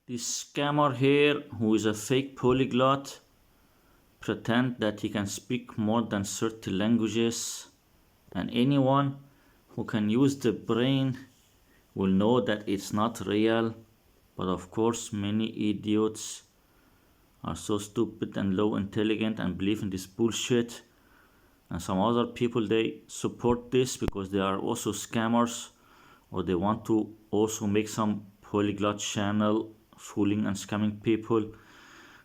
This scammer here, who is a fake polyglot, pretend that he can speak more than 30 languages, and anyone who can use the brain will know that it's not real. But of course, many idiots are so stupid and low intelligent and believe in this bullshit. And some other people, they support this because they are also scammers, or they want to also make some polyglot channel fooling and scamming people.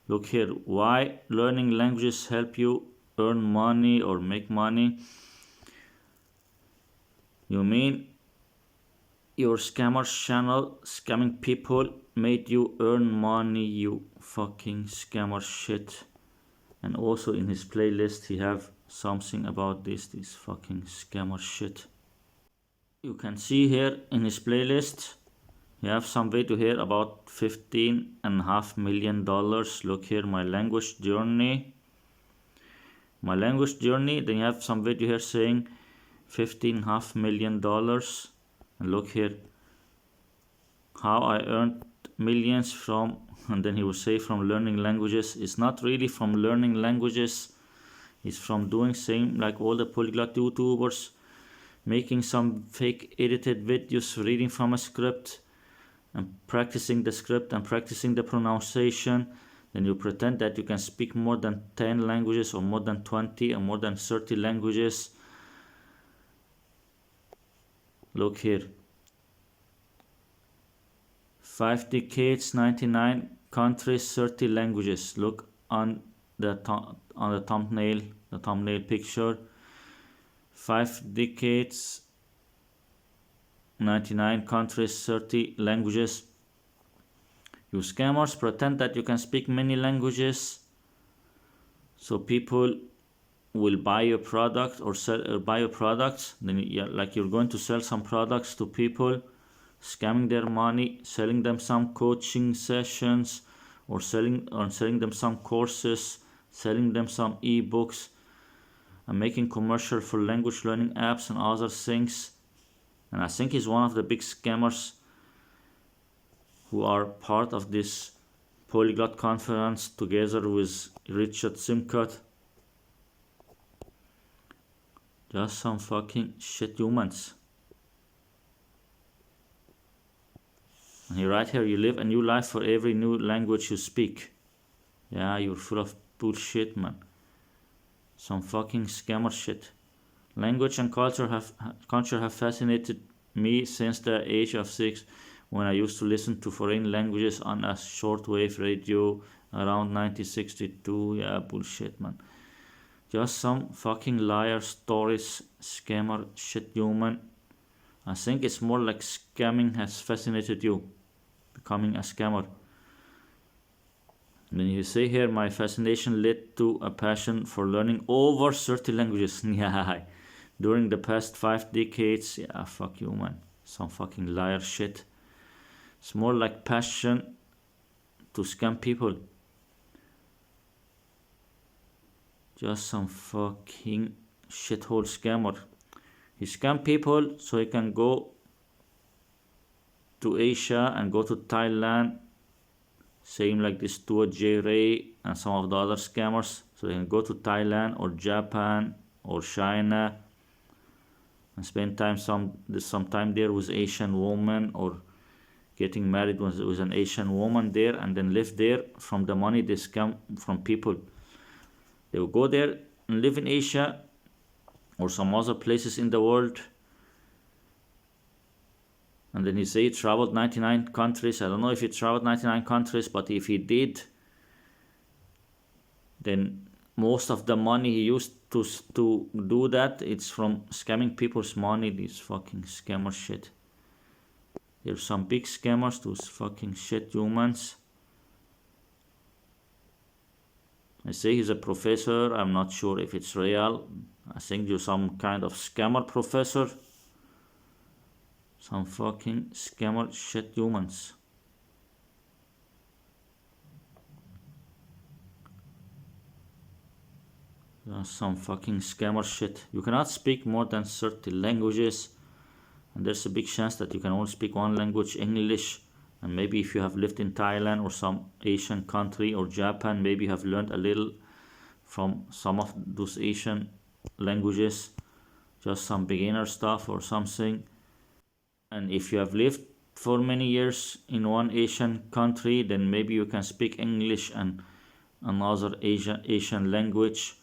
Look here, why learning languages help you earn money or make money? You mean your scammers channel scamming people made you earn money, you fucking scammer shit. And also in his playlist he have something about this fucking scammer shit. You can see here in his playlist you have some video here about $15.5 million. Look here, my language journey. Then you have some video here saying $15.5 million. And look here, how I earned millions from, and then he will say from learning languages. It's not really from learning languages. It's from doing same like all the polyglot YouTubers, making some fake edited videos, reading from a script, and practicing the script and practicing the pronunciation. Then you pretend that you can speak more than 10 languages or more than 20 or more than 30 languages. Look here, 5 decades, 99 countries, 30 languages. Look on the thumbnail picture. 5 decades, 99 countries, 30 languages. You scammers pretend that you can speak many languages, so people will buy your product or buy your products. Then you're going to sell some products to people, scamming their money, selling them some coaching sessions, or selling them some courses, selling them some ebooks, and making commercial for language learning apps and other things. And I think he's one of the big scammers who are part of this polyglot conference together with Richard Simcott. Just some fucking shit humans. And here, right here, you live a new life for every new language you speak. Yeah, you're full of bullshit, man. Some fucking scammer shit. Language and culture have fascinated me since the age of 6, when I used to listen to foreign languages on a shortwave radio around 1962. Yeah, bullshit, man. Just some fucking liar stories, scammer shit human. I think it's more like scamming has fascinated you, becoming a scammer. Then you say here, my fascination led to a passion for learning over 30 languages. Yeah, during the past 5 decades. Yeah, fuck you, man. Some fucking liar shit. It's more like passion to scam people. Just some fucking shithole scammer. He scam people so he can go to Asia and go to Thailand. Same like this Stuart J. Ray and some of the other scammers. So they can go to Thailand or Japan or China and spend some time there with Asian woman, or getting married with an Asian woman there, and then live there from the money they scam from people. They will go there and live in Asia or some other places in the world. And then he say he traveled 99 countries. I don't know if he traveled 99 countries, but if he did, then most of the money he used to do that, it's from scamming people's money. This fucking scammer shit. There's some big scammers, those fucking shit humans. I say he's a professor. I'm not sure if it's real. I think you're some kind of scammer professor. Some fucking scammer shit humans. Some fucking scammer shit. You cannot speak more than 30 languages, and there's a big chance that you can only speak one language, English, And maybe if you have lived in Thailand or some Asian country or Japan, maybe you have learned a little from some of those Asian languages, just some beginner stuff or something. And if you have lived for many years in one Asian country, then maybe you can speak English and another Asian language,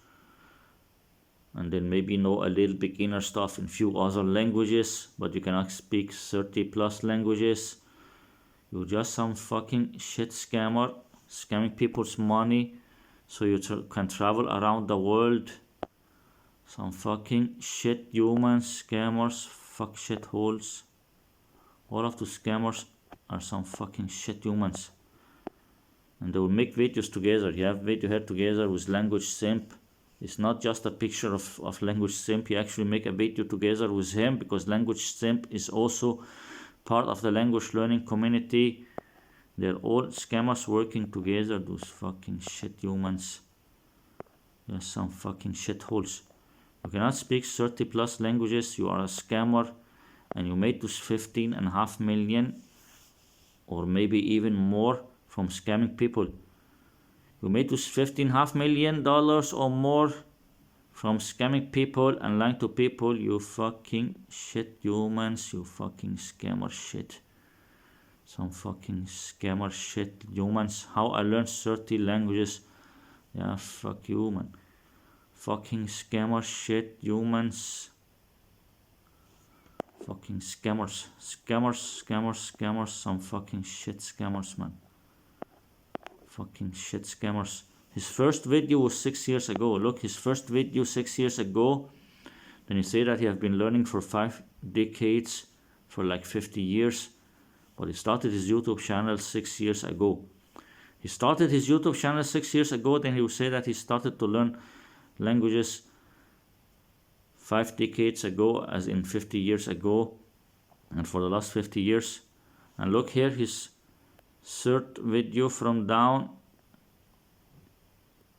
and then maybe know a little beginner stuff in few other languages, but you cannot speak 30 plus languages. You're just some fucking shit scammer, scamming people's money so you can travel around the world. Some fucking shit humans, scammers, fuck shitholes. All of the scammers are some fucking shit humans. And they will make videos together. You have video here together with language simp. It's not just a picture of language simp. You actually make a video together with him, because language simp is also part of the language learning community. They're all scammers working together, those fucking shit humans. Yes, some fucking shitholes. You cannot speak 30 plus languages, you are a scammer, and you made those 15.5 million or maybe even more from scamming people. You made those $15.5 million or more from scamming people and lying to people, you fucking shit humans, you fucking scammer shit. Some fucking scammer shit humans. How I learned 30 languages. Yeah, fuck you, man. Fucking scammer shit humans. Fucking scammers. Scammers. Some fucking shit scammers, man. Fucking shit scammers. His first video was 6 years ago. Look, his first video 6 years ago. Then he said that he have been learning for 5 decades, for like 50 years. But he started his YouTube channel 6 years ago. He started his YouTube channel 6 years ago, then he will say that he started to learn languages 5 decades ago, as in 50 years ago, and for the last 50 years. And look here, his third video from down,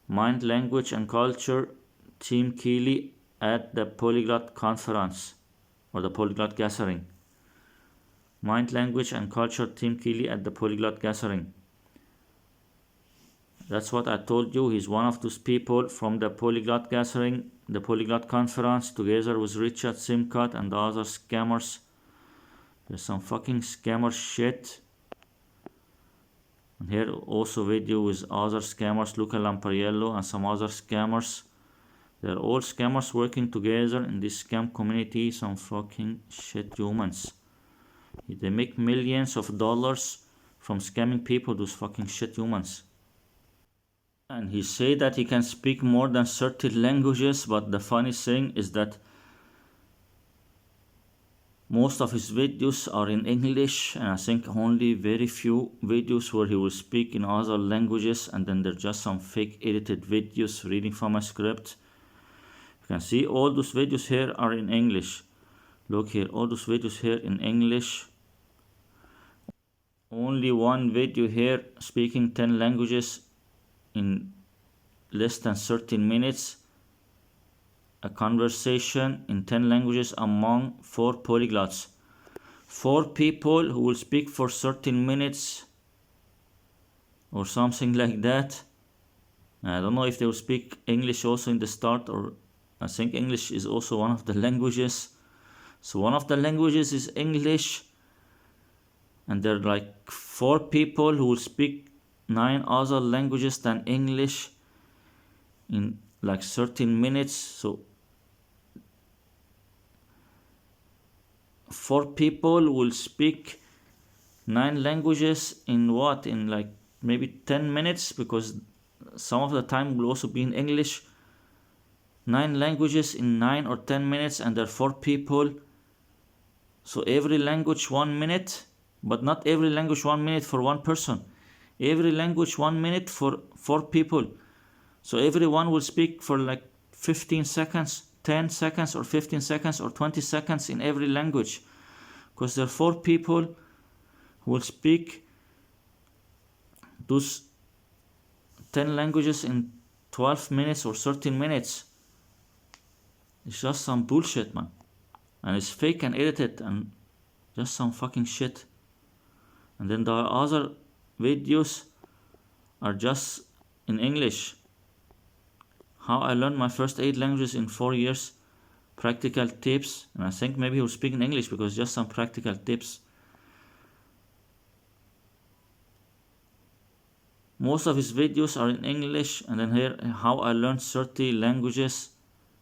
Mind, Language and Culture, Team Keely at the Polyglot Conference, or the Polyglot Gathering. Mind, Language and Culture, Team Keely at the Polyglot Gathering. That's what I told you. He's one of those people from the Polyglot Gathering, the Polyglot Conference, together with Richard Simcott and the other scammers. There's some fucking scammer shit. And here also video with other scammers, Luca Lampariello and some other scammers. They're all scammers working together in this scam community. Some fucking shit humans. They make millions of dollars from scamming people, those fucking shit humans. And he said that he can speak more than 30 languages, but the funny thing is that most of his videos are in English, and I think only very few videos where he will speak in other languages, and then they're just some fake edited videos reading from a script. You can see all those videos here are in English. Look here, all those videos here in English. Only one video here speaking 10 languages in less than 13 minutes. A conversation in 10 languages among 4 polyglots. 4 people who will speak for 13 minutes or something like that. I don't know if they will speak English also in the start, or I think English is also one of the languages. So one of the languages is English, and there are like 4 people who will speak 9 other languages than English in like 13 minutes. So 4 people will speak 9 languages in what? In like maybe 10 minutes, because some of the time will also be in English. 9 languages in 9 or 10 minutes, and there are 4 people. So every language 1 minute, but not every language 1 minute for one person. Every language 1 minute for 4 people. So everyone will speak for like 15 seconds, 10 seconds or 15 seconds or 20 seconds in every language. Because there are 4 people who will speak those 10 languages in 12 minutes or 13 minutes. It's just some bullshit, man. And it's fake and edited and just some fucking shit. And then the other videos are just in English. How I learned my first 8 languages in 4 years. Practical tips. And I think maybe he was speaking English because just some practical tips. Most of his videos are in English. And then here, how I learned 30 languages.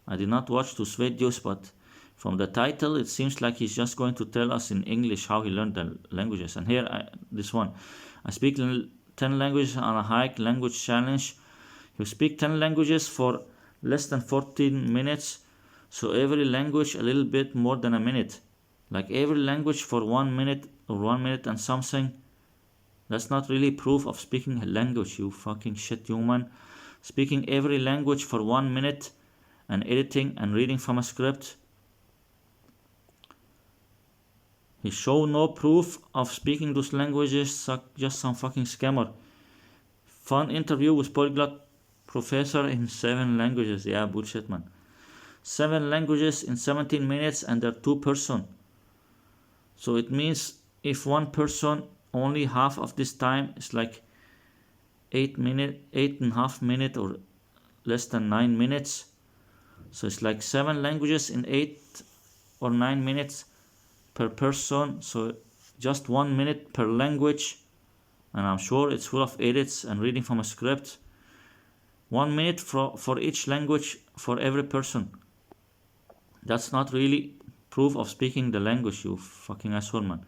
I did not watch those videos, but from the title, it seems like he's just going to tell us in English how he learned the languages. And here, this one. I speak 10 languages on a hike language challenge. You speak 10 languages for less than 14 minutes. So every language a little bit more than a minute. Like every language for 1 minute or 1 minute and something. That's not really proof of speaking a language, you fucking shit human. Speaking every language for 1 minute and editing and reading from a script. He showed no proof of speaking those languages, just some fucking scammer. Fun interview with Polyglot professor in 7 languages. Yeah, bullshit, man. 7 languages in 17 minutes and they're 2 person. So it means if one person, only half of this time is like 8.5 minutes or less than 9 minutes. So it's like 7 languages in 8 or 9 minutes per person. So just 1 minute per language. And I'm sure it's full of edits and reading from a script. 1 minute for each language for every person. That's not really proof of speaking the language, you fucking asshole, man.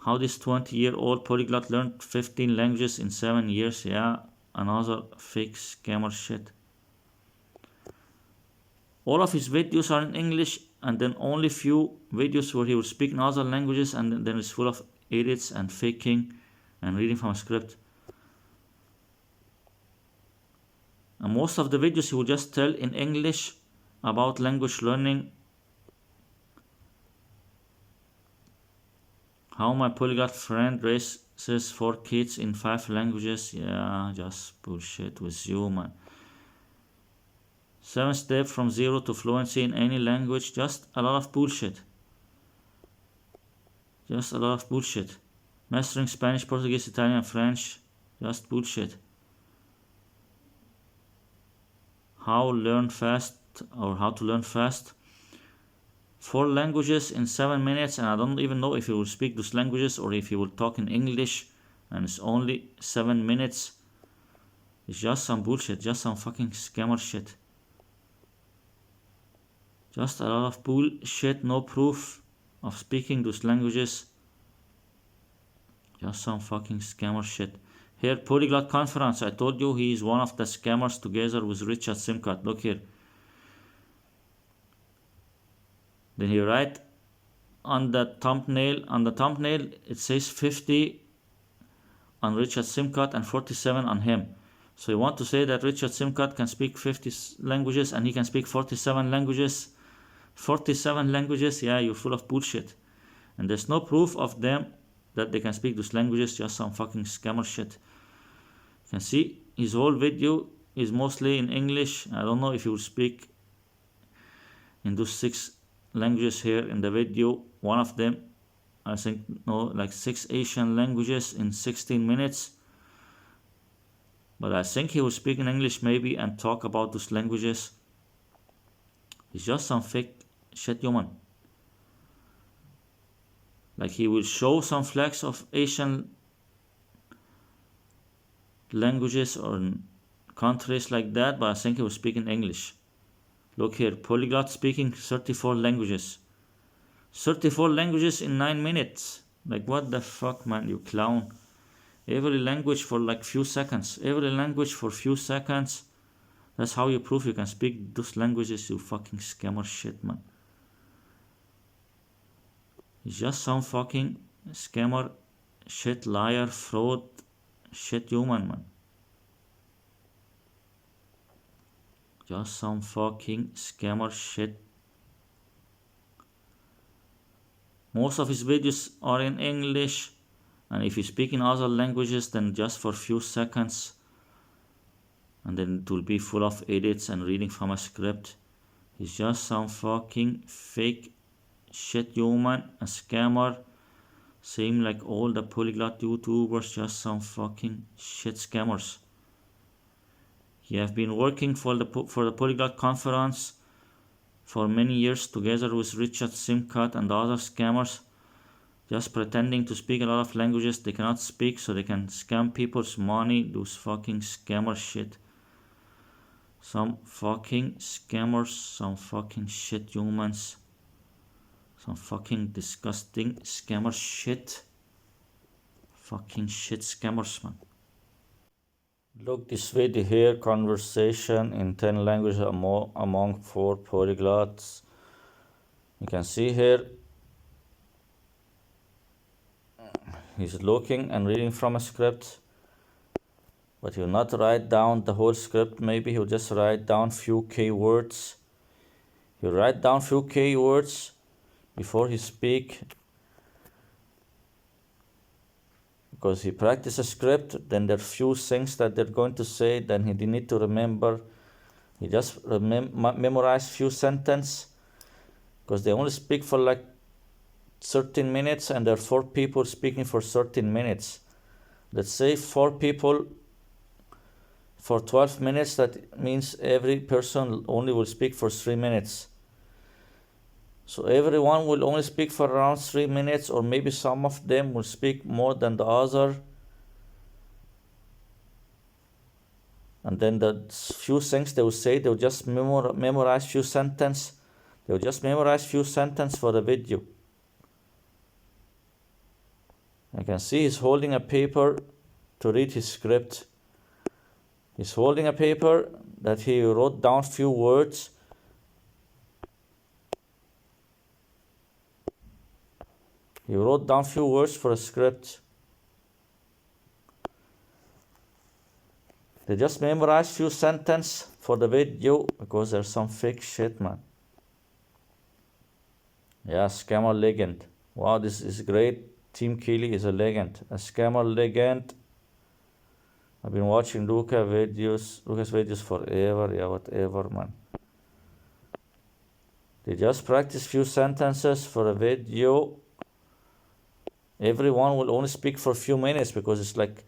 How this 20-year-old polyglot learned 15 languages in 7 years. Yeah, another fake scammer shit. All of his videos are in English, and then only few videos where he will speak in other languages, and then it's full of edits and faking and reading from a script. And most of the videos he will just tell in English about language learning. How my polyglot friend raises 4 kids in 5 languages. Yeah, just bullshit with you, man. 7 steps from 0 to fluency in any language. Just a lot of bullshit. Just a lot of bullshit. Mastering Spanish, Portuguese, Italian, French. Just bullshit. How to learn fast. 4 languages in 7 minutes, and I don't even know if he will speak those languages or if he will talk in English, and it's only 7 minutes. It's just some bullshit, just some fucking scammer shit. Just a lot of bullshit, no proof of speaking those languages. Just some fucking scammer shit. Here, Polyglot Conference, I told you he is one of the scammers together with Richard Simcott. Look here. Then he write on the thumbnail, it says 50 on Richard Simcott and 47 on him. So you want to say that Richard Simcott can speak 50 languages and he can speak 47 languages? 47 languages? Yeah, you're full of bullshit. And there's no proof of them that they can speak those languages, just some fucking scammer shit. You can see his whole video is mostly in English. I don't know if he will speak in those 6 languages here in the video. One of them, I think, no, like 6 Asian languages in 16 minutes. But I think he will speak in English maybe and talk about those languages. It's just some fake shit human. Like he will show some flags of Asian languages or countries like that, but I think he will speak in English. Look here, polyglot speaking 34 languages. 34 languages in 9 minutes. Like what the fuck, man, you clown. Every language for like few seconds. Every language for few seconds. That's how you prove you can speak those languages, you fucking scammer shit, man. He's just some fucking scammer shit, liar, fraud, shit human, man. Just some fucking scammer shit. Most of his videos are in English, and if you speak in other languages, then just for a few seconds, and then it will be full of edits and reading from a script. He's just some fucking fake shit human, a scammer, Same like all the polyglot YouTubers, just some fucking shit scammers. He have been working for the Polyglot conference for many years together with Richard Simcott and other scammers, just pretending to speak a lot of languages they cannot speak so they can scam people's money. Those fucking scammer shit. Some fucking scammers, some fucking shit humans, some fucking disgusting scammer shit. Fucking shit scammers, man. Look, this video here, conversation in 10 languages among 4 polyglots. You can see here, he's looking and reading from a script, but he'll not write down the whole script. Maybe he'll just write down few keywords. He'll write down few keywords before he speak, because he practice a script, then there are few things that they're going to say, then he need to remember. He just memorize few sentences, because they only speak for like 13 minutes and there are 4 people speaking for 13 minutes. Let's say 4 people for 12 minutes, that means every person only will speak for 3 minutes. So everyone will only speak for around 3 minutes, or maybe some of them will speak more than the other. And then the few things they will say, they'll just memorize few sentences. They'll just memorize few sentences for the video. I can see he's holding a paper to read his script. He's holding a paper that he wrote down few words. He wrote down few words for a script. They just memorize few sentences for the video because there's some fake shit, man. Yeah, scammer legend. Wow, this is great. Team Keely is a legend, a scammer legend. I've been watching Lucas videos forever. Yeah, whatever, man. They just practice few sentences for a video. Everyone will only speak for a few minutes because it's like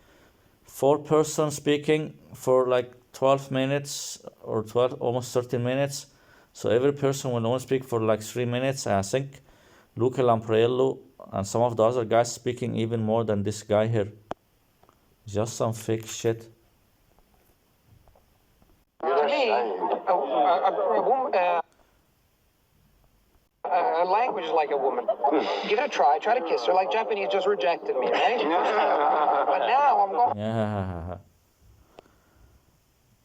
4 persons speaking for like 12 minutes or 12, almost 13 minutes. So every person will only speak for like 3 minutes. And I think Luca Lampriello and some of the other guys speaking even more than this guy here. Just some fake shit. To me, a language is like a woman. Give it a try to kiss her, like Japanese just rejected me, right? But now I'm going... Yeah.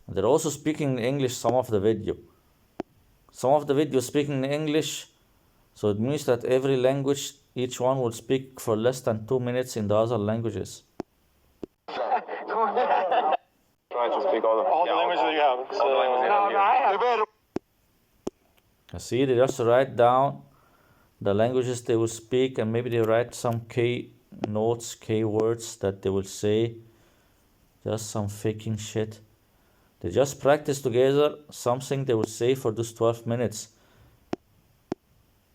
They're also speaking in English, some of the video. Some of the video speaking in English, so it means that every language, each one will speak for less than 2 minutes in the other languages. Try to speak all the languages that you have. I see, they just write down the languages they will speak, and maybe they write some key notes, key words that they will say. Just some faking shit. They just practice together something they will say for those 12 minutes.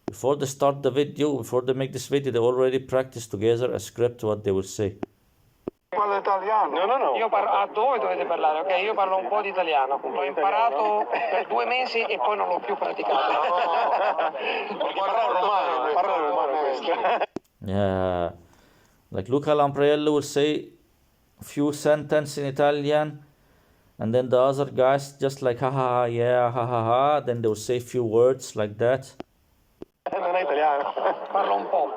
Before they start the video, before they make this video, they already practice together a script what they will say. Parlo italiano. No. Io a dove dovete parlare, ok? Io parlo un po' di italiano. L'ho imparato per 2 mesi e poi non l'ho più praticato. Parlo romano questo. Yeah. Like Luca Lampriello will say few sentences in Italian, and then the other guys just like ha ha ha, yeah, ha ha ha, then they will say few words like that. Non è italiano. Parlo un po'.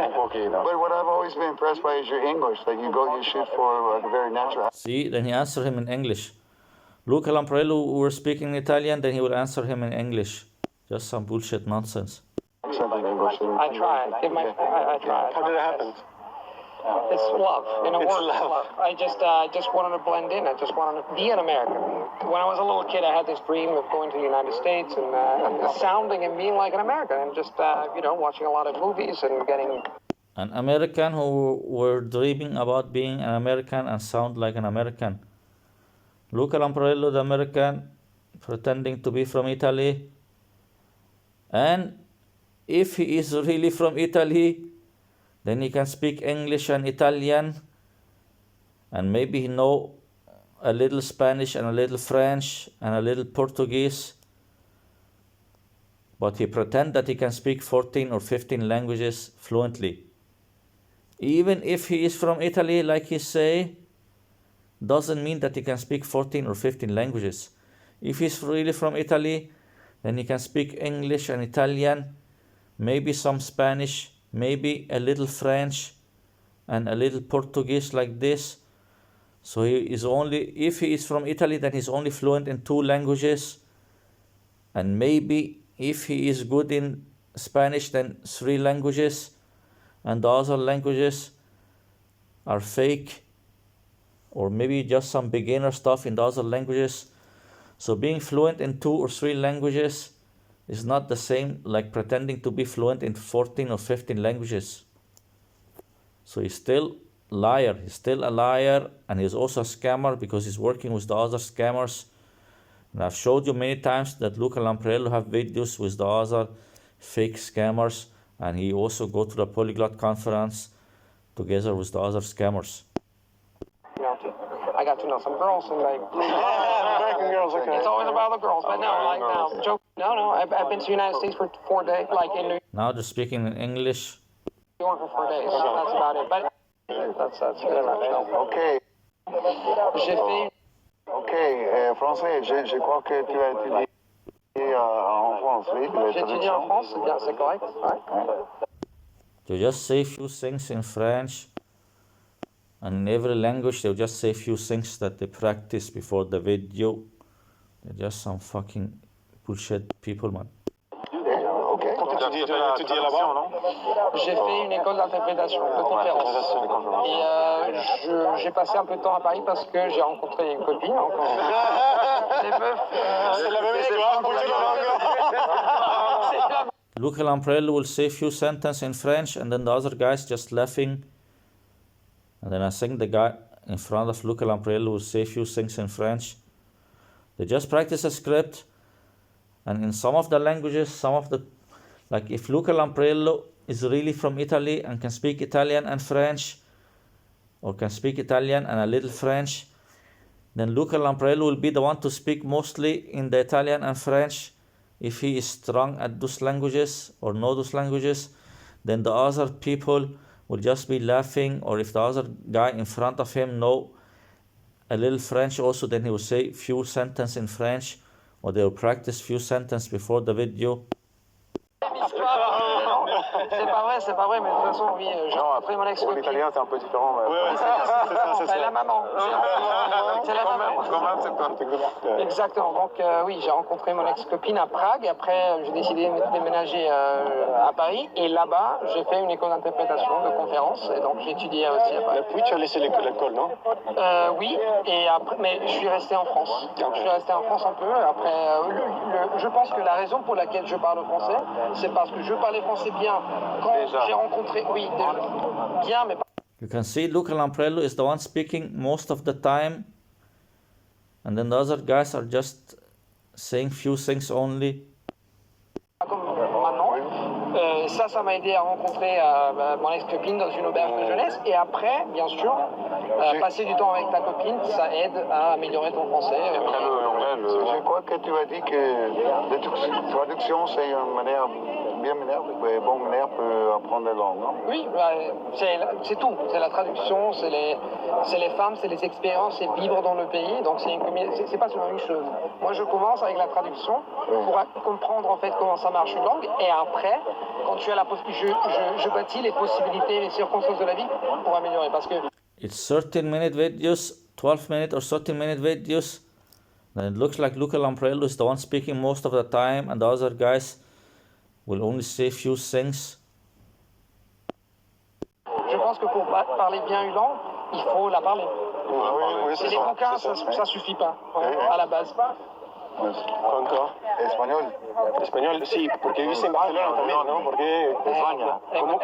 Un pochino. But what I've always been impressed by is your English, that you shoot for like very natural. See, then he answered him in English. Luca Lampriello were speaking in Italian, then he would answer him in English. Just some bullshit nonsense. Something English. I try. I try. How did it happen? It's love. In a It's word, love. I just wanted to blend in. I just wanted to be an American. When I was a little kid, I had this dream of going to the United States and sounding and being like an American, and just watching a lot of movies and getting... An American who were dreaming about being an American and sound like an American. Luca Lampriello, the American, pretending to be from Italy. And if he is really from Italy, Then he can speak English and Italian, and maybe he know a little Spanish and a little French and a little Portuguese, but he pretend that he can speak 14 or 15 languages fluently. Even if he is from Italy, like he say, doesn't mean that he can speak 14 or 15 languages. If he's really from Italy, then he can speak English and Italian, maybe some Spanish, maybe a little French and a little Portuguese like this. So he is only, if he is from Italy, then he's only fluent in 2 languages. And maybe if he is good in Spanish, then 3 languages. And the other languages are fake, or maybe just some beginner stuff in the other languages. So being fluent in 2 or 3 languages is not the same like pretending to be fluent in 14 or 15 languages. So he's still liar. He's still a liar, and he's also a scammer because he's working with the other scammers. And I've showed you many times that Luca Lampriello have videos with the other fake scammers, and he also go to the Polyglot conference together with the other scammers. I got to know some girls, and like, American girls, okay. it's always about the girls. But no, like now, joke. No, I've been to the United States for 4 days, like in New Now they're speaking in English. York for 4 days. That's about it. But that's pretty much. Ok, J'ai fait ok, français, je crois que tu as étudié en France, oui. j'ai étudié en France, c'est bien, c'est correct. Ouais. They just say few things in French, and in every language they'll just say few things that they practice before the video. They're just some fucking bullshit people, man. Ok, Tu étudies là-bas, non? J'ai fait une école d'interprétation, de conférence. Et j'ai passé un peu de temps à Paris parce que j'ai rencontré une copine. Les meufs. C'est la même histoire, Luca Lampriello will say few sentences in French, and then the other guys just laughing. And then I think the guy in front of Luca Lampriello will say few things in French. They just practice a script, and in some of the languages, like if Luca Lampriello is really from Italy and can speak Italian and French, or can speak Italian and a little French, then Luca Lampriello will be the one to speak mostly in the Italian and French. If he is strong at those languages or know those languages, then the other people will just be laughing, or if the other guy in front of him know a little French also, then he will say few sentences in French, or they will practice few sentences before the video. C'est pas vrai, mais de toute façon, oui, j'ai rencontré mon ex-copine. L'italien, c'est un peu différent. C'est la maman. C'est la maman. Exactement. Donc, oui, j'ai rencontré mon ex-copine à Prague. Après, j'ai décidé de déménager à Paris. Et là-bas, j'ai fait une école d'interprétation, de conférence. Et donc, j'ai étudié aussi à Paris. Puis tu as laissé l'école, non? Oui, et après, mais je suis resté en France. Je suis resté en France un peu. Après, je pense que la raison pour laquelle je parle français, c'est parce que je parlais français bien quand j'ai rencontré. Oui, bien, mais pas. You can see Luca Lampriello is the one speaking most of the time, and then the other guys are just saying few things only. Comme maintenant. Ça m'a aidé à rencontrer mon ex-copine dans une auberge de jeunesse. Et après, bien sûr, passer du temps avec ta copine, ça aide à améliorer ton français. Je crois que tu as dit que la traduction, c'est une manière bonne manière pour apprendre la langue, non? Oui, c'est tout. C'est la traduction, c'est les femmes, c'est les expériences, c'est vivre dans le pays. Donc c'est pas seulement une chose. Moi, je commence avec la traduction pour comprendre en fait comment ça marche une langue. Et après, quand tu as la possibilité, je bâtis les possibilités, les circonstances de la vie pour améliorer. Parce que It's 13-minute videos, 12-minute or 13-minute videos. Then it looks like Luca Lampriello is the one speaking most of the time, and the other guys will only say few things. je pense que pour parler bien une langue, il faut la parler. Oui, C'est des bouquins, ça suffit pas à la base. Encore. Español, sí, porque viviste en Barcelona también, ¿no? Porque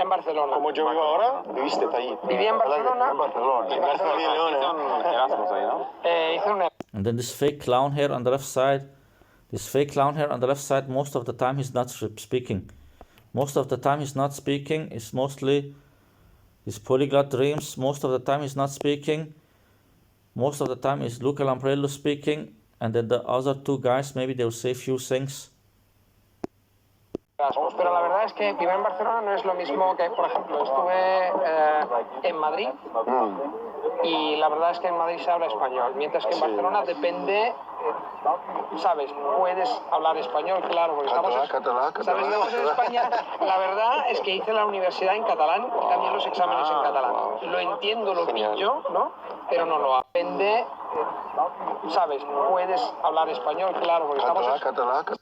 En Barcelona. como yo vivo ahora, viviste allí. Viví en Barcelona. En Barcelona y León. Hice un And then this fake clown hair on the left side. This fake clown hair on the left side, most of the time he's not speaking. Most of the time he's not speaking. It's mostly His Polyglot Dreams, most of the time he's not speaking. Most of the time is Luca Lampriello speaking, and then the other two guys, maybe they'll say a few things. Pero la verdad es que vivir en Barcelona no es lo mismo que, por ejemplo, estuve en Madrid y la verdad es que en Madrid se habla español, mientras que en Barcelona depende, ¿sabes? Puedes hablar español, claro, porque estamos en España. La verdad es que hice la universidad en catalán y también los exámenes en catalán. Lo entiendo, lo pillo, ¿no? Pero no lo aprende, ¿sabes? Puedes hablar español, claro, porque estamos en...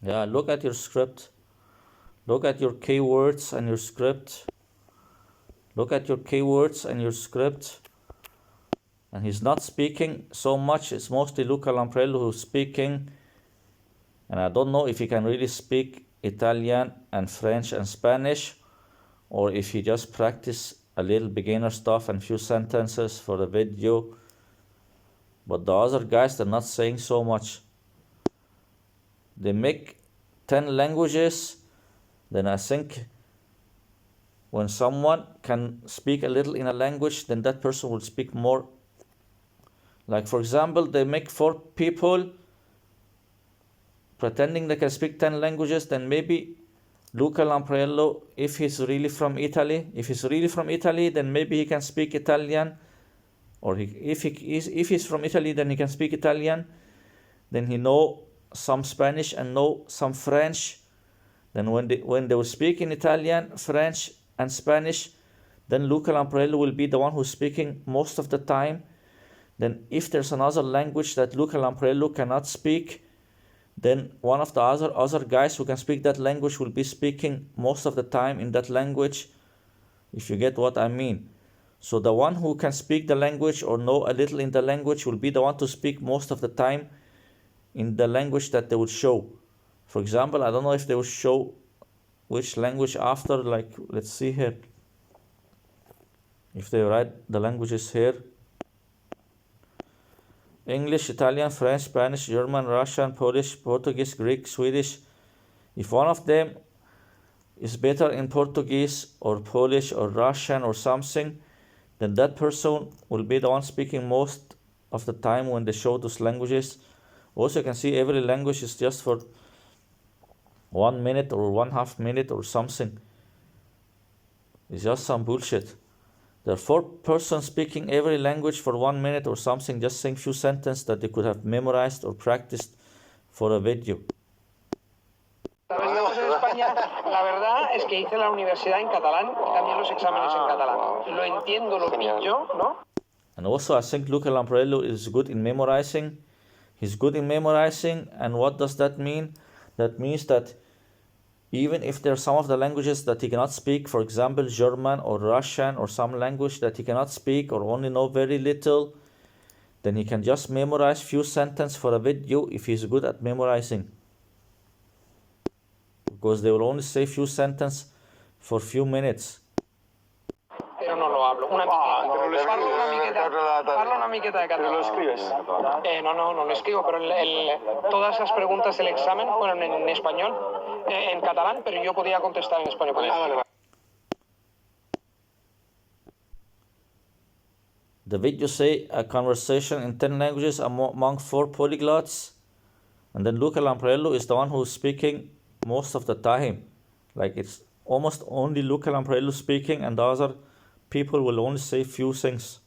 Yeah, look at your script. Look at your keywords and your script. Look at your keywords and your script. And he's not speaking so much. It's mostly Luca Lampriello who's speaking. And I don't know if he can really speak Italian and French and Spanish, or if he just practice a little beginner stuff and few sentences for the video. But the other guys, they're not saying so much. They make 10 languages, then I think when someone can speak a little in a language, then that person will speak more. Like for example, they make 4 people pretending they can speak 10 languages, then maybe Luca Lampriello, if he's really from Italy, then maybe he can speak Italian, or if he's from Italy, then he can speak Italian, then he know some Spanish and know some French. Then when they will speak in Italian, French and Spanish, then Luca Lampriello will be the one who's speaking most of the time. Then if there's another language that Luca Lampriello cannot speak, then one of the other guys who can speak that language will be speaking most of the time in that language, if you get what I mean. So the one who can speak the language or know a little in the language will be the one to speak most of the time in the language that they would show. For example, I don't know if they will show which language after, like, let's see here. If they write the languages here. English, Italian, French, Spanish, German, Russian, Polish, Portuguese, Greek, Swedish. If one of them is better in Portuguese or Polish or Russian or something, then that person will be the one speaking most of the time when they show those languages. Also, you can see every language is just for 1 minute or 1/2 minute or something. It's just some bullshit. There are 4 persons speaking every language for 1 minute or something, just saying few sentences that they could have memorized or practiced for a video. Estamos en España, la verdad es que hice la universidad en catalán y también los exámenes en catalán. Lo entiendo, lo pillo, ¿no? And also I think Luca Lampriello is good in memorizing. He's good in memorizing, and what does that mean? That means that even if there are some of the languages that he cannot speak, for example, German or Russian or some language that he cannot speak or only know very little, then he can just memorize few sentences for a video if he's good at memorizing. Because they will only say few sentences for few minutes. Pero no lo hablo. Parlo una miqueta de catalán. ¿Pero lo escribes? No lo escribo, pero todas esas preguntas del examen fueron en español, en catalán, pero yo podía contestar en español. The video say a conversation in 10 languages among 4 polyglots, and then Luca Lampriello is the one who's speaking most of the time. Like it's almost only Luca Lampriello speaking, and the other people will only say few things.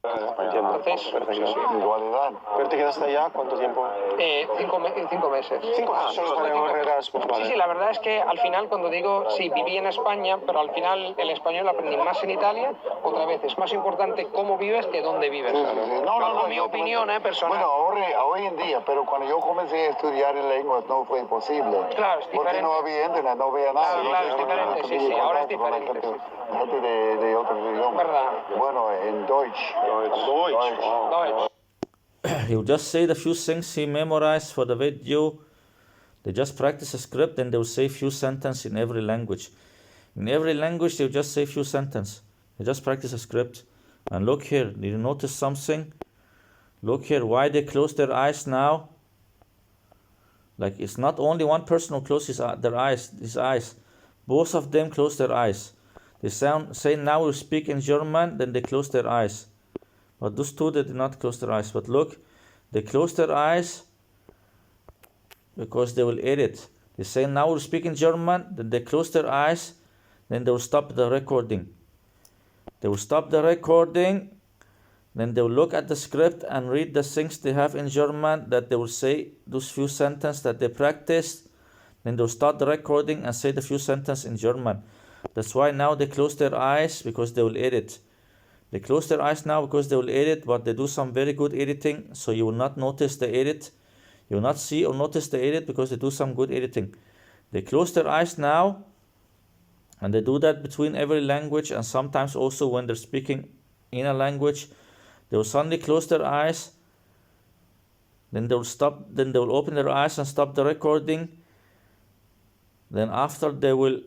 Entonces, Igualdad. ¿Pero te quedaste allá cuánto tiempo? 5 meses. Solo para Erasmus, vale. Sí, la verdad es que al final cuando digo, sí, viví en España, pero al final el español lo aprendí más en Italia. Otra vez, es más importante cómo vives que dónde vives. No, mi opinión, personal. Bueno, hoy en día, pero cuando yo comencé a estudiar lenguas no fue posible. Claro, es Porque diferente. no había internet, no había nada. Claro, es diferente, sí, ahora es diferente. Gente de otros idiomas. Verdad. Bueno, en Deutsch. He will just say the few things he memorized for the video. They just practice a script, and they will say few sentences in every language. In every language, they will just say few sentences. They just practice a script. And look here, did you notice something? Look here, why they close their eyes now? Like it's not only one person who closes his eyes. Both of them close their eyes. They say now we speak in German, then they close their eyes. But those two, they did not close their eyes. But look, they close their eyes because they will edit. They say now we speak in German, then they close their eyes, then they will stop the recording. They will stop the recording, then they will look at the script and read the things they have in German that they will say, those few sentences that they practiced. Then they'll start the recording and say the few sentences in German. That's why now they close their eyes, because they will edit. They close their eyes now because they will edit, but they do some very good editing, so you will not notice the edit. You will not see or notice the edit because they do some good editing. They close their eyes now, and they do that between every language, and sometimes also when they're speaking in a language, they will suddenly close their eyes, then they will open their eyes and stop the recording. Then after they will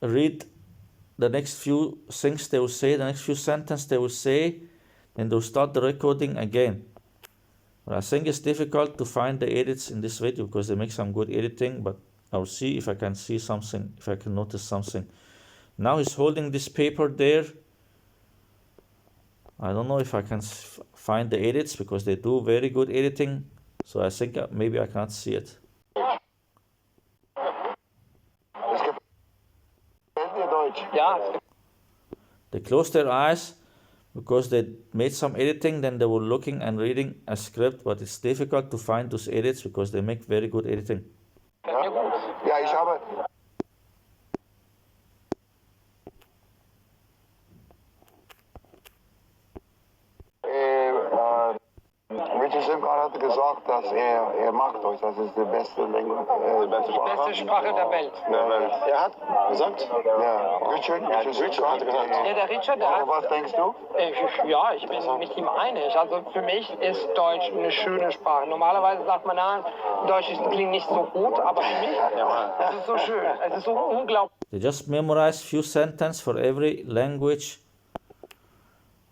read the next few things they will say, the next few sentences they will say, then they'll start the recording again. But I think it's difficult to find the edits in this video because they make some good editing, but I'll see if I can see something, if I can notice something. Now he's holding this paper there. I don't know if I can find the edits because they do very good editing. So I think maybe I can't see it. Ja. They closed their eyes because they made some editing, then they were looking and reading a script, but it's difficult to find those edits because they make very good editing. Ja, ich habe. Richard Simcard hatte gesagt, dass er mag Deutsch, das ist die beste Beste Sprache der Welt. Er hat gesagt? Ja, Richard Richard hat gesagt. Ja, der Richard, der hat, was denkst du? ja, ich bin mit ihm einig. Also für mich ist Deutsch eine schöne Sprache. Normalerweise sagt man, Deutsch klingt nicht so gut, aber für mich, es ist so schön. Es ist so unglaublich. They just memorize few sentences for every language.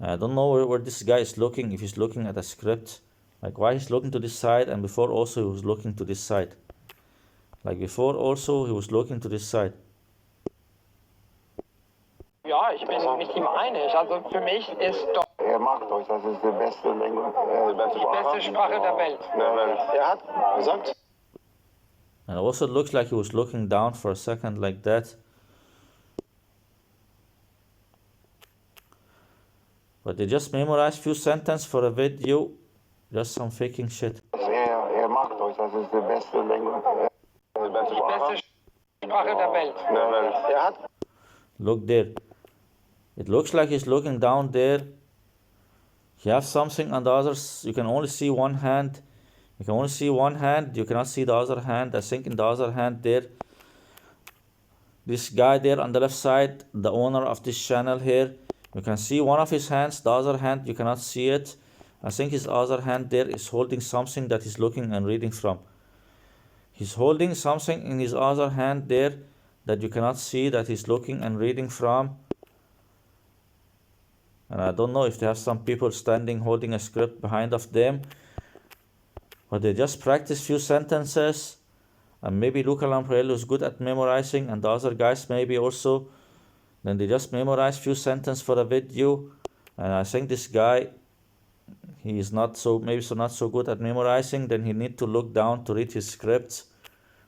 I don't know where this guy is looking, if he's looking at a script. Like why he's looking to this side, and before also he was looking to this side. Like before also he was looking to this side. Ja, ich bin mit ihm einig. Also für mich ist Deutsch Er mag Deutsch, das ist die beste die beste Sprache der Welt. Er hat gesagt. And also it looks like he was looking down for a second like that. But they just memorize few sentences for a video, just some faking shit. Er mag Deutsch, das ist die beste Die beste Sprache der Welt. Er hat. Look there. It looks like he's looking down there. You have something on the others. You can only see one hand. You can only see one hand. You cannot see the other hand. I think in the other hand there, this guy there on the left side, the owner of this channel here, you can see one of his hands. The other hand, you cannot see it. I think his other hand there is holding something that he's looking and reading from. He's holding something in his other hand there that you cannot see, that he's looking and reading from. And I don't know if they have some people standing holding a script behind of them, but they just practice few sentences, and maybe Luca Lampriello is good at memorizing, and the other guys maybe also. Then they just memorize few sentences for a video, and I think this guy, he is not so good at memorizing. Then he need to look down to read his scripts,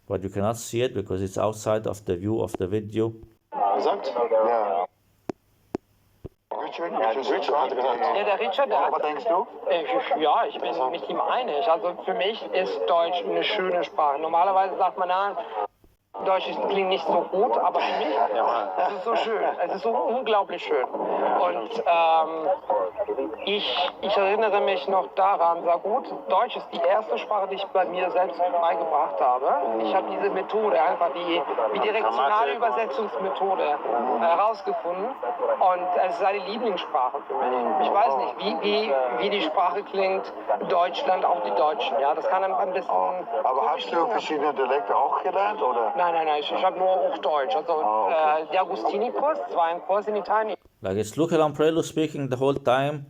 but you cannot see it because it's outside of the view of the video. Gesagt? Ja. Richard hat gesagt. Ja, der Richard, der hat, Was denkst du? ja, ich bin mit ihm einig. Also für mich ist Deutsch eine schöne Sprache. Normalerweise sagt man, Deutsch klingt nicht so gut, aber für mich, es ist so schön. Es ist so unglaublich schön. Und ich erinnere mich noch daran, sehr gut, Deutsch ist die erste Sprache, die ich bei mir selbst beigebracht habe. Ich habe diese Methode, einfach die bidirektionale Übersetzungsmethode herausgefunden. Und es ist eine Lieblingssprache für mich. Ich weiß nicht, wie die Sprache klingt, Deutschland, auch die Deutschen. Ja, das kann ein bisschen... Aber hast du verschiedene Dialekte auch gelernt, oder? Nein, ich habe nur Hochdeutsch. Also der Agustini-Kurs, das war ein Kurs in Italien. Like it's Luca Lampriello speaking the whole time,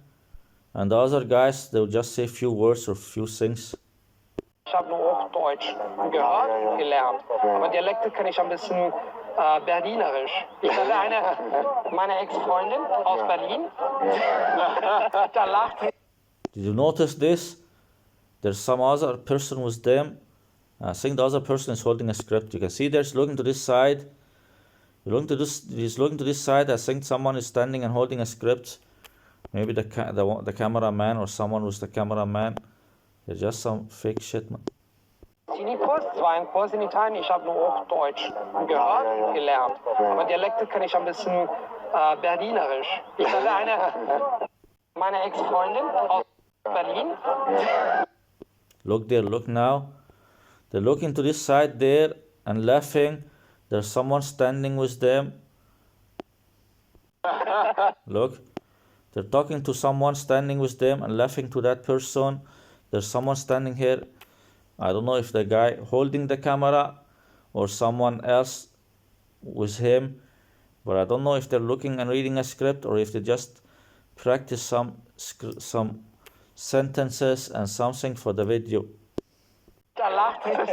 and the other guys, they'll just say few words or few things. Ich habe nur Hochdeutsch gehört, gelernt. Aber Dialekte kann ich ein bisschen Berlinerisch. Ich hatte meine Ex-Freundin aus Berlin. Da lacht sie. Did you notice this? There's some other person with them. I think the other person is holding a script. You can see there's looking to this side. He's looking to this side. I think someone is standing and holding a script. Maybe the cameraman or someone who's the cameraman. There's just some fake shit, man. Kurs, es war ein Kurs in Italien, ich habe nur Hochdeutsch gehört, gelernt. Aber Dialekte kann ich ein bisschen Berlinerisch. Ich hatte meine Ex-Freundin aus Berlin. Look there, look now. They're looking to this side there and laughing. There's someone standing with them. Look. They're talking to someone standing with them and laughing to that person. There's someone standing here. I don't know if the guy holding the camera or someone else with him. But I don't know if they're looking and reading a script or if they just practice some sentences and something for the video. Da lacht sie das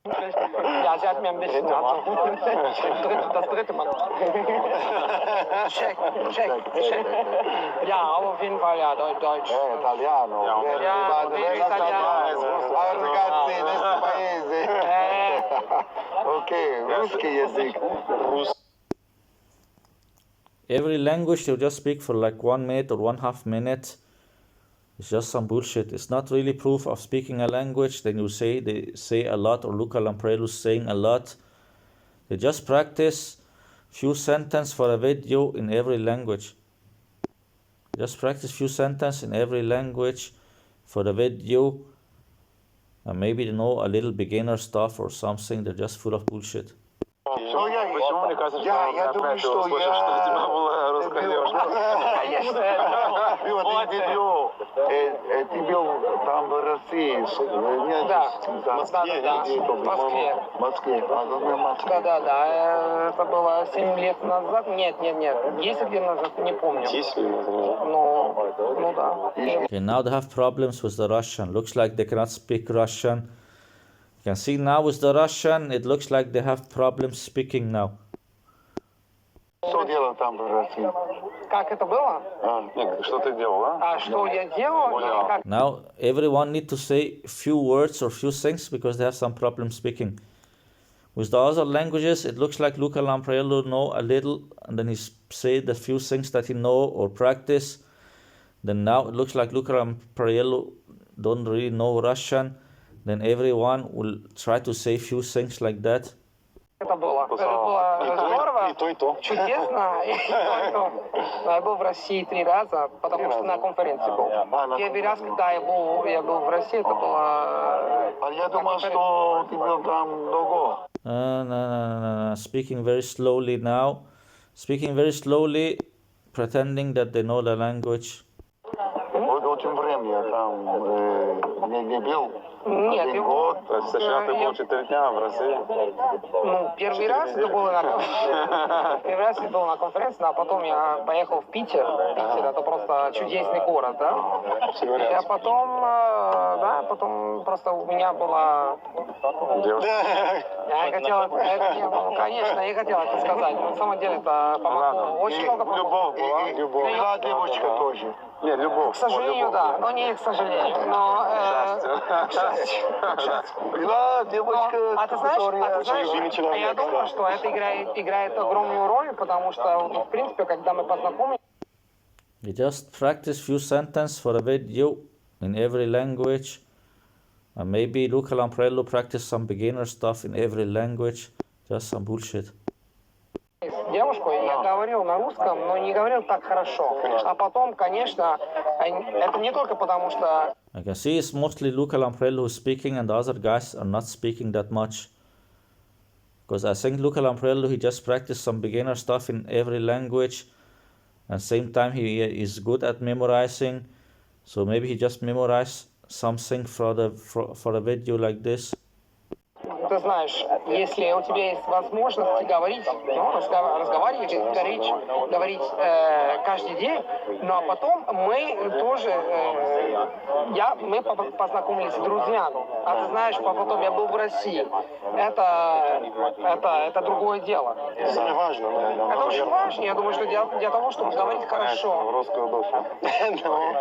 ja, sie hat mir ein bisschen das dritte Mal. Check. Ja, aber auf jeden Fall, ja, Deutsch. Italiano. Ja, italiano. Ragazzi, nel paese. Ok, русский язык. Every language you just speak for like 1 minute or 1/2 minute. It's just some bullshit. It's not really proof of speaking a language. Then they say a lot, or Luca Lamprello saying a lot. They just practice few sentences for a video in every language. Just practice few sentences in every language for the video. And maybe they know a little beginner stuff or something. They're just full of bullshit. Почему мне кажется, что Я думаю, что слышишь, что у тебя была русская девушка? Ты был там в России. В Москве. Да. Это было 7 лет назад. Нет. 10 лет назад, не помню. 10 лет назад. Ну да. Okay, now they have problems with the Russian. Looks like they cannot speak Russian. You can see now with the Russian, it looks like they have problems speaking now. Что делал там в России? Как это было? Нет, что ты делал, а? А что я делал? Как... Now everyone need to say few words or few things because they have some problem speaking. With the other languages, it looks like Luca Lamprello know a little, and then he say the few things that he know or practice. Then now it looks like Luca Lamprello don't really know Russian. Then everyone will try to say few things like that. Это было здорово, и то. чудесно, и то. Я был в России 3 раза, потому что на конференции был. Первый раз, когда я был в России, это было... А я думал, что ты был там долго. No. Speaking very slowly now. Speaking very slowly, pretending that they know the language. Очень время там не был. Нет, Один год. То есть сначала ты был 4 дня в России? Ну, первый раз это было на конференции, а потом я поехал в Питер. Питер это просто чудесный город, да? А потом просто у меня была... Девушка? Я хотел, конечно, я хотел это сказать. Но на самом деле это помогло. Очень много помогло. Любовь. Была девочка тоже. Нет, любовь. К сожалению, да. Но не к сожалению. Но... Была девочка, А ты знаешь, любимый человек, я думаю, что это играет огромную роль, потому что, в принципе, когда мы познакомились, You just practice few sentences for a video in every language. And maybe Luca Lamprello practice some beginner stuff in every language. Just some bullshit. с девушкой, я говорил на русском, но не говорил так хорошо. А потом, конечно, это не только потому, что... I can see it's mostly Luca Lamprello who's speaking and the other guys are not speaking that much. Because I think Luca Lamprello, he just practiced some beginner stuff in every language. And same time he is good at memorizing. So maybe he just memorized something for a video like this. ты знаешь, если у тебя есть возможность говорить, ну, разговаривать, говорить каждый день, но потом мы тоже, мы познакомились с друзьями, а ты знаешь, потом я был в России, это другое дело. Это важно, да. Это очень важно, я думаю, что для того, чтобы говорить хорошо, Русскую душу.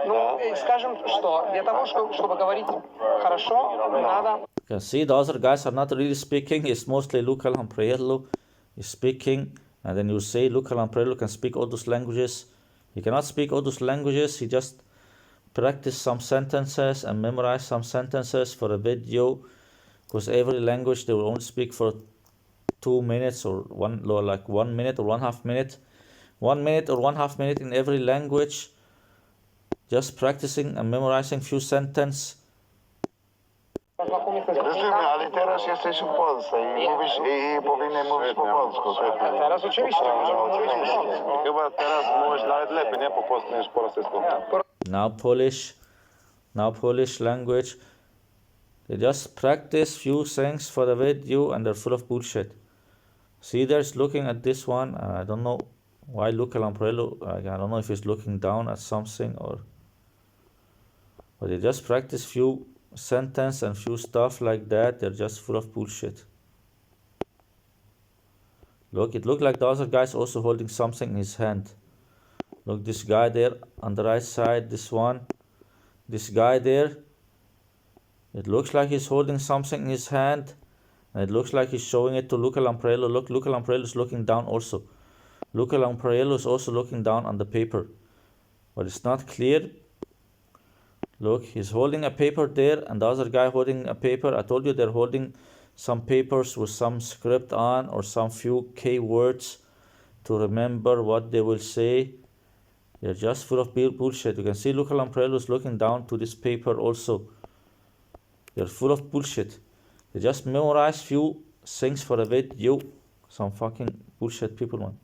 ну, скажем, что для того, чтобы говорить хорошо, надо... You can see the other guys are not really speaking. It's mostly Luca Lampriello is speaking. And then you say Luca Lampriello can speak all those languages. He cannot speak all those languages. He just practice some sentences and memorize some sentences for a video. Because every language they will only speak for 2 minutes or 1 minute or 1/2 minute. 1 minute or 1/2 minute in every language. Just practicing and memorizing few sentences. Rozumiem, ale teraz jesteś w Polsce i powinien mówić po polsku. Teraz oczywiście możemy mówić po polsku. Chyba teraz możesz nawet lepiej, nie? Po polsku niż po rosyjsku. Now Polish language. They just practice few things for the video and they're full of bullshit. See, there's looking at this one. I don't know why Luca Lampriello. I don't know if he's looking down at something or. But they just practice few sentence and few stuff like that. They're just full of bullshit. Look, it looked like the other guy's also holding something in his hand. Look, this guy there on the right side, this one. This guy there. It looks like he's holding something in his hand. And it looks like he's showing it to Luca Lampriello. Look, Luca Lampriello is looking down also. Luca Lampriello is also looking down on the paper. But it's not clear. Look, he's holding a paper there and the other guy holding a paper. I told you they're holding some papers with some script on or some few key words to remember what they will say. They're just full of bullshit. You can see Luca Lampriello is looking down to this paper also. They're full of bullshit. They just memorize few things for a video. Some fucking bullshit people, man.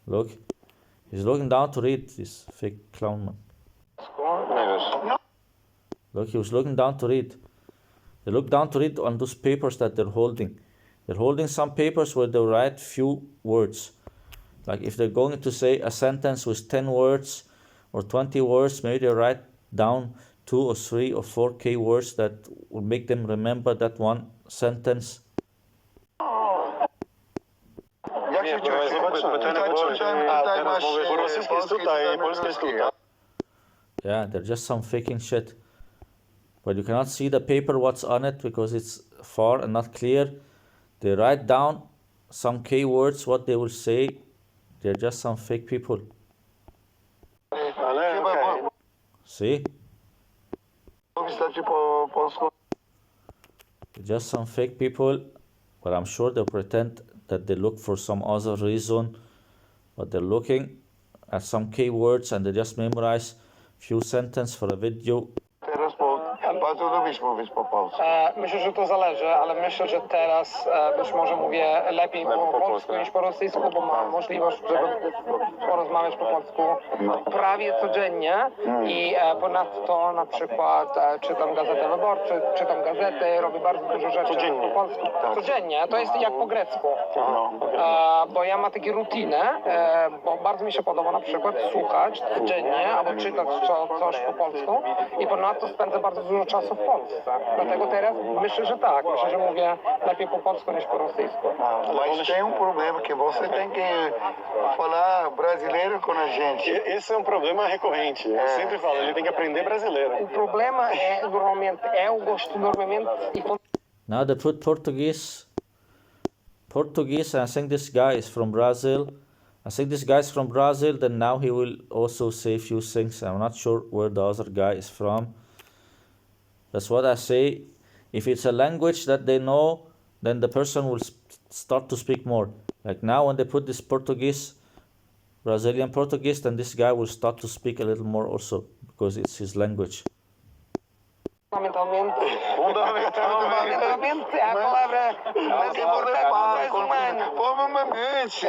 Look, he's looking down to read, this fake clown, man. Look, he was looking down to read. They look down to read on those papers that they're holding. They're holding some papers where they write few words. Like if they're going to say a sentence with 10 words or 20 words, maybe they write down 2 or 3 or 4 key words that will make them remember that one sentence. Jak się czujesz? Tutaj masz rosyjski jest tutaj, polski jest tutaj. Yeah, they're just some faking shit. But you cannot see the paper, what's on it, because it's far and not clear. They write down some key words, what they will say. They're just some fake people. See? They're just some fake people, but I'm sure they'll pretend that they look for some other reason. But they're looking at some key words and they just memorize few sentences for a video. Bardzo lubisz mówić po polsku. Myślę, że to zależy, ale myślę, że teraz być może mówię lepiej po polsku niż po rosyjsku, bo mam możliwość, żeby porozmawiać po polsku prawie codziennie i ponadto na przykład czytam gazetę wyborczą, czytam gazety, robię bardzo dużo rzeczy po polsku. Codziennie, to jest jak po grecku, bo ja mam takie rutynę, bo bardzo mi się podoba na przykład słuchać codziennie albo czytać coś po polsku i ponadto spędzę bardzo dużo czasu w Polsce. Dlatego teraz myślę, że tak. Myślę, że mówię lepiej po polsku niż po rosyjsku. Mas tem problema que você tem que falar brasileiro com a gente. Esse é problema recorrente. Eu sempre falo, ele tem que aprender brasileiro. O problema normalmente eu gosto normalmente Now they put Portuguese, and I think this guy is from Brazil. I think this guy is from Brazil, then now he will also say a few things. I'm not sure where the other guy is from. That's what I say. If it's a language that they know, then the person will start to speak more. Like now when they put this Portuguese, Brazilian Portuguese, then this guy will start to speak a little more also, because it's his language. fundamentalmente Fundamentalmente, a palavra mais importante do humano. Provavelmente.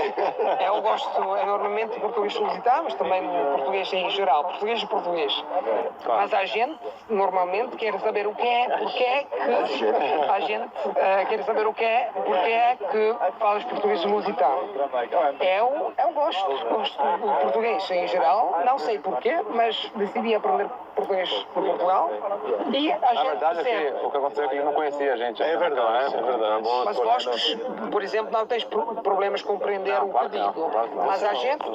Eu gosto enormemente de português solicitado, mas também português em geral. Português e português. Mas a gente, normalmente, quer saber o que é, porque é que... A gente quer saber o que é, porque é que falas português solicitado. Eu gosto do português em geral, não sei porquê, mas decidi aprender português por Portugal e a gente verdade é percebe. que o que aconteceu é que ele não conhecia a gente. É verdade, é verdade. Mas gostos, por exemplo, não tens problemas com compreender o que digo. Mas a gente,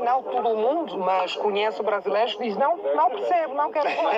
não todo mundo, mas conhece brasileiros e diz, não percebe, não quero falar.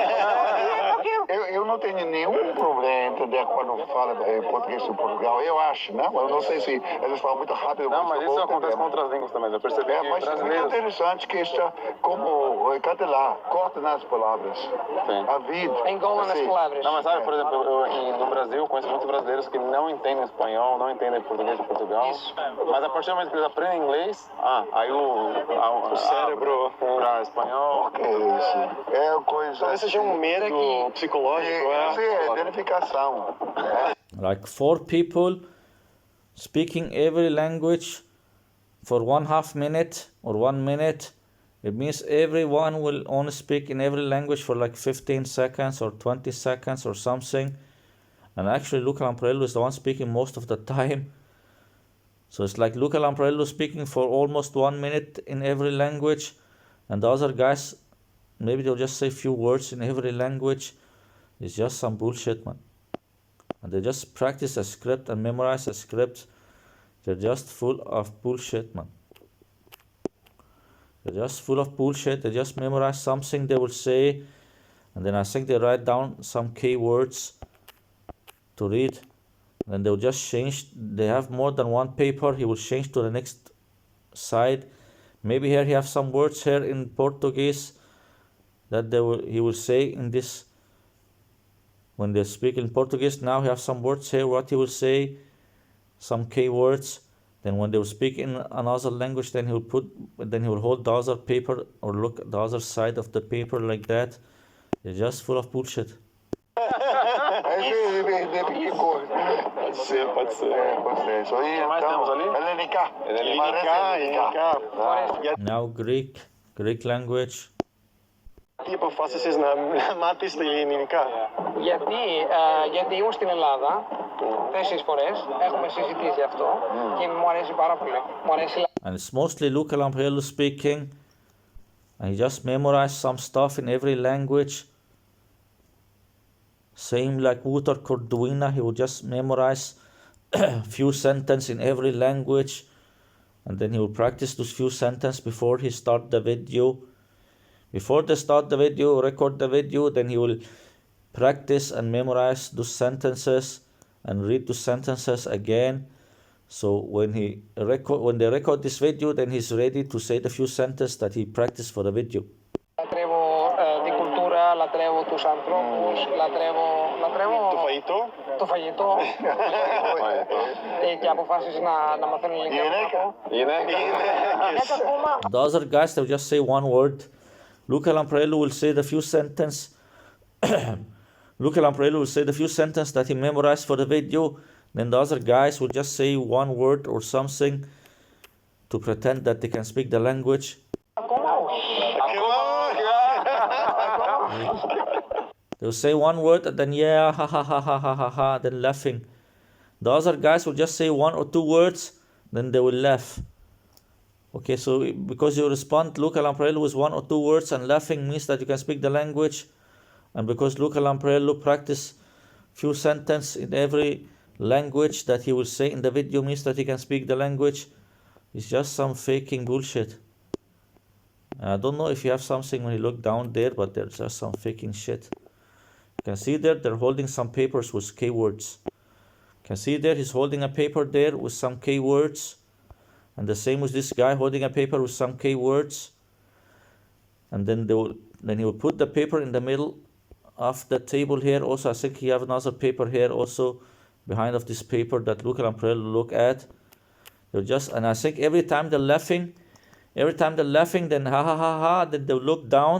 Não quero. Eu não tenho nenhum problema em entender quando fala português de Portugal. Eu acho, né? Eu não sei se eles falam muito rápido. Não, mas isso eu acontece com outras línguas também. Eu percebi que mas é muito brasileiros... interessante que está como cadê lá, corta nas palavras. Sim. A vida. Engola nas assim. palavras. Não, mas sabe, por exemplo, no Brasil eu conheço muitos brasileiros que não entendem espanhol, não entendem português de Portugal. Isso. Mas a partir do momento que eles aprendem inglês, aí o cérebro para espanhol. Que é isso? É coisa. Talvez seja um medo psicológico, É identificação. Like 4 people speaking every language for 1/2 minute or 1 minute. It means everyone will only speak in every language for like 15 seconds or 20 seconds or something. And actually Luca Lamparello is the one speaking most of the time. So it's like Luca Lamparello speaking for almost 1 minute in every language. And the other guys, maybe they'll just say few words in every language. It's just some bullshit, man. And they just practice a script and memorize a script. They're just full of bullshit, man. They're just full of bullshit. They just memorize something they will say, and then I think they write down some keywords to read. And they'll just change. They have more than one paper. He will change to the next side. Maybe here he have some words here in Portuguese that he will say in this. When they speak in Portuguese, now he have some words here. What he will say, some keywords. Then when they will speak in another language, then he will hold the other paper or look at the other side of the paper like that. They're just full of bullshit. Pode ser. Isso aí, O que mais temos ali? Helenica. Now Greek language. Τι αποφάσισες να μάθεις στα ελληνικά? Γιατί ήμουν στην Ελλάδα 4 φορές, έχουμε συζητήσει αυτό και μου αρέσει πάρα πολύ. Μου αρέσει. And it's mostly Luca Lamparello speaking. And he just memorized some stuff in every language. Same like Wouter Corduina, he would just memorize few sentences in every language. And then he will practice those few sentences before he start the video. Before they start the video, record the video, then he will practice and memorize those sentences and read those sentences again. So when they record this video, then he's ready to say the few sentences that he practiced for the video. Λατρεύω την κουλτούρα, λατρεύω τους ανθρώπους, λατρεύω Το φαγητό? το φαγητό και αποφάσισε να μαθαίνω ελληνικά. The other guys, they'll just say one word. Luca Lamparello will say the few sentences. Luca Lamparello will say the few sentences that he memorized for the video. Then the other guys will just say one word or something to pretend that they can speak the language. They'll say one word and then yeah, ha ha ha ha ha ha ha, then laughing. The other guys will just say 1 or 2 words, then they will laugh. Okay, so because you respond Luca Lamparello with 1 or 2 words and laughing means that you can speak the language. And because Luca Lamparello practice few sentences in every language that he will say in the video means that he can speak the language. It's just some faking bullshit. I don't know if you have something when you look down there, but there's just some faking shit. You can see there, they're holding some papers with keywords. You can see there, he's holding a paper there with some keywords. And the same with this guy holding a paper with some keywords. And then he will put the paper in the middle of the table here. Also, I think he have another paper here also behind of this paper that Luca Lamparello look at. And I think every time they're laughing, then ha ha ha ha, then they'll look down,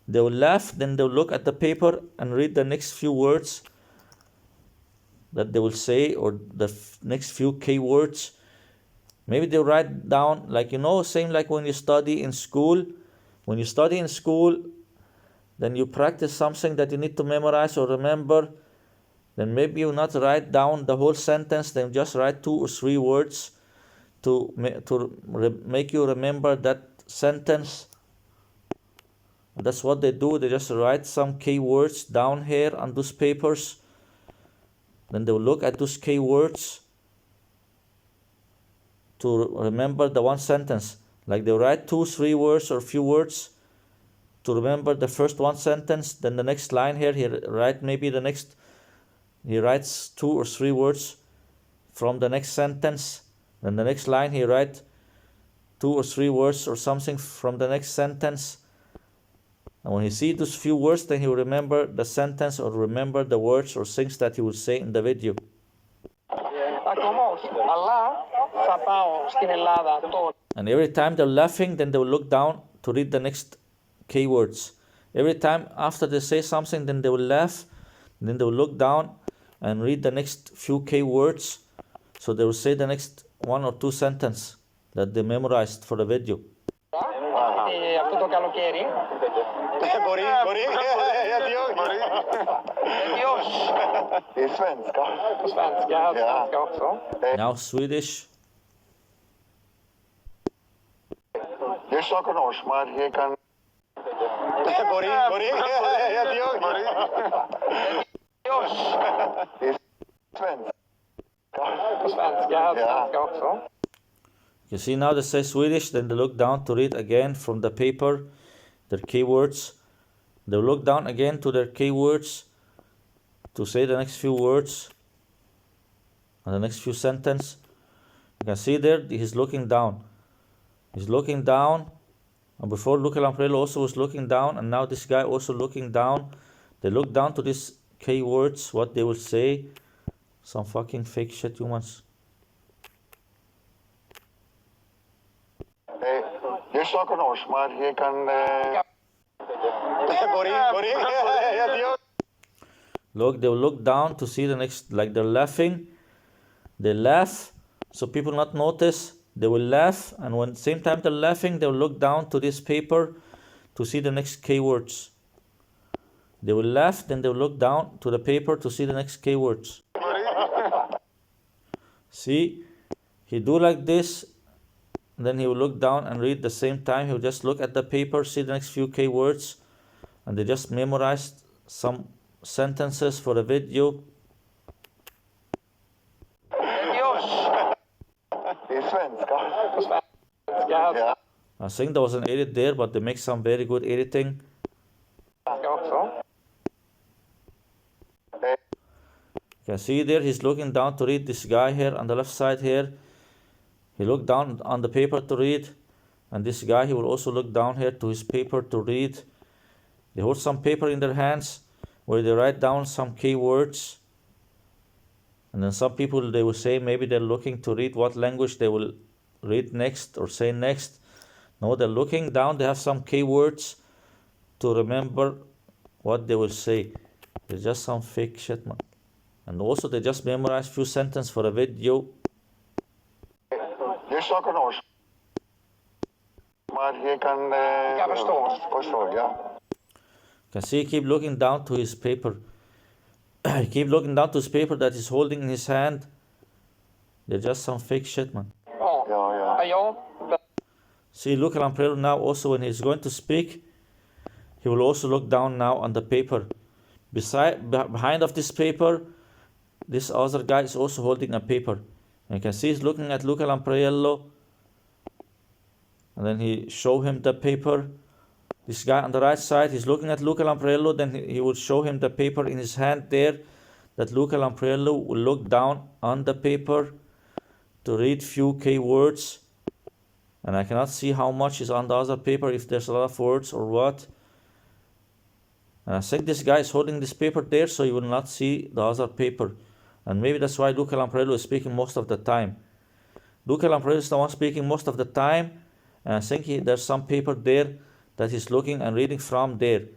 they will laugh, then they'll look at the paper and read the next few words, that they will say, or the next few keywords. Maybe they write down, like, same like when you study in school. When you study in school, then you practice something that you need to memorize or remember. Then maybe you not write down the whole sentence, then just write 2 or 3 words to make you remember that sentence. That's what they do. They just write some keywords down here on those papers. Then they will look at those keywords to remember the one sentence. Like they write 2, 3 words or few words to remember the first one sentence. Then the next line here, he writes 2 or 3 words from the next sentence. Then the next line he writes 2 or 3 words or something from the next sentence. And when he sees those few words, then he will remember the sentence or remember the words or things that he will say in the video. And every time they're laughing, then they will look down to read the next keywords. Every time after they say something, then they will laugh. Then they will look down and read the next few keywords. So they will say the next 1 or 2 sentences that they memorized for the video. Now Swedish. Det är saker norsk, men jag kan... Det är svenska. You see now they say Swedish, then they look down to read again from the paper, their keywords. They look down again to their keywords to say the next few words and the next few sentences. You can see there, he's looking down. He's looking down, and before Luca Lamprello also was looking down, and now this guy also looking down. They look down to these keywords, what they will say. Some fucking fake shit, humans. Det är saker norsk, men jag kan... Look, they will look down to see the next, like they're laughing. They laugh, so people not notice. They will laugh, and when same time they're laughing, they will look down to this paper to see the next keywords. They will laugh, then they will look down to the paper to see the next keywords. See, he do like this, then he will look down and read the same time. He will just look at the paper, see the next few keywords, and they just memorized some sentences for the video. I think there was an edit there, but they make some very good editing. You can see there, he's looking down to read this guy here on the left side here. He looked down on the paper to read, and this guy, he will also look down here to his paper to read. They hold some paper in their hands where they write down some keywords. And then some people, they will say maybe they're looking to read what language they will read next or say next. No, they're looking down, they have some keywords to remember what they will say. It's just some fake shit, man. And also they just memorize few sentences for a video. Det är saker norsk. Men jag kan... förstå, ja. You can see he keep looking down to his paper. He keep looking down to his paper that he's holding in his hand. They're just some fake shit, man. See, look at Lamprello now also when he's going to speak. He will also look down now on the paper. Behind of this paper, this other guy is also holding a paper. And you can see he's looking at Luca Lamprello. And then he show him the paper. This guy on the right side, he's looking at Luca Lamprello. Then he will show him the paper in his hand there. That Luca Lamprello will look down on the paper to read few keywords. And I cannot see how much is on the other paper, if there's a lot of words or what. And I think this guy is holding this paper there, so you will not see the other paper. And maybe that's why Luca Lamprello is speaking most of the time. Luca Lamprello is the one speaking most of the time. And I think there's some paper there that he's looking and reading from there.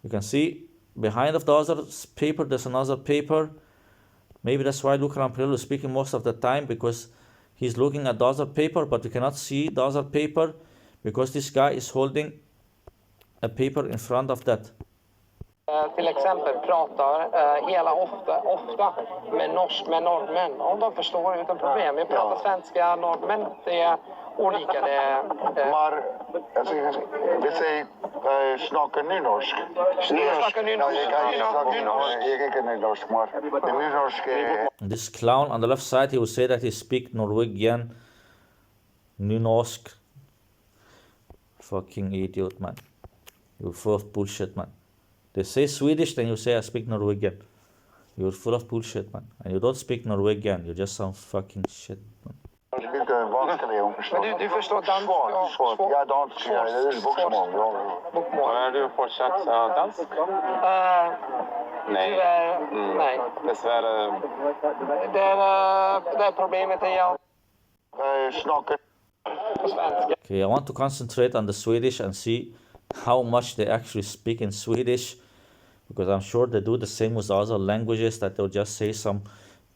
You can see behind of the other paper, there's another paper. maybe that's why Luca Lampriello is speaking most of the time, because he's looking at the other paper, but we cannot see the other paper because this guy is holding a paper in front of that. Till exempel pratar hela ofta med norrmän. Om de förstår utan problem. Vi pratar svenska, norrmän, det är olika. Maar, altså, hvis jeg snakker nynorsk... Snakker nynorsk. Jeg kan ikke nynorsk, maar det nynorsk... This clown on the left side, he will say that he speak Norwegian, nynorsk. Fucking idiot, man. You're full of bullshit, man. They say Swedish, then you say I speak Norwegian. You're full of bullshit, man. And you don't speak Norwegian, you just sound fucking shit, man. Men du förstår dansk? Ja, dansk. Ja, det är bokmål. Har du fortsatt dansk? Nej. Nej. Dessvärre. Det är problemet är jag Snakker. på svenska. Okay, I want to concentrate on the Swedish and see how much they actually speak in Swedish, because I'm sure they do the same with other languages, that they'll just say some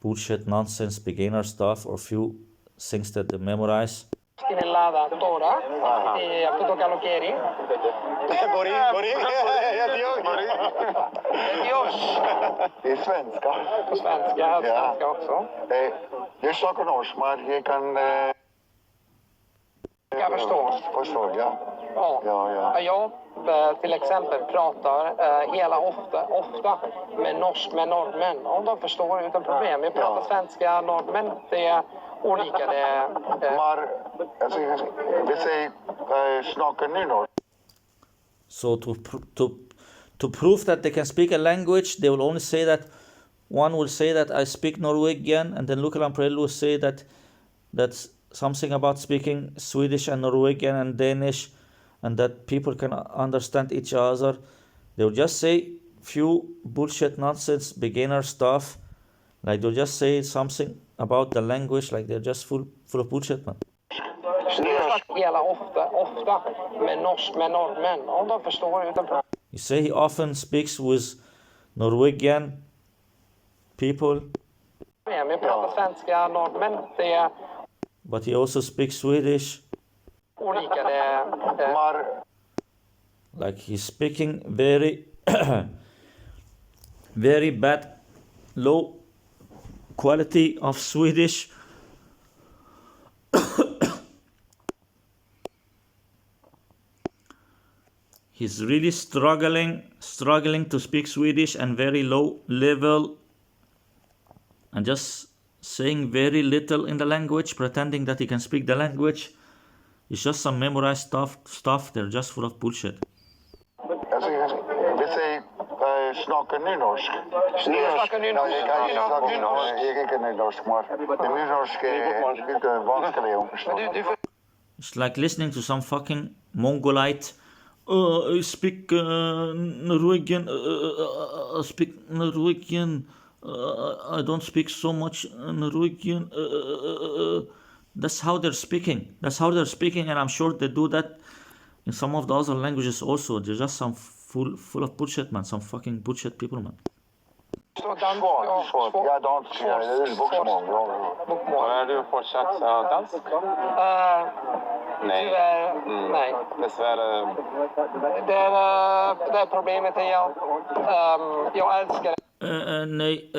bullshit nonsense beginner stuff or few things that they memorize. Nella Tora e appunto Calocchieri. Bori. Dios. Det är svenska. På svenska också. Jag snakker norsk, men jag kan... Jag förstår. Förstår, ja. Ja. Jag till exempel pratar hela ofta med norrmän. Om de förstår utan problem. Vi pratar svenska, norrmän, det är olika. Maar, altså, hvis jeg snakker nynorsk... So to prove that they can speak a language, they will only say that one will say that I speak Norwegian, and then Luca Lampriello will say that that's something about speaking Swedish and Norwegian and Danish, and that people can understand each other. They will just say few bullshit nonsense beginner stuff, like they'll just say something about the language, like they're just full of bullshit, man. Hela ofta med norrmän. Om de förstår utan problem. You say he often speaks with Norwegian people, Vi pratar svenska, norrmän, det är but he also speaks Swedish. olika. Maar... Like he's speaking very very bad, low quality of Swedish. He's really struggling to speak Swedish, and very low level, and just saying very little in the language, pretending that he can speak the language. It's just some memorized stuff. They're just full of bullshit. Altså, hvis jeg snakker nynorsk... Snakker nynorsk. Jeg kan ikke nynorsk, men det nynorsk er litt vanskelig å forstå. It's like listening to some fucking Mongolite. I speak Norwegian. I speak Norwegian. I don't speak so much Norwegian. That's how they're speaking. And I'm sure they do that in some of the other languages also. They're just some full of bullshit, man. Some fucking bullshit people, man. Svårt. Ja, dansk. Ja, det är bokmål. Har du fortsatt dansk? Nej. Nej. Dessvärre. Det är problemet är jag älskar Nej.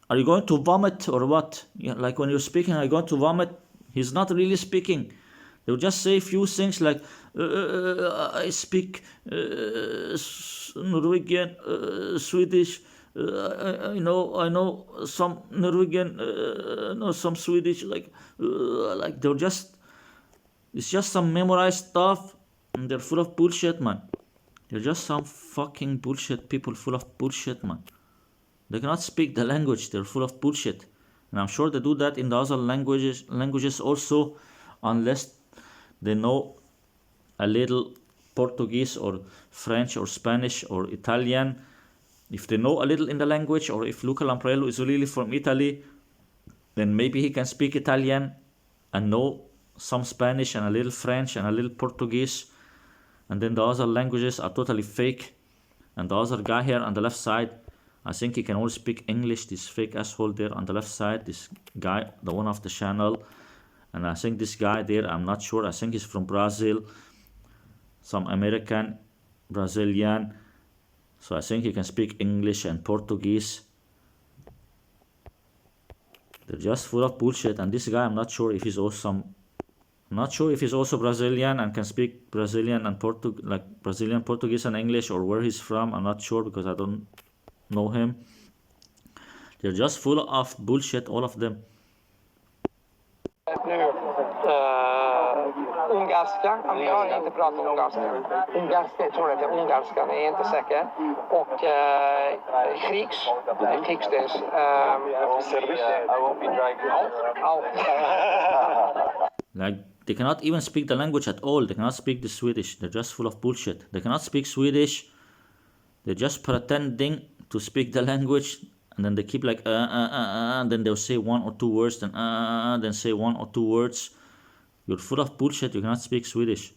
Are you going to vomit or what? Yeah, like when you're speaking, are you going to vomit? He's not really speaking. They'll just say a few things like, I speak Norwegian, Swedish, I know some Norwegian, know some Swedish, like they'll just, it's just some memorized stuff, and they're full of bullshit, man. They're just some fucking bullshit people full of bullshit, man. They cannot speak the language, they're full of bullshit. And I'm sure they do that in the other languages also, unless they know a little Portuguese or French or Spanish or Italian. If they know a little in the language, or if Luca Lampriello is really from Italy, then maybe he can speak Italian and know some Spanish and a little French and a little Portuguese. And then the other languages are totally fake, And the other guy here on the left side, I think he can only speak English. This fake asshole there on the left side, this guy, the one of the channel. And I think this guy there, I'm not sure, I think he's from Brazil, some American, Brazilian. So I think he can speak English and Portuguese. They're just full of bullshit. And this guy, I'm not sure if he's also Brazilian and can speak Brazilian and Brazilian Portuguese and English, or where he's from. I'm not sure because I don't know him. They're just full of bullshit, all of them. Nu, ungarska, jag har inte pratat ungarska. Ungarska, jag tror att det är ungarska, jag är inte säker. Och krigsdans. Like, they cannot even speak the language at all. They cannot speak the Swedish. They're just full of bullshit. They cannot speak Swedish. They're just pretending to speak the language, and then they keep like and then they'll say one or two words, then say one or two words. You're full of bullshit. You cannot speak Swedish.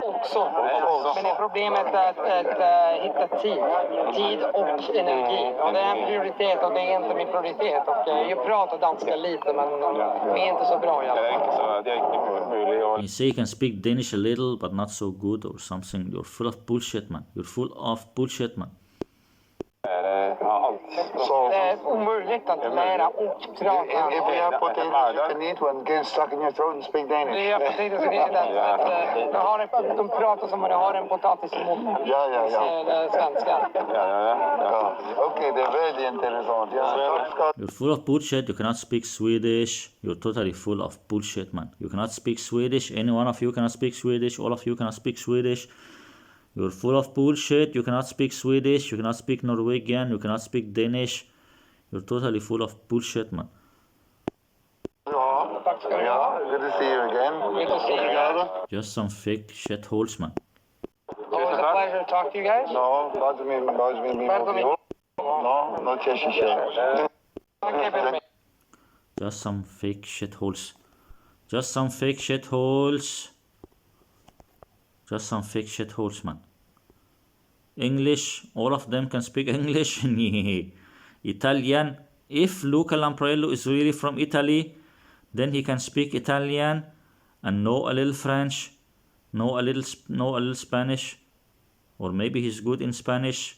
Också. Men det är problemet att hitta tid och energi. Och det är en prioritet och det är inte min prioritet. Och jag pratar danska lite, men vi är inte så bra i alla fall. You say you can speak Danish a little, but not so good or something. You're full of bullshit, man. You're full of bullshit, man. Det är omöjligt att lära och prata. If we have potatoes, you can eat one, get stuck in your throat and speak Danish. Det är potatoes och det de pratar som om de har en potatis i munnen. Ja. Det är svenska. Ja. Okej, det är väldigt intressant. You're full of bullshit. You cannot speak Swedish. You're totally full of bullshit, man. You cannot speak Swedish. Any one of you cannot speak Swedish. All of you cannot speak Swedish. You're full of bullshit. You cannot speak Swedish. You cannot speak Norwegian. You cannot speak Danish. You're totally full of bullshit, man. Tack ska du ha. Good to see you again. Good to see you guys. Just some fake shitholes, man. It was a pleasure to talk to you guys. No, bardzo mi miło. No, cieszę się. Just some fake shitholes. Just some fake shitholes. Just some fake shitholes, man. English, all of them can speak English. Italian, if Luca Lampriello is really from Italy, then he can speak Italian and know a little French, know a little Spanish, or maybe he's good in Spanish.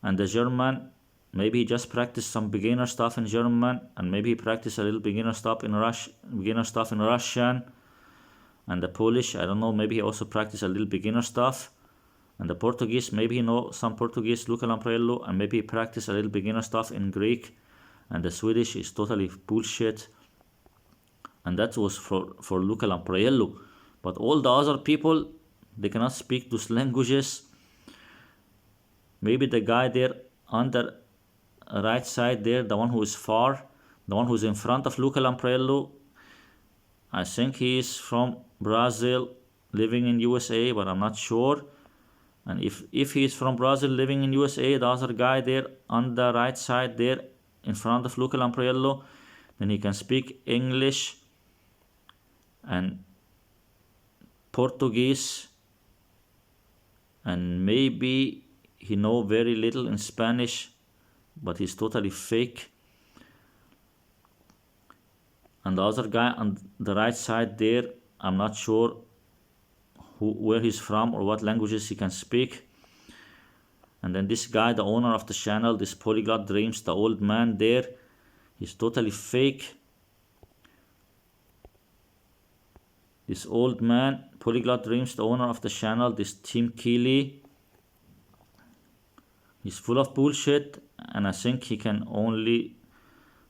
And the German, maybe he just practiced some beginner stuff in German, and maybe he practiced a little beginner stuff in Russian. And the Polish, I don't know, maybe he also practiced a little beginner stuff. And the Portuguese, maybe he knows some Portuguese, Luca Lampriello, and maybe he practiced a little beginner stuff in Greek. And the Swedish is totally bullshit. And that was for Luca Lampriello. But all the other people, they cannot speak those languages. Maybe the guy there on the right side there, the one who is far, the one who's in front of Luca Lampriello, I think he is from Brazil, living in USA, but I'm not sure. And if he is from Brazil, living in USA, the other guy there on the right side there, in front of Luca Lampriello, then he can speak English and Portuguese, and maybe he know very little in Spanish, but he's totally fake. And the other guy on the right side there, I'm not sure where he's from or what languages he can speak. And then this guy, the owner of the channel, this Polyglot Dreams, the old man there, he's totally fake. This old man, Polyglot Dreams, the owner of the channel, this Tim Keeley, he's full of bullshit, and I think he can only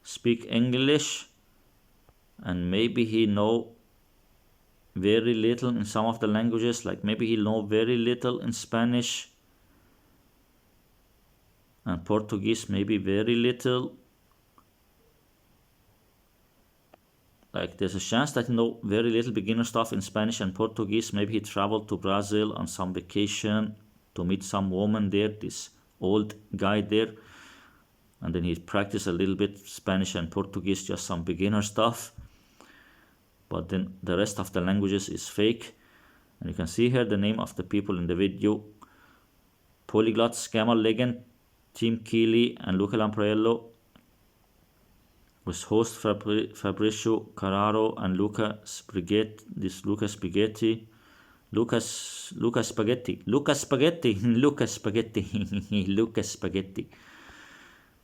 speak English, and maybe he know very little in some of the languages, like maybe he know very little in Spanish and Portuguese, maybe very little. Like there's a chance that he know very little beginner stuff in Spanish and Portuguese. Maybe he traveled to Brazil on some vacation to meet some woman there, this old guy there, and then he practiced a little bit Spanish and Portuguese, just some beginner stuff. But then the rest of the languages is fake. And you can see here the name of the people in the video. Polyglot Scammer Legend, Tim Keeley and Luca Lampriello, with host Fabrizio Carraro and Luca Spaghetti. Luca Spaghetti.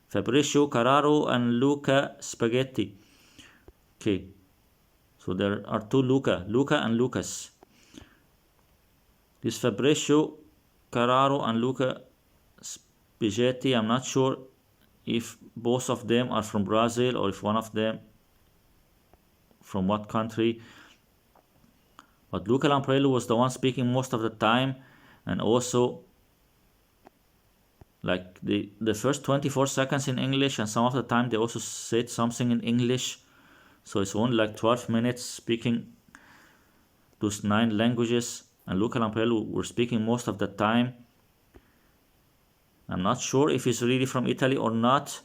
Fabrizio Carraro and Luca Spaghetti. Okay, so there are two Luca and Lucas. This Fabrizio Carraro and Luca Spaghetti, I'm not sure if both of them are from Brazil or if one of them from what country. But Luca Lampriello was the one speaking most of the time, and also like the first 24 seconds in English, and some of the time they also said something in English. So it's only like 12 minutes speaking those 9 languages, and Luca Lampriello were speaking most of the time. I'm not sure if he's really from Italy or not,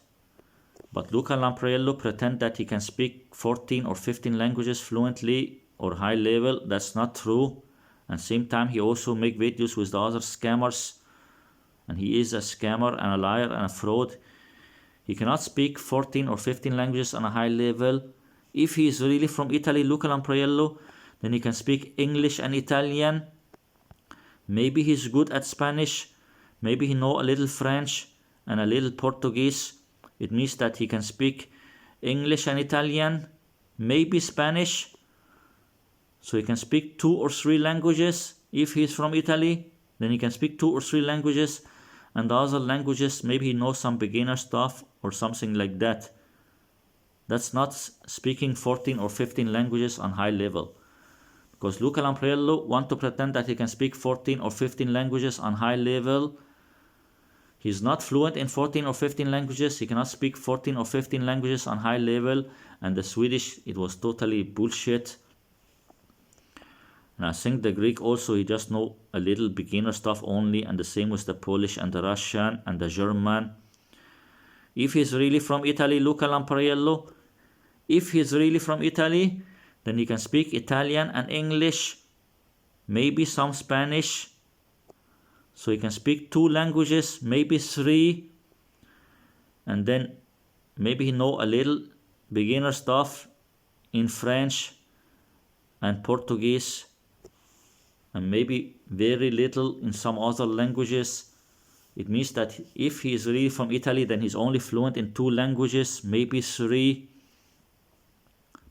but Luca Lampriello pretend that he can speak 14 or 15 languages fluently or high level. That's not true. And same time he also make videos with the other scammers, and he is a scammer and a liar and a fraud. He cannot speak 14 or 15 languages on a high level. If he is really from Italy, Luca Lampriello, then he can speak English and Italian. Maybe he's good at Spanish. Maybe he know a little French and a little Portuguese. It means that he can speak English and Italian, maybe Spanish. So he can speak 2 or 3 languages. If he's from Italy, then he can speak 2 or 3 languages. And the other languages, maybe he knows some beginner stuff or something like that. That's not speaking 14 or 15 languages on high level. Because Luca Lampriello want to pretend that he can speak 14 or 15 languages on high level. He's not fluent in 14 or 15 languages. He cannot speak 14 or 15 languages on high level. And the Swedish, it was totally bullshit. And I think the Greek also, he just know a little beginner stuff only. And the same with the Polish and the Russian and the German. If he's really from Italy, Luca Lampriello, if he's really from Italy, then he can speak Italian and English, maybe some Spanish. So he can speak 2 languages, maybe 3. And then maybe he know a little beginner stuff in French and Portuguese. And maybe very little in some other languages. It means that if he is really from Italy, then he's only fluent in 2 languages, maybe 3.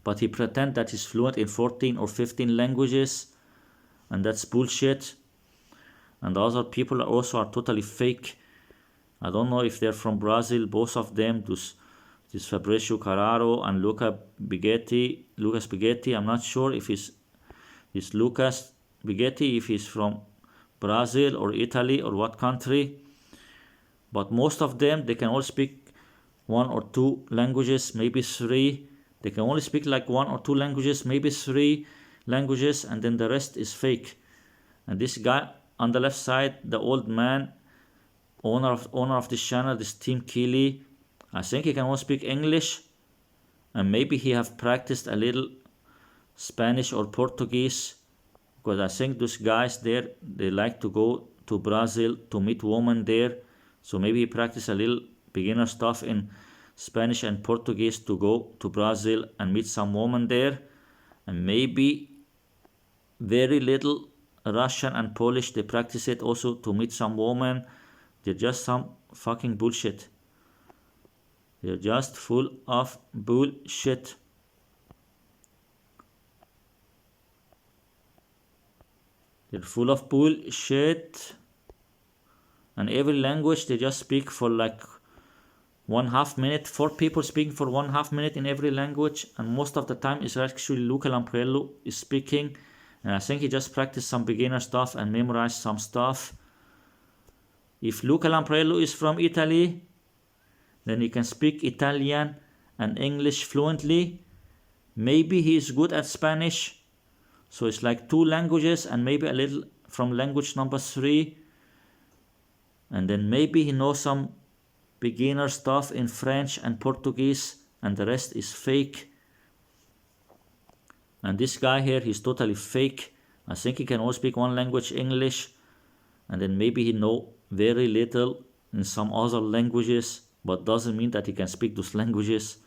But he pretend that he's fluent in 14 or 15 languages. And that's bullshit. And the other people also are totally fake. I don't know if they're from Brazil, both of them, this Fabrizio Carraro and Luca Spaghetti. I'm not sure if it's Lucas Spaghetti, if he's from Brazil or Italy or what country. But most of them, they can all speak 1 or 2 languages, maybe 3. They can only speak like 1 or 2 languages, maybe 3 languages, and then the rest is fake. And this guy on the left side, the old man, owner of this channel, this Tim Keeley, I think he can only speak English, and maybe he have practiced a little Spanish or Portuguese, because I think those guys there, they like to go to Brazil to meet women there. So maybe he practiced a little beginner stuff in Spanish and Portuguese to go to Brazil and meet some woman there. And maybe very little Russian and Polish, they practice it also to meet some woman. They're just some fucking bullshit. They're just full of bullshit. They're full of bullshit. And every language they just speak for like 1/2 minute. 4 people speaking for 1/2 minute in every language. And most of the time is actually Luca Lampriello is speaking. And I think he just practiced some beginner stuff and memorized some stuff. If Luca Lampriello is from Italy, then he can speak Italian and English fluently. Maybe he is good at Spanish. So it's like 2 languages and maybe a little from language number 3. And then maybe he knows some beginner stuff in French and Portuguese, and the rest is fake. And this guy here, he's totally fake. I think he can only speak 1 language, English, and then maybe he know very little in some other languages, but doesn't mean that he can speak those languages.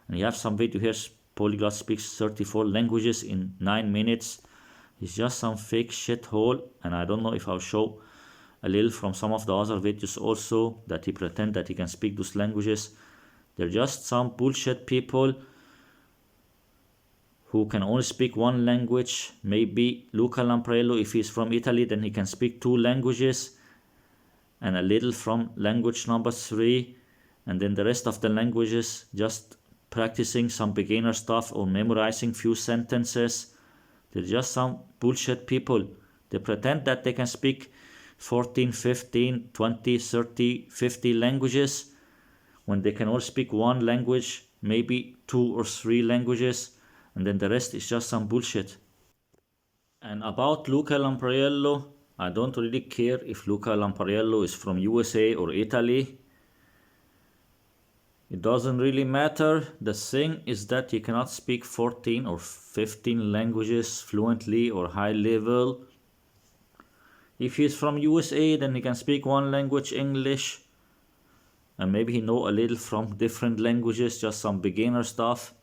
And you have some video here, Polyglot speaks 34 languages in 9 minutes. It's just some fake shithole, and I don't know if I'll show a little from some of the other videos also that he pretend that he can speak those languages. They're just some bullshit people who can only speak one language. Maybe Luca Lampriello, if he's from Italy, then he can speak 2 languages and a little from language number 3, and then the rest of the languages just practicing some beginner stuff or memorizing few sentences. They're just some bullshit people. They pretend that they can speak 14, 15, 20, 30, 50 languages when they can all speak one language, maybe 2 or 3 languages, and then the rest is just some bullshit. And about Luca Lampriello, I don't really care if Luca Lampriello is from USA or Italy. It doesn't really matter. The thing is that you cannot speak 14 or 15 languages fluently or high level. If he's from USA, then he can speak one language, English, and maybe he know a little from different languages, just some beginner stuff.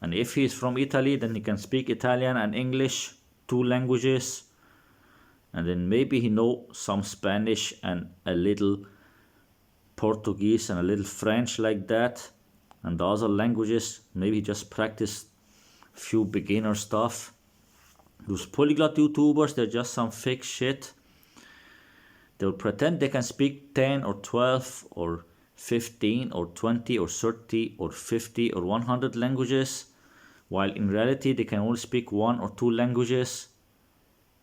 And if he's from Italy, then he can speak Italian and English, 2 languages, and then maybe he know some Spanish and a little Portuguese and a little French like that, and the other languages maybe just practice few beginner stuff. Those polyglot YouTubers, they're just some fake shit. They'll pretend they can speak 10 or 12 or 15 or 20 or 30 or 50 or 100 languages, while in reality they can only speak 1 or 2 languages.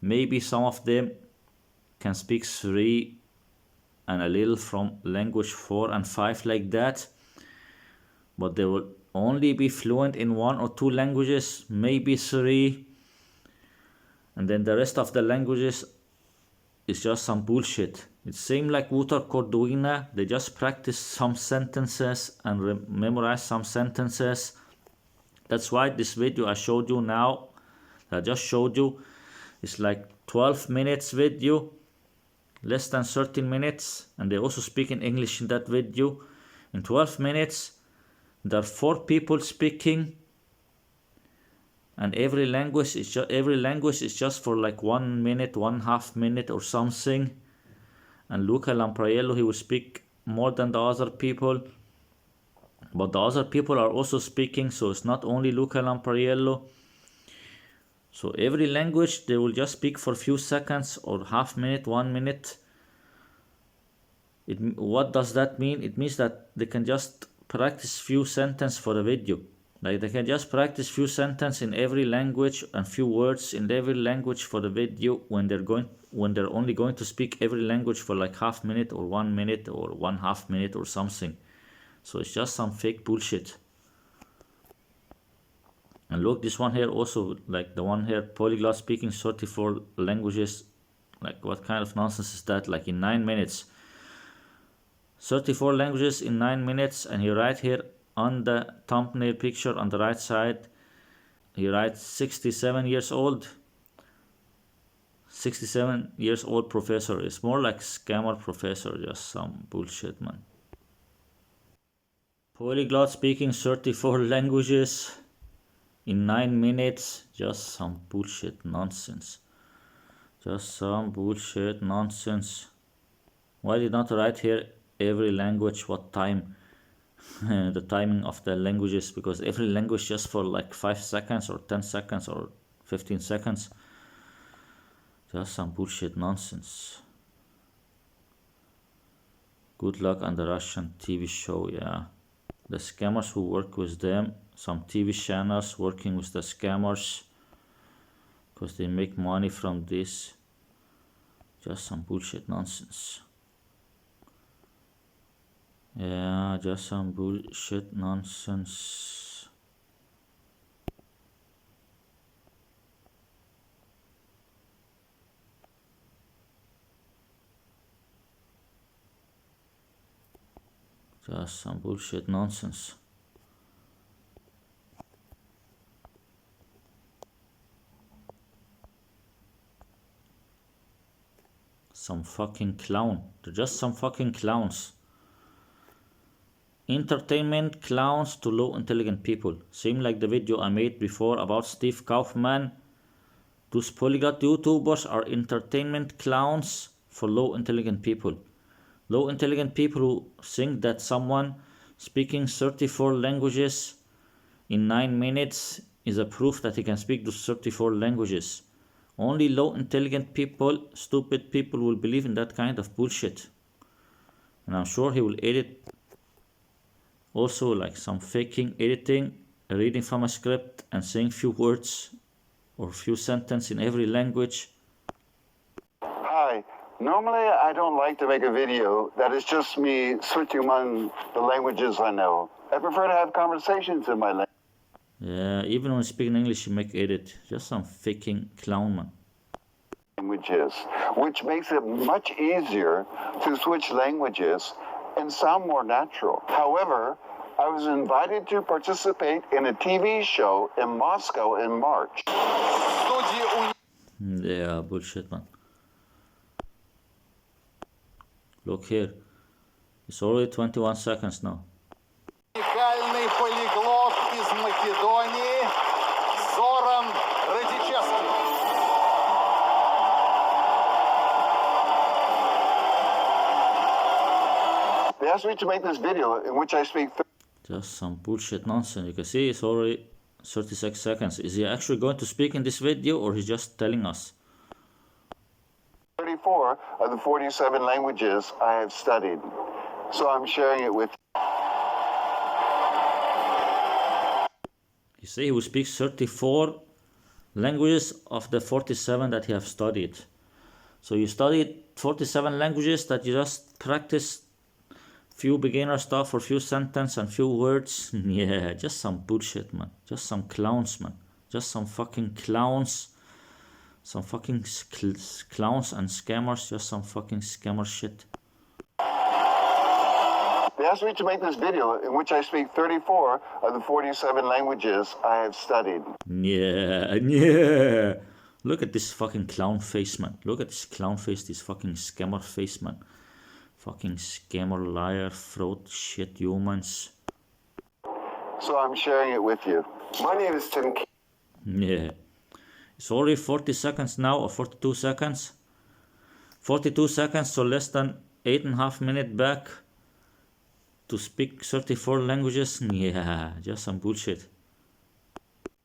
Maybe some of them can speak 3 and a little from language 4 and 5 like that, but they will only be fluent in 1 or 2 languages, maybe 3, and then the rest of the languages is just some bullshit. It seems like Wouter Corduina, they just practice some sentences and memorize some sentences. That's why this video I showed you now, I just showed you, is like 12 minutes video, less than 13 minutes, and they also speak in English in that video. In 12 minutes there are 4 people speaking, and every language is just for like 1 minute, 1/2 minute or something. And Luca Lampriello, he will speak more than the other people, but the other people are also speaking, so it's not only Luca Lampriello. So every language they will just speak for a few seconds or 1/2 minute, 1 minute. What does that mean? It means that they can just practice few sentences for the video. Like they can just practice few sentences in every language and few words in every language for the video when they're only going to speak every language for like 1/2 minute or 1 minute or 1/2 minute or something. So it's just some fake bullshit. And look, this one here also, like the one here, polyglot speaking 34 languages. Like what kind of nonsense is that? Like in 9 minutes. 34 languages in 9 minutes, and he write here on the thumbnail picture on the right side, he writes 67 years old. 67 years old professor. It's more like scammer professor, just some bullshit, man. Polyglot speaking 34 languages in 9 minutes, just some bullshit nonsense. Just some bullshit nonsense. Why did not write here every language, what time? The timing of the languages, because every language just for like 5 seconds or 10 seconds or 15 seconds. Just some bullshit nonsense. Good luck on the Russian TV show, yeah. The scammers who work with them, some TV channels working with the scammers, because they make money from this. Just some bullshit nonsense. Yeah, just some bullshit nonsense. Just some bullshit nonsense. Some fucking clown. They're just some fucking clowns. Entertainment clowns to low intelligent people. Same like the video I made before about Steve Kaufman. Those polyglot YouTubers are entertainment clowns for low intelligent people. Low intelligent people who think that someone speaking 34 languages in 9 minutes is a proof that he can speak those 34 languages. Only low intelligent people, stupid people will believe in that kind of bullshit. And I'm sure he will edit also like some faking editing, reading from a script and saying few words or few sentences in every language. Hi. Normally, I don't like to make a video that is just me switching among the languages I know. I prefer to have conversations in my language. Yeah, even when speaking English, you make edit. Just some faking clown, man. Languages, which makes it much easier to switch languages and sound more natural. However, I was invited to participate in a TV show in Moscow in March. Yeah, bullshit, man. Look here. It's already 21 seconds now. Уникальный полиглот из Македонии Зоран Радичевский. They asked me to make this video in which I speak Just some bullshit nonsense. You can see it's already 36 seconds. Is he actually going to speak in this video or he's just telling us? 34 of the 47 languages I have studied. So I'm sharing it with you. You see, he will speak 34 languages of the 47 that he have studied. So you studied 47 languages that you just practice few beginner stuff or few sentences and few words. Yeah, just some bullshit, man. Just some clowns, man. Just some fucking clowns. Some fucking clowns and scammers. Just some fucking scammer shit. They asked me to make this video in which I speak 34 of the 47 languages I have studied. Yeah, yeah. Look at this fucking clown face, man. Look at this clown face, this fucking scammer face, man. Fucking scammer, liar, fraud, shit, humans. So I'm sharing it with you. My name is Tim. Yeah. It's already 40 seconds now, or 42 seconds. 42 seconds, so less than 8.5 minutes back to speak 34 languages. Yeah, just some bullshit.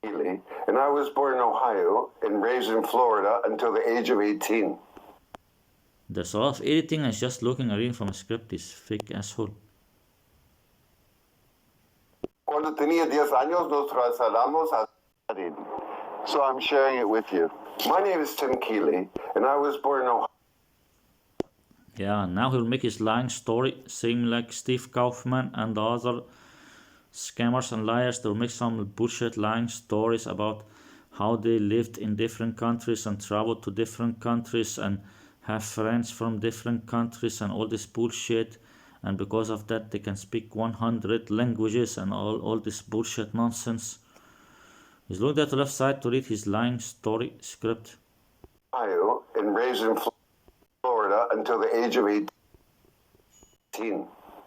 And I was born in Ohio and raised in Florida until the age of 18. There's a lot of editing and just looking and reading from a script, this fake asshole. Cuando tenía 10 años, nos trasladamos a studied. So I'm sharing it with you. My name is Tim Keeley, and I was born in Ohio. Yeah, now he'll make his lying story, same like Steve Kaufman and the other scammers and liars. They'll make some bullshit lying stories about how they lived in different countries and traveled to different countries and have friends from different countries and all this bullshit, and because of that they can speak 100 languages and all this bullshit nonsense. He's looking at the left side to read his lying story script. Ohio and raised in Florida until the age of 18.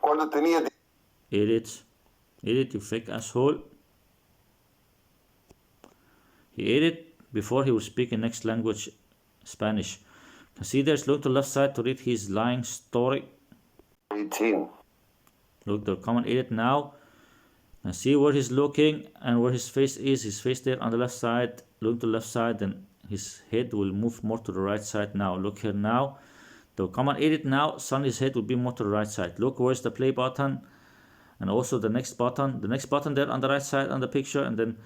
Cuando tenía Edit, you fake asshole. He edit before he will speak in next language, Spanish. See, there's look to the left side to read his lying story. 18. Look, the command edit now. And see where he's looking and where his face is. His face there on the left side. Look to the left side, and his head will move more to the right side now. Look here now. The command edit now, suddenly his head will be more to the right side. Look, where's the play button? And also the next button. The next button there on the right side on the picture, and then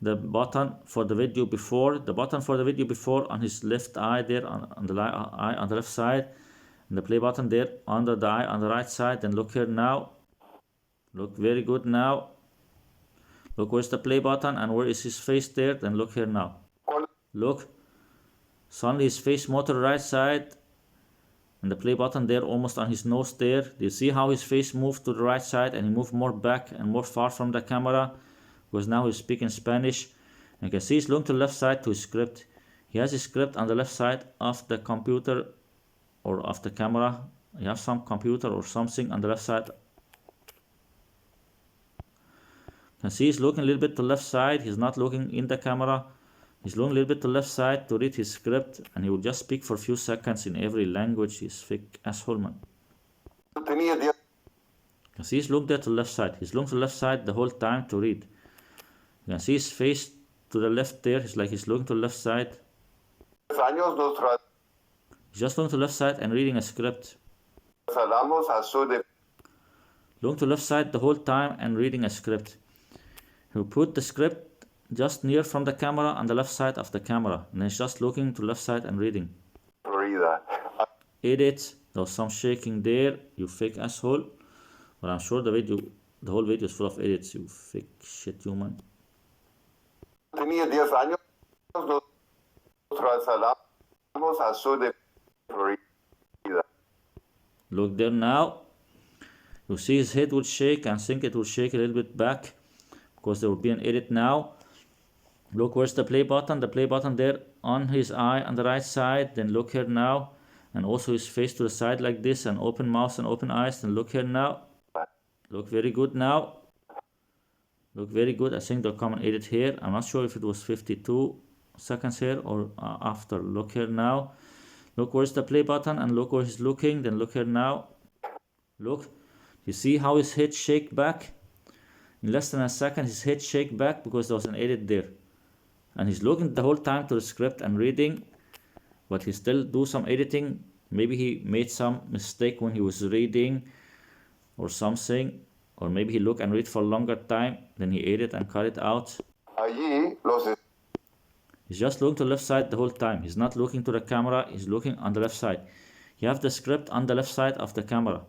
the button for the video before. The button for the video before on his left eye there on the eye on the left side. And the play button there under the eye on the right side. Then look here now. Look very good now. Look, where's the play button and where is his face there? Then look here now. Look. Suddenly his face more to the right side. And the play button there almost on his nose there. Do you see how his face moved to the right side and he moved more back and more far from the camera? Because now he's speaking Spanish. And you can see he's looking to the left side to his script. He has his script on the left side of the computer or of the camera. You have some computer or something on the left side. You can see he's looking a little bit to the left side. He's not looking in the camera. He's looking a little bit to the left side to read his script, and he will just speak for a few seconds in every language. He's fake asshole, man. You can see he's looking there to the left side. He's looking to the left side the whole time to read. You can see his face to the left there. He's like he's looking to the left side. He's just looking to the left side and reading a script. Looking to the left side the whole time and reading a script. He will put the script just near from the camera on the left side of the camera, and he's just looking to the left side and reading. Edit. There was some shaking there, you fake asshole. But I'm sure the whole video is full of edits, you fake shit human. Look there now. You see his head will shake, and think it will shake a little bit back because there will be an edit now. Look, where's the play button? The play button there on his eye on the right side. Then look here now, and also his face to the side like this, and open mouth and open eyes. Then look here now. Look very good now. Look very good. I think they'll come and edit here. I'm not sure if it was 52 seconds here or after. Look here now. Look, where's the play button, and look where he's looking. Then look here now. Look, you see how his head shake back? In less than a second his head shake back because there was an edit there. And he's looking the whole time to the script and reading, but he still do some editing. Maybe he made some mistake when he was reading or something, or maybe he look and read for a longer time, then he edit and cut it out. He's just looking to the left side the whole time. He's not looking to the camera, he's looking on the left side. You have the script on the left side of the camera.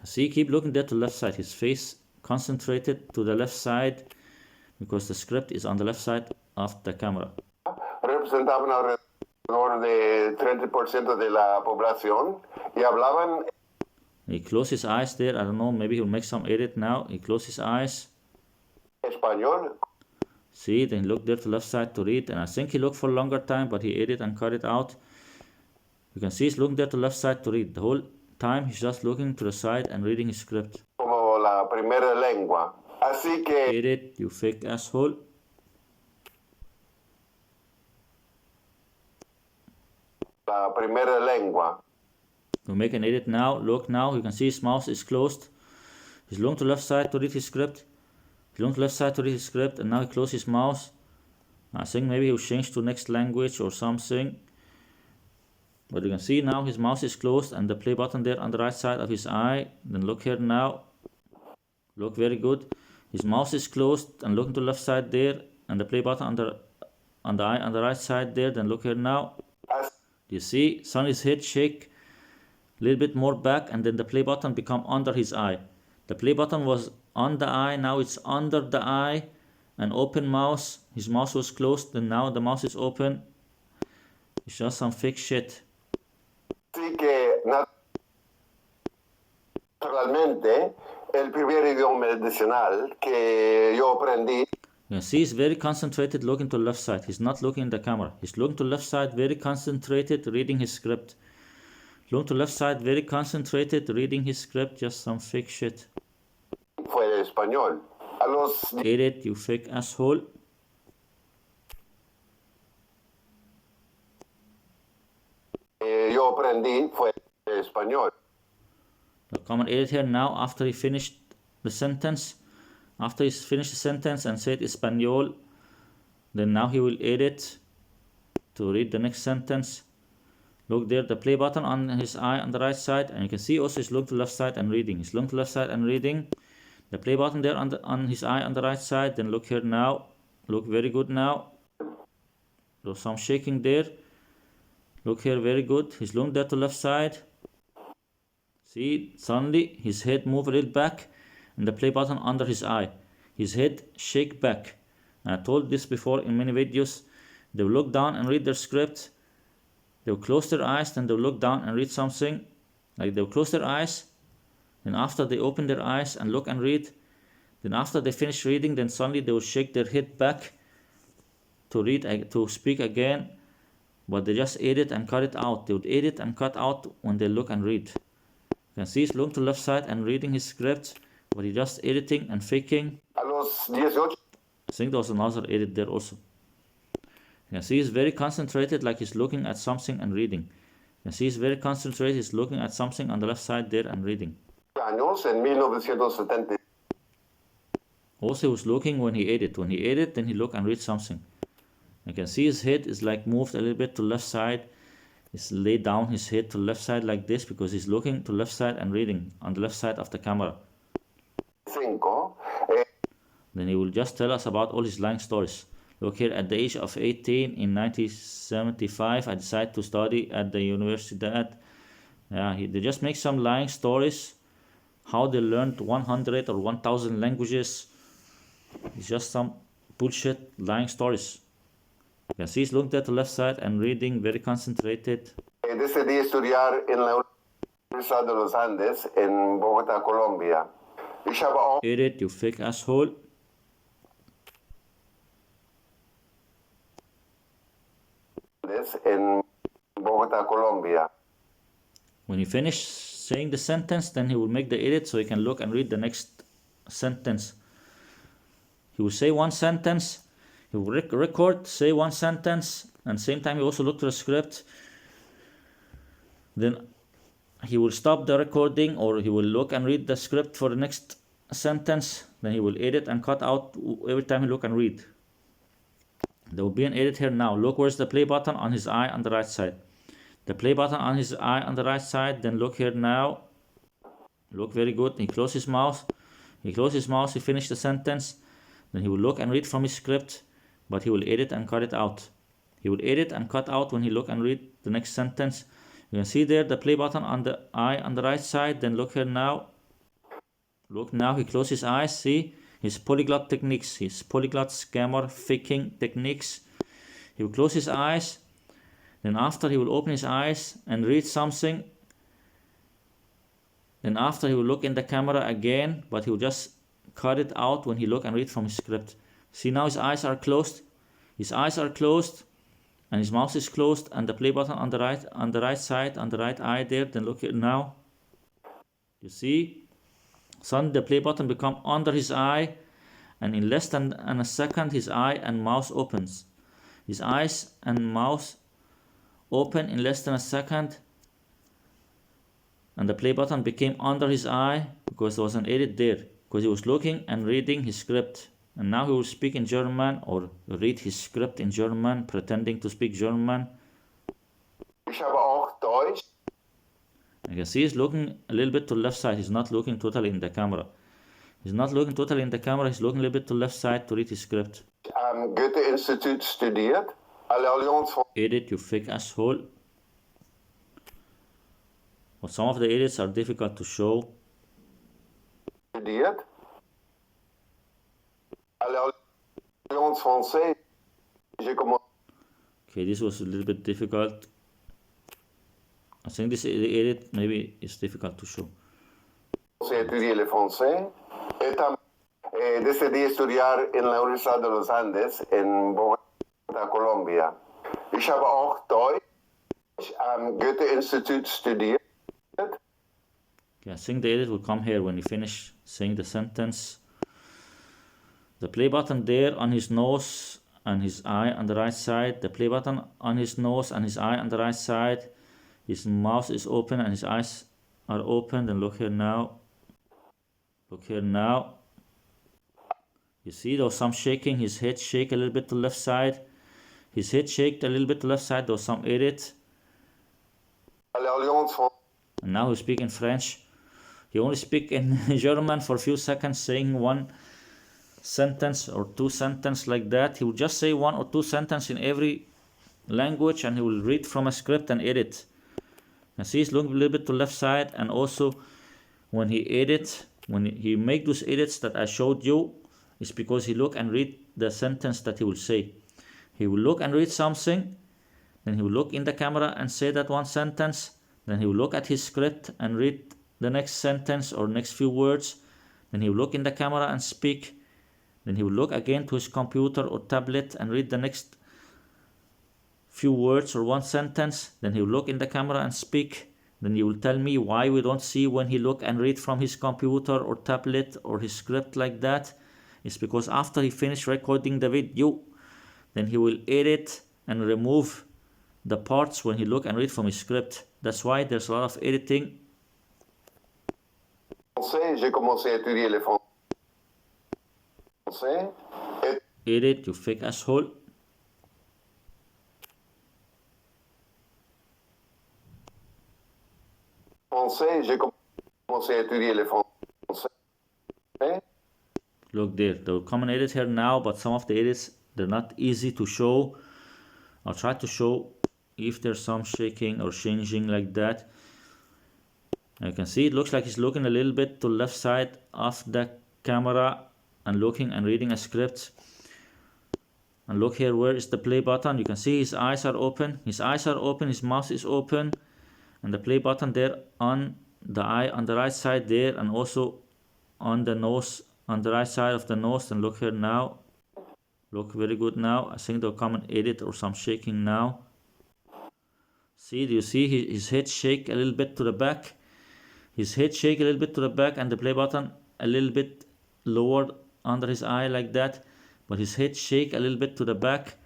See, keep looking there to the left side. His face concentrated to the left side because the script is on the left side of the camera. Representaban alrededor de 30% de la población y hablaban. He closed his eyes there. I don't know, maybe he'll make some edit now. He closed his eyes. Español. See, then he looked there to the left side to read, and I think he looked for a longer time, but he edit and cut it out. You can see he's looking there to the left side to read. The whole time he's just looking to the side and reading his script. Como la primera lengua. Así que edit, you fake asshole. La primera lengua. You make an edit now. Look now, you can see his mouse is closed. He's looking to the left side to read his script. He's looking to the left side to read his script, and now he closed his mouse. I think maybe he'll change to next language or something. But you can see now his mouse is closed and the play button there on the right side of his eye. Then look here now. Look very good. His mouse is closed and looking to the left side there, and the play button on the eye on the right side there. Then look here now. You see, Sonny's head shake a little bit more back, and then the play button become under his eye. The play button was on the eye, now it's under the eye, and open mouse. His mouse was closed, and now the mouse is open. It's just some fake shit. Así que naturalmente el primer idioma adicional que yo aprendí. You can see he's very concentrated looking to the left side. He's not looking in the camera. He's looking to the left side, very concentrated, reading his script. Looking to the left side, very concentrated, reading his script. Just some fake shit. Fue el español. A los edit, you fake asshole. Yo aprendí fue el español. Now come and edit here now after he finished the sentence. After he's finished the sentence and said Espanol, then now he will edit to read the next sentence. Look there, the play button on his eye on the right side, and you can see also he's looking to the left side and reading. He's looking to the left side and reading. The play button there on his eye on the right side. Then look here now. Look very good now. There's some shaking there. Look here, very good. He's looking there to the left side. See, suddenly his head move a little back, and the play button under his eye. His head shake back. And I told this before in many videos. They will look down and read their script. They will close their eyes, then they will look down and read something. Like they will close their eyes, then after they open their eyes and look and read, then after they finish reading, then suddenly they will shake their head back to read, to speak again. but they just edit and cut it out. They would edit and cut out when they look and read. You can see he's looking to the left side and reading his script, but he's just editing and faking. A los 18. I think there was another edit there also. You can see he's very concentrated, like he's looking at something and reading. You can see he's very concentrated, he's looking at something on the left side there and reading. Años, en 1970. Also he was looking when he edit. When he edit, then he look and read something. You can see his head is like moved a little bit to left side. He's laid down his head to left side like this because he's looking to left side and reading on the left side of the camera. 5. Then he will just tell us about all his lying stories. Look here, at the age of 18 in 1975, I decided to study at the university that they just make some lying stories, how they learned 100 or 1000 languages. It's just some bullshit lying stories. You can see he's looking at the left side and reading, very concentrated. Decidí estudiar en la Universidad de los Andes en Bogotá, Colombia. Ich habe auch Edit, you fake asshole. en Bogotá, Colombia. When he finish saying the sentence, then he will make the edit so he can look and read the next sentence. He will say one sentence, he will record, say one sentence, and same time he also look to the script. Then he will stop the recording, or he will look and read the script for the next sentence. Then he will edit and cut out every time he look and read. There will be an edit here now. Look, where's the play button on his eye on the right side. The play button on his eye on the right side. Then look here now. Look, very good. He closed his mouth. He closed his mouth. He finished the sentence. Then he will look and read from his script, but he will edit and cut it out. He will edit and cut out when he look and read the next sentence. You can see there the play button on the eye on the right side. Then look here now. Look now, he closed his eyes. See his polyglot techniques, his polyglot scammer faking techniques. He will close his eyes. Then after he will open his eyes and read something. Then after he will look in the camera again, but he will just cut it out when he look and read from his script. See, now his eyes are closed. His eyes are closed and his mouth is closed, and the play button on the right side, on the right eye there. Then look here now. You see? Suddenly the play button become under his eye, and in less than a second his eye and mouth opens. His eyes and mouth open in less than a second, and the play button became under his eye because there was an edit there, because he was looking and reading his script. And now he will speak in German or read his script in German, pretending to speak German. Ich habe auch Deutsch. You can see he's looking a little bit to the left side. He's not looking totally in the camera. He's not looking totally in the camera. He's looking a little bit to the left side to read his script. Am Goethe-Institut studiert. Allianz von Edit, you fake asshole. But some of the edits are difficult to show. studiert. Allianz française. J'ai commencé. Okay, this was a little bit difficult. I think this edit maybe is difficult to show. a étudier le français. Decidí estudiar en la Universidad de los Andes en Bogotá, Colombia. Ich habe auch Deutsch am Goethe-Institut studiert. Okay, I think the edit will come here when you finish saying the sentence. The play button there on his nose and his eye on the right side. The play button on his nose and his eye on the right side. His mouth is open and his eyes are open. Then look here now. Look here now. You see there was some shaking. His head shake a little bit to the left side. His head shaked a little bit to the left side. There was some edit. And now he speaks in French. He only speak in German for a few seconds, saying one sentence or two sentences like that. He will just say one or two sentences in every language, and he will read from a script and edit. And see, he's looking a little bit to the left side, and also when he edit, when he make those edits that I showed you, it's because he look and read the sentence that he will say. He will look and read something, then he will look in the camera and say that one sentence, then he will look at his script and read the next sentence or next few words, then he will look in the camera and speak, then he will look again to his computer or tablet and read the next few words or one sentence, then he will look in the camera and speak. Then he will tell me why we don't see when he look and read from his computer or tablet or his script like that. It's because after he finished recording the video, then he will edit and remove the parts when he look and read from his script. That's why there's a lot of editing. J'ai commencé à étudier le français. Edit, you fake asshole. J'ai commencé à étudier le français. Look there, there will come an edit here now, but some of the edits, they're not easy to show. I'll try to show if there's some shaking or changing like that. You can see it looks like he's looking a little bit to the left side of the camera and looking and reading a script. And look here, where is the play button? You can see his eyes are open. His eyes are open, his mouth is open. And the play button there on the eye on the right side there, and also on the nose, on the right side of the nose. And look here now. Look very good now. I think there'll come an edit or some shaking now. See, do you see his head shake a little bit to the back? His head shake a little bit to the back and the play button a little bit lower under his eye like that. But his head shake a little bit to the back.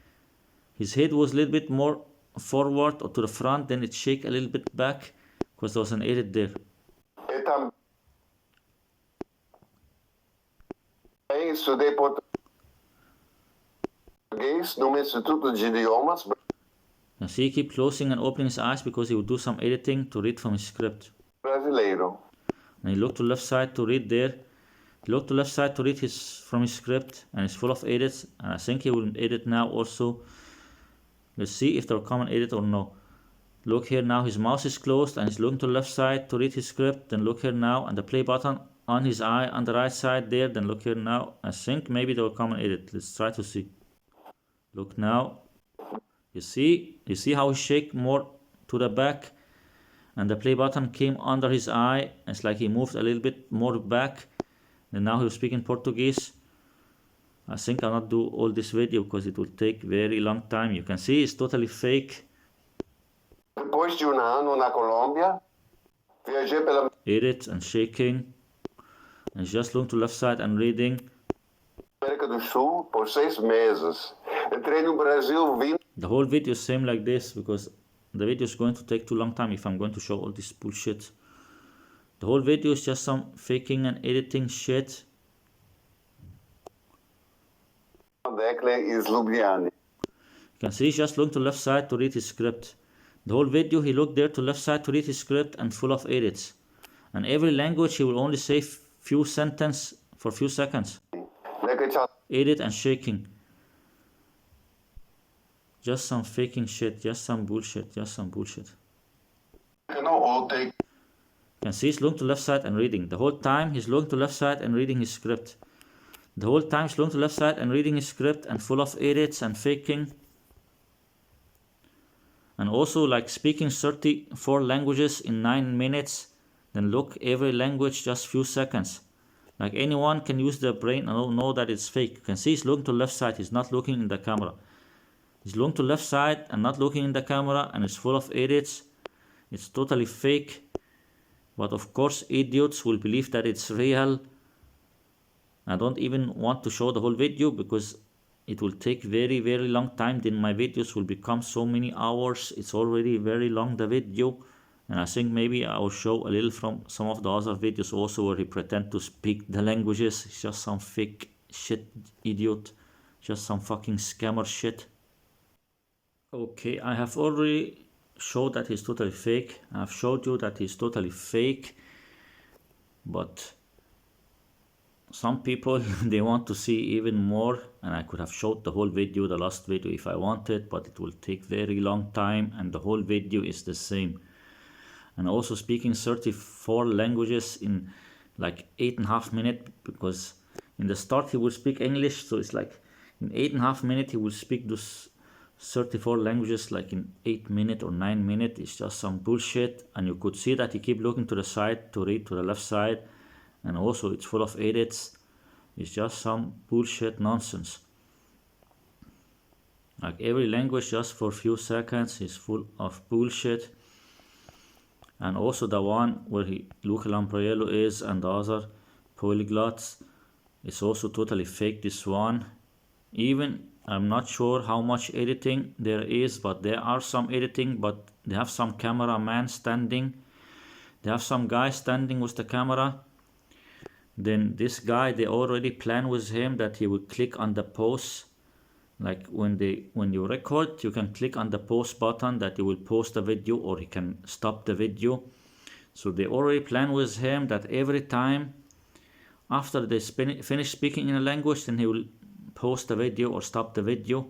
His head was a little bit more forward or to the front, then it shake a little bit back because there was an edit there. Estudei português no Instituto de Idiomas. You see, he keep closing and opening his eyes because he would do some editing to read from his script. Brasileiro. And he looked to left side to read there. He looked to left side to read from his script, and it's full of edits. And I think he will edit now also. Let's see if there will come an edit or no. Look here now, his mouth is closed and he's looking to the left side to read his script. Then look here now, and the play button on his eye on the right side there. Then look here now. I think maybe there will come an edit. Let's try to see. Look now. You see how he shake more to the back, and the play button came under his eye. It's like he moved a little bit more back. And now he'll speak in Portuguese. I think I'll not do all this video because it will take very long time. You can see it's totally fake. Depois de ano na Colômbia, viajei pela Edit and shaking. And just looking to left side and reading. América do Sul por 6 meses. Entrei no Brasil 20. The whole video is same like this because the video is going to take too long time if I'm going to show all this bullshit. The whole video is just some faking and editing shit. Is Ljubljana. You can see he's just looking to left side to read his script. The whole video he looked there to left side to read his script and full of edits. And every language he will only say few sentences for few seconds. Edit and shaking. Just some faking shit, just some bullshit, just some bullshit. You can see he's looking to left side and reading. The whole time he's looking to left side and reading his script. The whole time he's looking to left side and reading his script and full of edits and faking. And also like speaking 34 languages in 9 minutes. Then look, every language just few seconds. Like anyone can use their brain and know that it's fake. You can see he's looking to left side, he's not looking in the camera. He's looking to left side and not looking in the camera, and it's full of edits. It's totally fake. But of course idiots will believe that it's real. I don't even want to show the whole video because it will take very long time. Then my videos will become so many hours. It's already very long, the video. And I think maybe I will show a little from some of the other videos also where he pretend to speak the languages. It's just some fake shit idiot. Just some fucking scammer shit. Okay, I have already showed that he's totally fake. I've showed you that he's totally fake. But some people, they want to see even more. And I could have showed the whole video, the last video if I wanted. But it will take very long time and the whole video is the same. And also speaking 34 languages in like 8.5 minutes. Because in the start he will speak English. So it's like in 8.5 minutes he will speak those 34 languages like in 8 minutes or 9 minutes. It's just some bullshit. And you could see that he keep looking to the side to read to the left side. And also it's full of edits. It's just some bullshit nonsense. Like every language just for a few seconds is full of bullshit. And also the one where Luca Lampriello is and the other polyglots, it's also totally fake, this one. Even I'm not sure how much editing there is, but there are some editing, but they have some cameraman standing. They have some guy standing with the camera. Then this guy, they already plan with him that he will click on the pause. Like when you record, you can click on the pause button that you will pause the video or you can stop the video. So they already plan with him that every time after they finish speaking in a language, then he will pause the video or stop the video.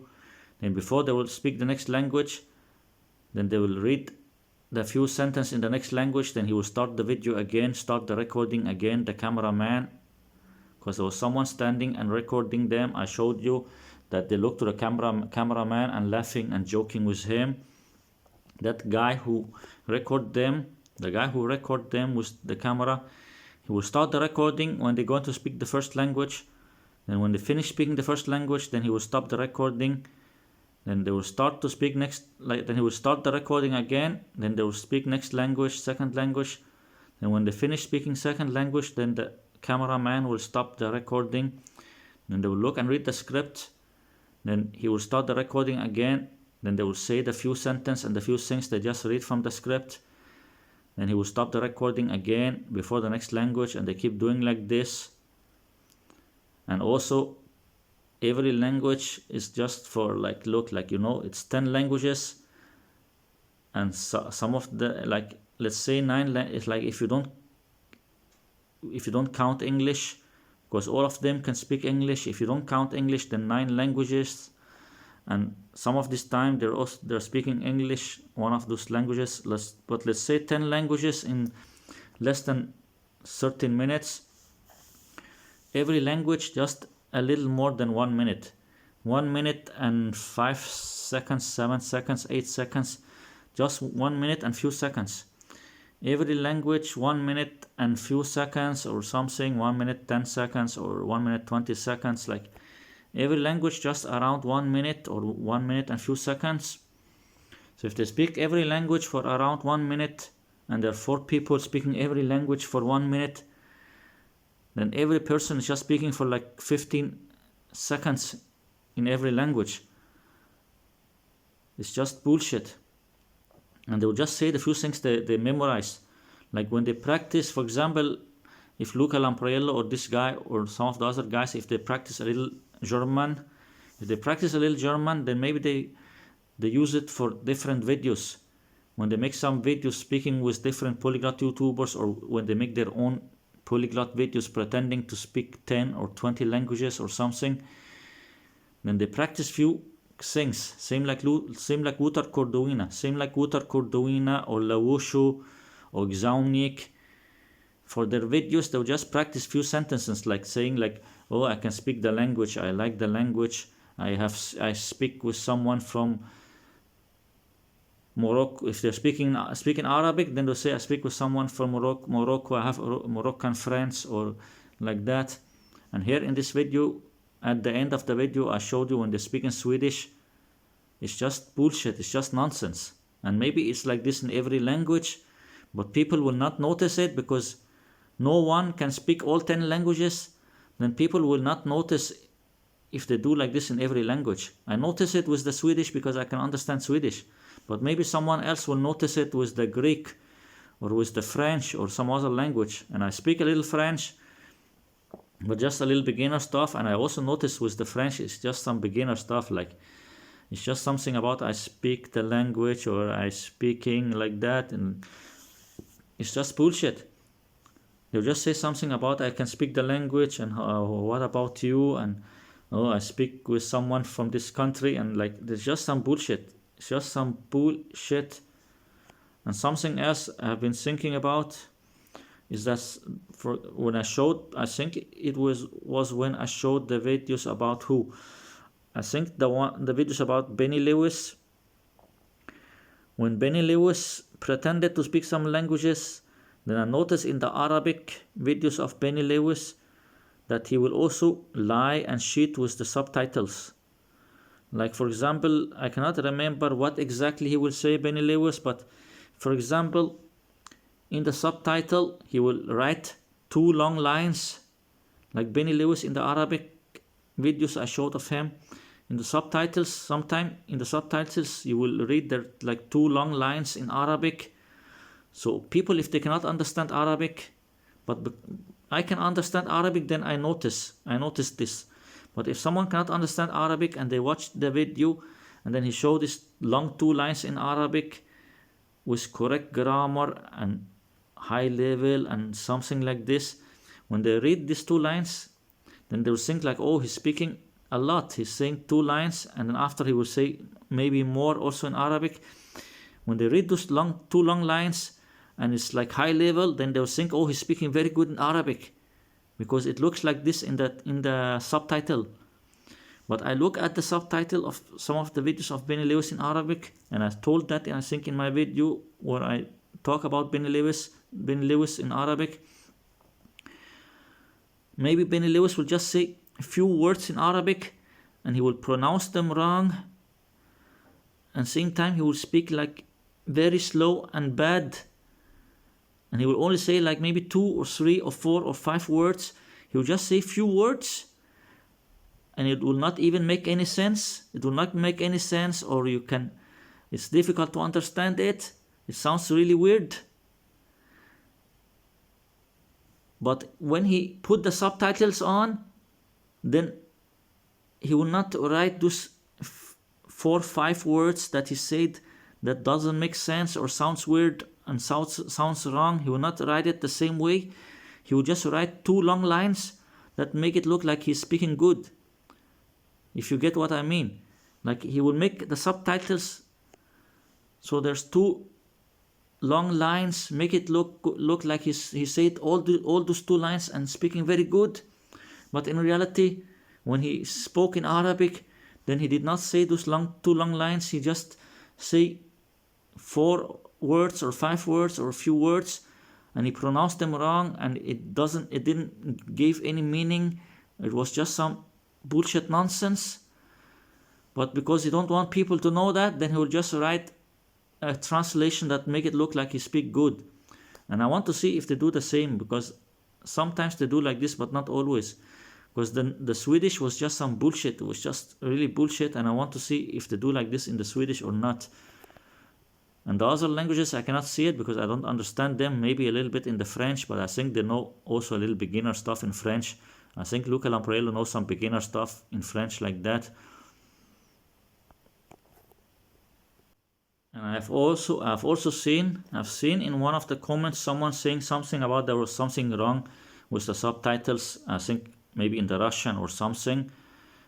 Then before they will speak the next language, then they will read the few sentences in the next language, then he will start the video again, start the recording again, the cameraman, because there was someone standing and recording them. I showed you that they looked to the cameraman and laughing and joking with him. That guy who recorded them, the guy who recorded them with the camera, he will start the recording when they're going to speak the first language. Then when they finish speaking the first language, then he will stop the recording. Then they will start to speak next, then he will start the recording again. Then they will speak next language, second language. Then when they finish speaking second language, then the cameraman will stop the recording. Then they will look and read the script. Then he will start the recording again. Then they will say the few sentences and the few things they just read from the script. Then he will stop the recording again before the next language, and they keep doing like this. And also every language is just for it's 10 languages, and some of the, let's say 9 it's like if you don't count English, because all of them can speak English. If you don't count English, then 9 languages, and some of this time they're speaking English, one of those languages. Let's say 10 languages in less than 13 minutes. Every language just a little more than 1 minute. 1 minute and 5 seconds, 7 seconds, 8 seconds, just 1 minute and few seconds. Every language 1 minute and few seconds or something, 1 minute 10 seconds or 1 minute 20 seconds. Like every language just around 1 minute or 1 minute and few seconds. So if they speak every language for around 1 minute, and there are 4 people speaking every language for 1 minute, then every person is just speaking for like 15 seconds in every language. It's just bullshit. And they will just say the few things they memorize. Like when they practice, for example, if Luca Lampriello or this guy or some of the other guys, if they practice a little German, then maybe they use it for different videos. When they make some videos speaking with different polyglot YouTubers, or when they make their own polyglot videos pretending to speak 10 or 20 languages or something, then they practice few things, same like Wutar Corduina or Lawushu or Gzaumnik. For their videos, they'll just practice few sentences, like saying like, oh, I can speak the language, I like the language, I speak with someone from Morocco. If they're speaking Arabic, then they'll say I speak with someone from Morocco, I have Moroccan friends, or like that. And here in this video, at the end of the video, I showed you when they speak in Swedish. It's just bullshit, it's just nonsense. And maybe it's like this in every language, but people will not notice it because no one can speak all 10 languages. Then people will not notice if they do like this in every language. I notice it with the Swedish because I can understand Swedish. But maybe someone else will notice it with the Greek or with the French or some other language. And I speak a little French, but just a little beginner stuff. And I also notice with the French, it's just some beginner stuff. Like it's just something about I speak the language or I speaking like that. And it's just bullshit. They'll just say something about I can speak the language and what about you? And oh, I speak with someone from this country. And like there's just some bullshit. It's just some bullshit. And something else I've been thinking about is that for when I think it was when I showed the videos about who? I think the videos about Benny Lewis. When Benny Lewis pretended to speak some languages, then I noticed in the Arabic videos of Benny Lewis that he will also lie and cheat with the subtitles. Like for example, I cannot remember what exactly he will say, Benny Lewis, but for example, in the subtitle, he will write 2 long lines, like Benny Lewis in the Arabic videos I showed of him. In the subtitles, sometime in the subtitles, you will read there like 2 long lines in Arabic. So people, if they cannot understand Arabic, but I can understand Arabic, then I notice this. But if someone cannot understand Arabic and they watch the video and then he showed this long 2 lines in Arabic with correct grammar and high level and something like this, when they read these 2 lines, then they will think like, oh, he's speaking a lot. He's saying 2 lines and then after he will say maybe more also in Arabic. When they read those 2 long lines and it's like high level, then they'll think, oh, he's speaking very good in Arabic, because it looks like this in the subtitle. But I look at the subtitle of some of the videos of Benny Lewis in Arabic, and I told that I think in my video where I talk about Benny Lewis in Arabic. Maybe Benny Lewis will just say a few words in Arabic and he will pronounce them wrong, and same time he will speak like very slow and bad, and he will only say like maybe 2 or 3 or 4 or 5 words. He will just say few words and it will not even make any sense. It will not make any sense, or it's difficult to understand it. It sounds really weird. But when he put the subtitles on, then he will not write those 4 or 5 words that he said that doesn't make sense or sounds weird and sounds wrong. He will not write it the same way. He will just write 2 long lines that make it look like he's speaking good. If you get what I mean. Like he will make the subtitles so there's 2 long lines, make it look like he said all those 2 lines and speaking very good. But in reality, when he spoke in Arabic, then he did not say those 2 long lines. He just say 4 words or 5 words or a few words, and he pronounced them wrong, and it didn't give any meaning. It was just some bullshit nonsense. But because he don't want people to know that, then he will just write a translation that make it look like he speak good. And I want to see if they do the same, because sometimes they do like this, but not always. Because the Swedish was just some bullshit. It was just really bullshit, and I want to see if they do like this in the Swedish or not. And the other languages, I cannot see it because I don't understand them. Maybe a little bit in the French, but I think they know also a little beginner stuff in French. I think Luca Lamparello knows some beginner stuff in French like that. And I've also seen in one of the comments someone saying something about there was something wrong with the subtitles. I think maybe in the Russian or something.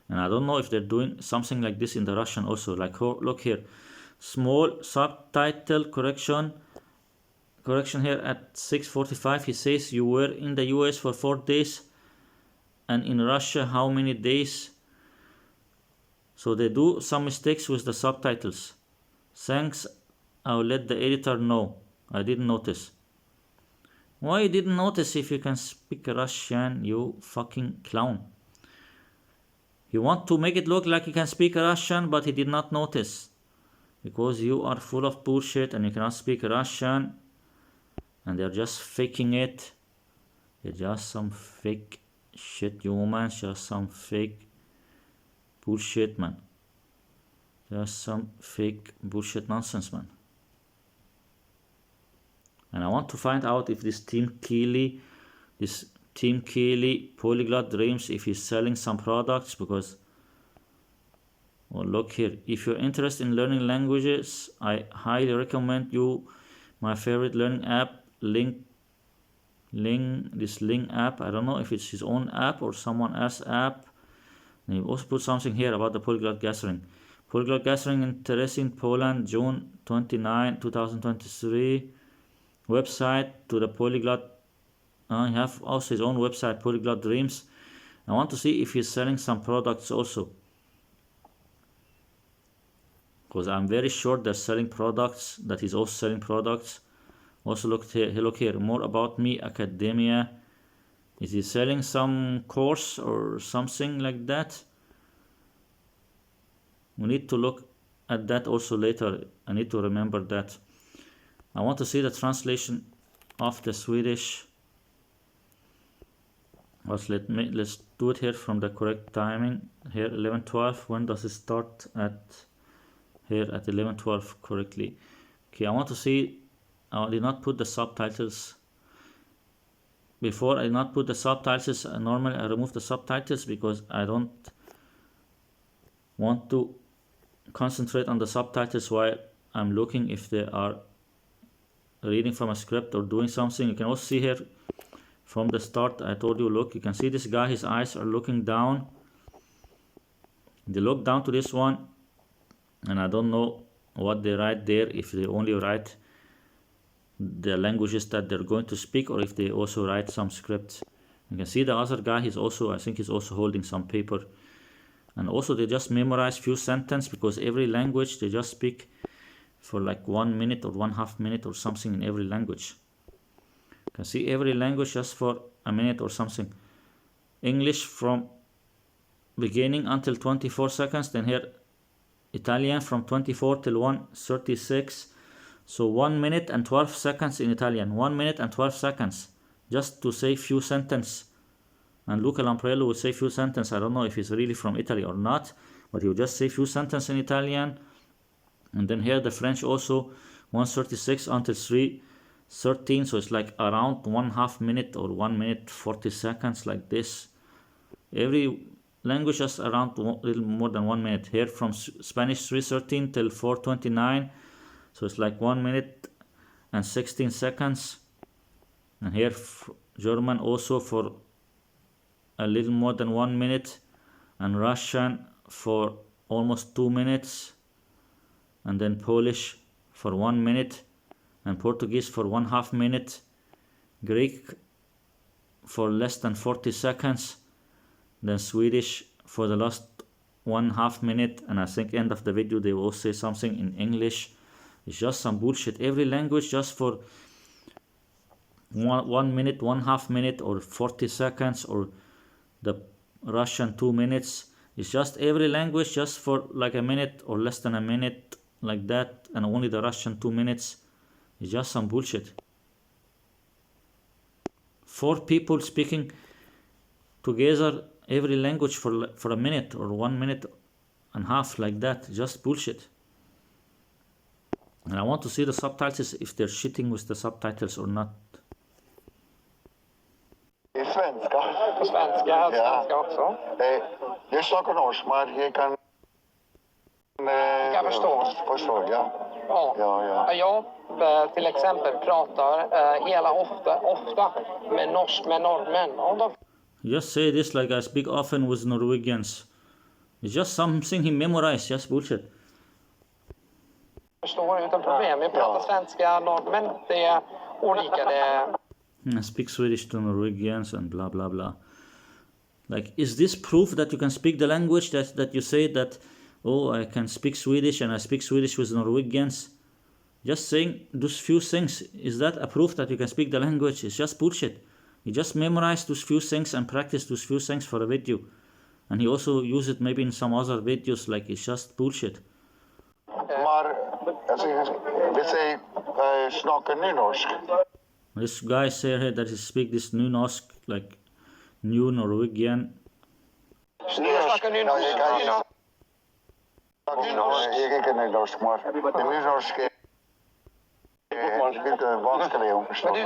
And I don't know if they're doing something like this in the Russian also. Like, look here. Small subtitle correction here at 6:45. He says you were in the US for 4 days and in Russia how many days? So they do some mistakes with the subtitles. Thanks, I'll let the editor know. I didn't notice. Why you didn't notice if you can speak Russian, you fucking clown? You want to make it look like you can speak Russian, but he did not notice. Because you are full of bullshit and you cannot speak Russian. And they're just faking it. You're just some fake shit, you man. Just some fake bullshit, man. Just some fake bullshit nonsense, man. And I want to find out if this Team Keely, Polyglot Dreams, if he's selling some products, because, well, look here. If you're interested in learning languages, I highly recommend you my favorite learning app, Link app. I don't know if it's his own app or someone else's app. And he also put something here about the Polyglot Gathering. Polyglot Gathering in Terezin, Poland, June 29, 2023. Website to the Polyglot. He have also his own website, Polyglot Dreams. I want to see if he's selling some products also. Because I'm very sure they're selling products, that he's also selling products. Also look here, more about me, academia. Is he selling some course or something like that? We need to look at that also later. I need to remember that. I want to see the translation of the Swedish. Let's do it here from the correct timing. Here 11:12. When does it start? At here at 11:12 correctly. Okay, I want to see. I did not put the subtitles. Before I did not put the subtitles. Normally I remove the subtitles because I don't want to concentrate on the subtitles while I'm looking if they are reading from a script or doing something. You can also see here from the start, I told you, look, you can see this guy, his eyes are looking down. They look down to this one, and I don't know what they write there, if they only write the languages that they're going to speak or if they also write some scripts. You can see the other guy, he's also, I think he's also holding some paper. And also they just memorize few sentences because every language they just speak for like 1 minute or 1/2 minute or something in every language. You can see every language just for a minute or something. English from beginning until 24 seconds. Then here Italian from 24 till 1:36. So 1 minute and 12 seconds in Italian. 1 minute and 12 seconds just to say few sentences. And Luca Lampriello would say few sentences. I don't know if he's really from Italy or not, but he would just say few sentences in Italian. And then here the French also 1:36 until 3:13. So it's like around 1/2 minute or 1 minute 40 seconds like this. Every language just around a little more than 1 minute. Here from Spanish 3:13 till 4:29. So it's like 1 minute and 16 seconds. And here German also for a little more than 1 minute. And Russian for almost 2 minutes. And then Polish for 1 minute. And Portuguese for 1/2 minute. Greek for less than 40 seconds. Then Swedish for the last 1/2 minute. And I think end of the video they will say something in English. It's just some bullshit. Every language just for 1 minute, 1/2 minute or 40 seconds, or the Russian 2 minutes. It's just every language just for like a minute or less than a minute like that, and only the Russian 2 minutes. It's just some bullshit. 4 people speaking together every language for a minute or 1 minute and a half like that. Just bullshit. And I want to see the subtitles if they're shitting with the subtitles or not. I svenska. På svenska, svenska också. Jag snackar norska, men jag kan... Kan förstå. Förstå, ja. Ja. Jag till exempel pratar ofta med norrmän. Om de Just say this like I speak often with Norwegians. It's just something he memorized, just bullshit. förstår utan problem. Vi pratar svenska, norrmän, det är olika. I speak Swedish to Norwegians and blah blah blah. Like, is this proof that you can speak the language that you say that, oh, I can speak Swedish and I speak Swedish with Norwegians? Just saying those few things, is that a proof that you can speak the language? It's just bullshit. You just memorize those few things and practice those few things for a video. And he also use it maybe in some other videos, like it's just bullshit. This guy say here that he speak this nynorsk, like new Norwegian.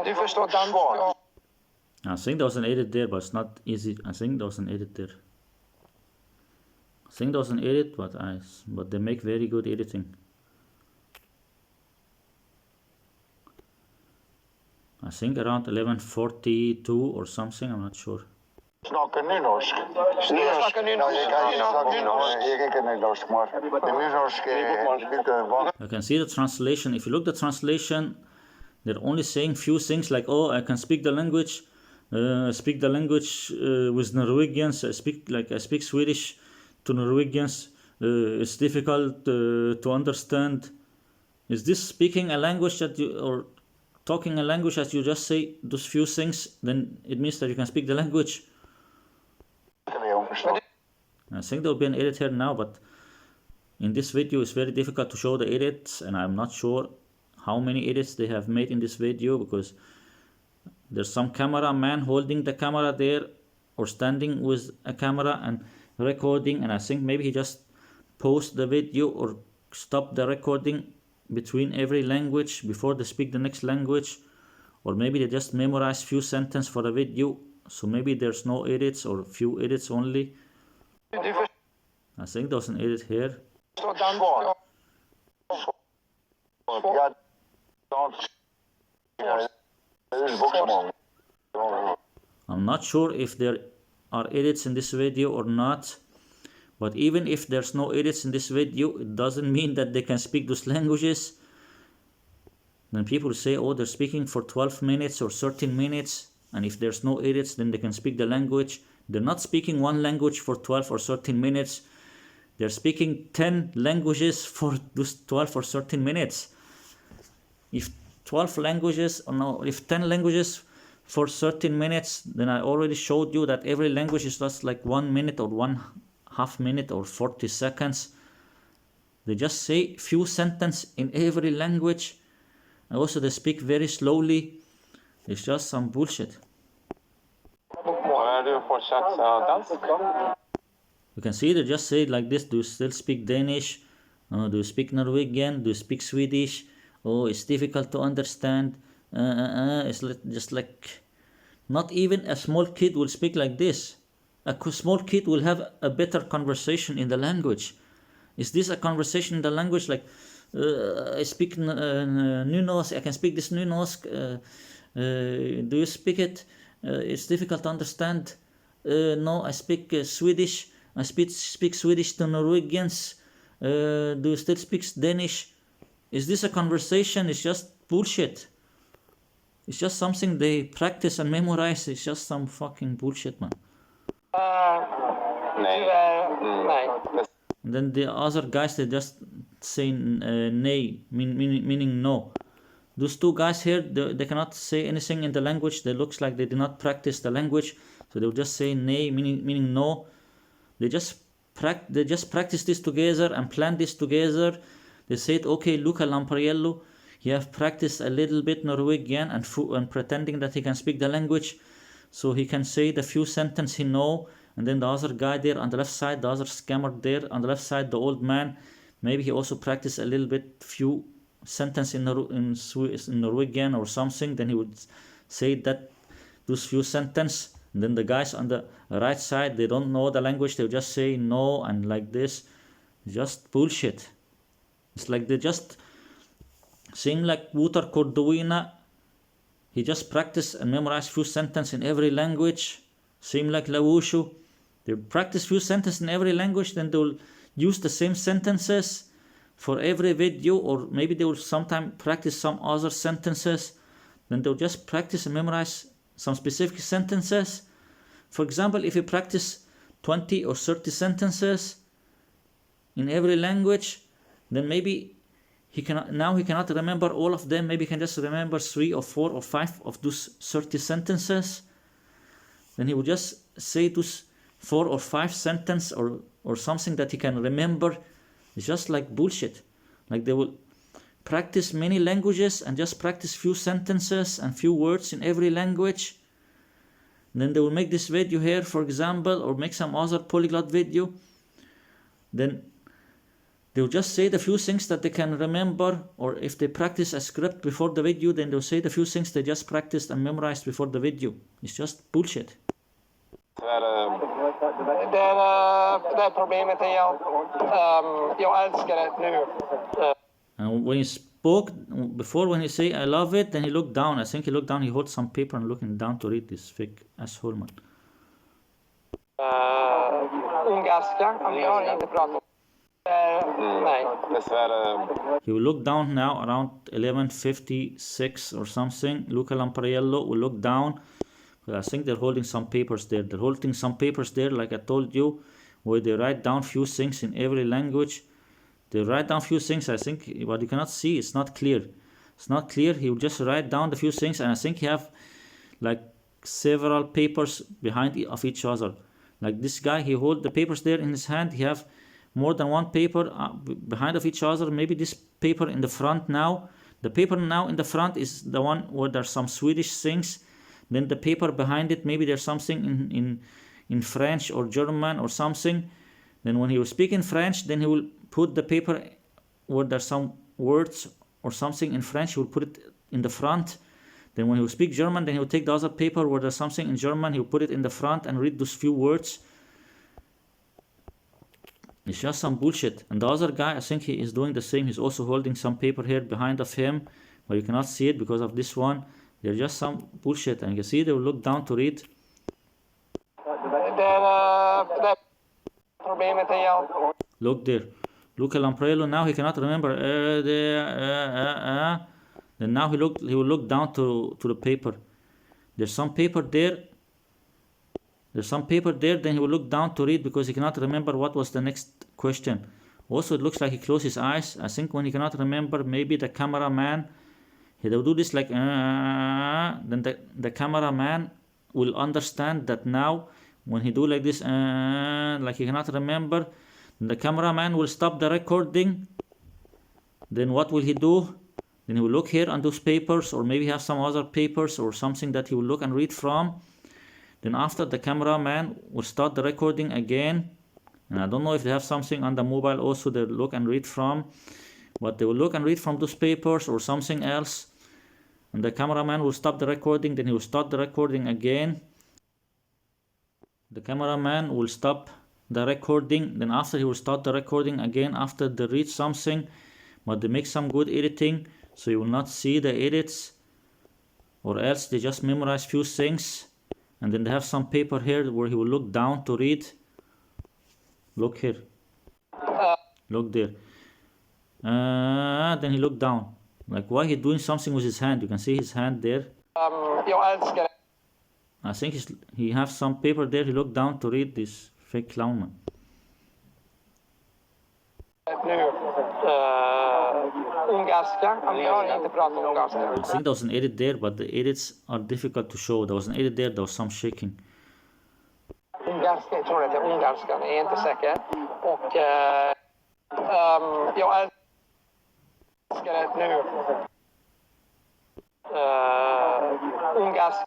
Du förstår danska. I think there was an edit there, but it's not easy. I think there was an edit there. I think there was an edit, but they make very good editing. I think around 11:42 or something. I'm not sure. You can see the translation. If you look at the translation, they're only saying few things like, oh, I can speak the language. Speak the language with Norwegians. I speak Swedish to Norwegians. It's difficult to understand. Is this speaking a language that you, or talking a language that you just say those few things, then it means that you can speak the language? I think there will be an edit here now, but in this video it's very difficult to show the edits, and I'm not sure how many edits they have made in this video, because there's some cameraman holding the camera there or standing with a camera and recording, and I think maybe he just paused the video or stopped the recording between every language before they speak the next language, or maybe they just memorize few sentences for the video, so maybe there's no edits or few edits only. I think there's an edit here. I'm not sure if there are edits in this video or not, but even if there's no edits in this video, it doesn't mean that they can speak those languages. Then people say, oh, they're speaking for 12 minutes or 13 minutes, and if there's no edits, then they can speak the language. They're not speaking one language for 12 or 13 minutes. They're speaking 10 languages for those 12 or 13 minutes. If 12 languages, or no, if 10 languages for 13 minutes, then I already showed you that every language is just like 1 minute or 1/2 minute or 40 seconds. They just say few sentences in every language, and also they speak very slowly. It's just some bullshit. You can see they just say it like this. Do you still speak Danish? Do you speak Norwegian? Do you speak Swedish? Oh, it's difficult to understand. It's just like, not even a small kid will speak like this. A small kid will have a better conversation in the language. Is this a conversation in the language? Like, I speak Nynorsk, I can speak this Nynorsk. Do you speak it? It's difficult to understand. No, I speak Swedish. I speak Swedish to Norwegians. Do you still speak Danish? Is this a conversation? It's just bullshit. It's just something they practice and memorize. It's just some fucking bullshit, man. And then the other guys, they just say nay, meaning no. Those two guys here, they cannot say anything in the language. They looks like they did not practice the language, so they'll just say nay, meaning no. They just practice this together and plan this together. They said, okay, Luca Lampariello, he have practiced a little bit Norwegian and pretending that he can speak the language, so he can say the few sentences he know. And then the other guy there on the left side, the other scammer there on the left side, the old man, maybe he also practiced a little bit, few sentences in Norwegian or something. Then he would say that those few sentences. And then the guys on the right side, they don't know the language. They'll just say no and like this. Just bullshit. It's like they just seem like Wouter Corduina. He just practiced and memorized few sentences in every language. Same like Lawushu. They practice few sentences in every language, then they will use the same sentences for every video, or maybe they will sometimes practice some other sentences. Then they'll just practice and memorize some specific sentences. For example, if you practice 20 or 30 sentences in every language, then maybe he cannot remember all of them. Maybe he can just remember 3 or 4 or 5 of those 30 sentences. Then he will just say those 4 or 5 sentences or something that he can remember. It's just like bullshit. Like they will practice many languages and just practice few sentences and few words in every language. And then they will make this video here, for example, or make some other polyglot video. Then they will just say the few things that they can remember, or if they practice a script before the video, then they'll say the few things they just practiced and memorized before the video. It's just bullshit. Det problemet är jag älskar det nu. And when he spoke before, when he say I love it, then he looked down. I think he looked down. He holds some paper and looking down to read this fake asshole man. Ungerska, jag har inte pratat. Nej. He will look down now around 11:56 or something. Luca Lampariello will look down. I think they're holding some papers there. They're holding some papers there, like I told you, where they write down few things in every language. They write down few things, I think, but you cannot see. It's not clear. It's not clear. He will just write down the few things, and I think he have like several papers behind of each other. Like this guy, he hold the papers there in his hand. He have more than one paper behind of each other. Maybe this paper in the front now. The paper now in the front is the one where there's some Swedish things. Then the paper behind it, maybe there's something in French or German or something. Then when he will speak in French, then he will put the paper where there's some words or something in French, he will put it in the front. Then when he will speak German, then he will take the other paper where there's something in German, he will put it in the front and read those few words. It's just some bullshit. And the other guy, I think he is doing the same. He's also holding some paper here behind of him, but you cannot see it because of this one. They're just some bullshit. And you see they will look down to read. Look there. Luca Lamprello, now he cannot remember. Then now he will look down to the paper. There's some paper there. Then he will look down to read because he cannot remember what was the next question. Also, it looks like he closed his eyes. I think when he cannot remember, maybe the cameraman, he will do this like, then the cameraman will understand that now when he do like this, like he cannot remember, the cameraman will stop the recording. Then what will he do? Then he will look here on those papers, or maybe have some other papers or something that he will look and read from. Then after, the cameraman will start the recording again. And I don't know if they have something on the mobile also they look and read from, but they will look and read from those papers or something else. And the cameraman will stop the recording, then he will start the recording again. The cameraman will stop the recording, then after he will start the recording again after they read something, but they make some good editing, so you will not see the edits, or else they just memorize few things. And then they have some paper here where he will look down to read. Look here. Look there. Then he looked down. Like, why he doing something with his hand? You can see his hand there. I think he has some paper there. He looked down to read this fake clown man. I think there was an edit there, but the edits are difficult to show. There was an edit there, there was some shaking. Ungerska, jag tror att det är ungerskan, jag är inte säker. Och jag älskar det nu. Ungerska,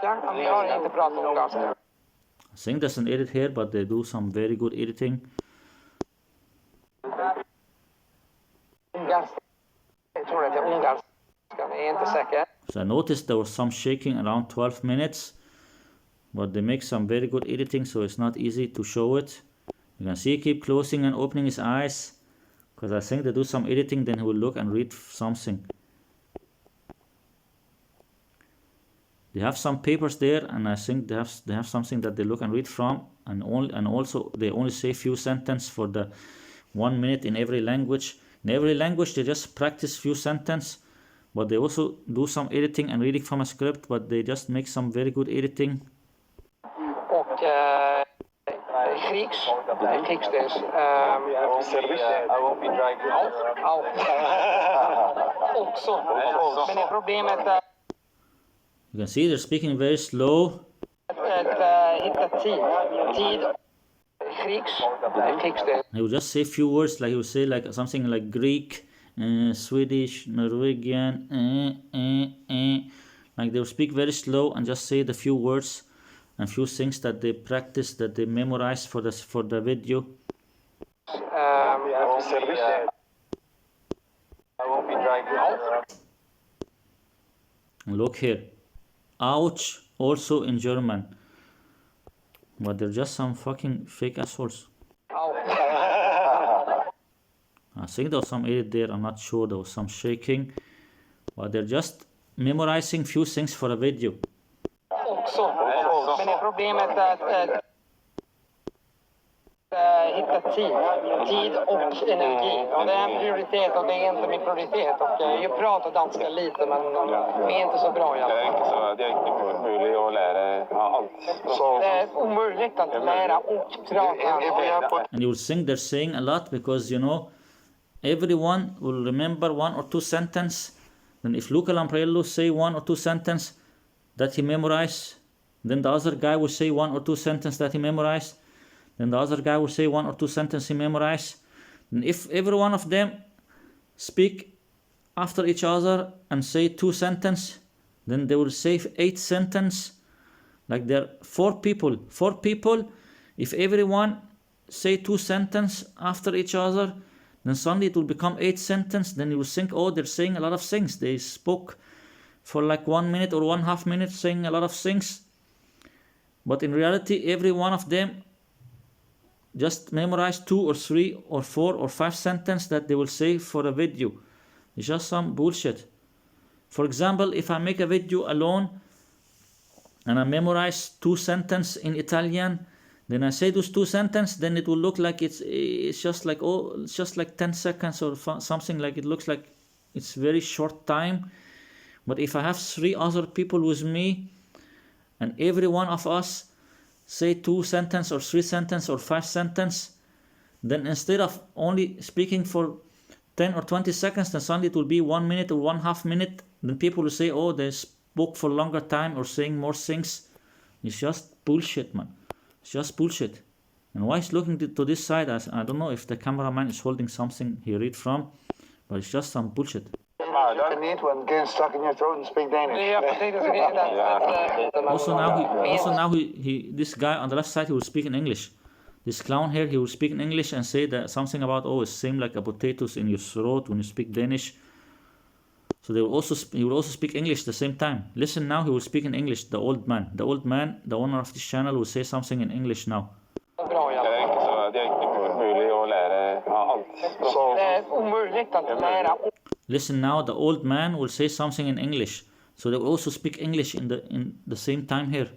jag har inte pratat ungerska. I think there's an edit here, but they do some very good editing. So I noticed there was some shaking around 12 minutes, but they make some very good editing, so it's not easy to show it. You can see he keep closing and opening his eyes, because I think they do some editing, then he will look and read something. They have some papers there, and I think they have something that they look and read from, and also they only say few sentences for the 1 minute in every language. In every language they just practice few sentences, but they also do some editing and reading from a script, but they just make some very good editing. Och krigsdels. Service. I won't be driving. Också. Men det problemet är you can see they're speaking very slow. Hitta tid. Krigsdels. He will just say few words, like he will say like something like Greek, Swedish, Norwegian, like they will speak very slow and just say the few words and few things that they practice, that they memorize for the video. Service. I won't be driving. Look here, ouch, also in German, but they're just some fucking fake assholes. I think there was some edit there, I'm not sure, there was some shaking, but they're just memorizing few things for a video. Också. Men det problemet är att hitta tid och energi. Och det är en prioritet och det är inte min prioritet. Och jag pratar ganska lite, men vi är inte så bra i alla fall. Det är inte möjligt att lära allt. Det är omöjligt att lära och prata. And you will think they're saying a lot because, you know, everyone will remember 1 or 2 sentences. Then if Luca Lamprello say 1 or 2 sentences that he memorized, then the other guy will say 1 or 2 sentences that he memorized. then the other guy will say 1 or 2 sentences he memorized. And if every one of them speak after each other and say 2 sentences, then they will say 8 sentences. Like there are 4 people. 4 people, if everyone say 2 sentences after each other, then suddenly it will become 8 sentences. Then you will think, oh, they're saying a lot of things. They spoke for like 1 minute or 1/2 minute saying a lot of things. But in reality, every one of them just memorize 2 or 3 or 4 or 5 sentences that they will say for a video. It's just some bullshit. For example, if I make a video alone and I memorize 2 sentences in Italian, then I say those 2 sentences, then it will look like it's just like, oh, it's just like 10 seconds or something. Like it looks like it's very short time. But if I have 3 other people with me and every one of us say 2 sentences or 3 sentences or 5 sentences, then instead of only speaking for 10 or 20 seconds, then suddenly it will be 1 minute or 1/2 minute. Then people will say, oh, they spoke for longer time or saying more things. It's just bullshit, man. It's just bullshit. And why is looking to this side? I don't know if the cameraman is holding something he read from, but it's just some bullshit. You can eat one, get stuck in your throat and speak Danish. Yeah, potatoes again. That's Also now he this guy on the left side, he will speak in English. This clown here, he will speak in English and say that something about, oh, it's same like a potatoes in your throat when you speak Danish. So he will also speak English at the same time. Listen now, he will speak in English. The old man, the owner of this channel, will say something in English now. bra i alla fall. Det är inte omöjligt att lära allt. Det är omöjligt att lära. Listen now, the old man will say something in English. So they will also speak English in the same time here.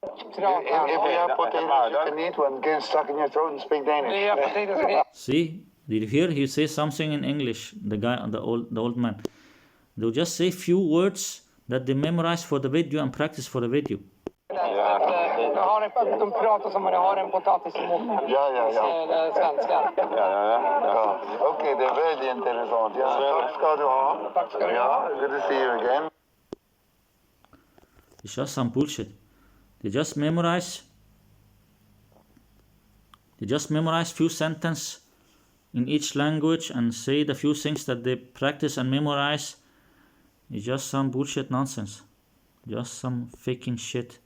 If you have potatoes, you can eat one, get stuck in your throat and speak Danish. Yeah, potatoes again. See, did you hear? He says something in English. The guy, the old man. They'll just say few words that they memorize for the video and practice for the video. De pratar som om de har en potatis i munnen. Ja. Svenska. Ja. Okej, det är väldigt intressant. Ja, tack ska du ha. Tack ska du ha. Ja, good to see you again. It's just some bullshit. They just memorize few sentences in each language and say the few things that they practice and memorize. It's just some bullshit nonsense. Just some faking shit.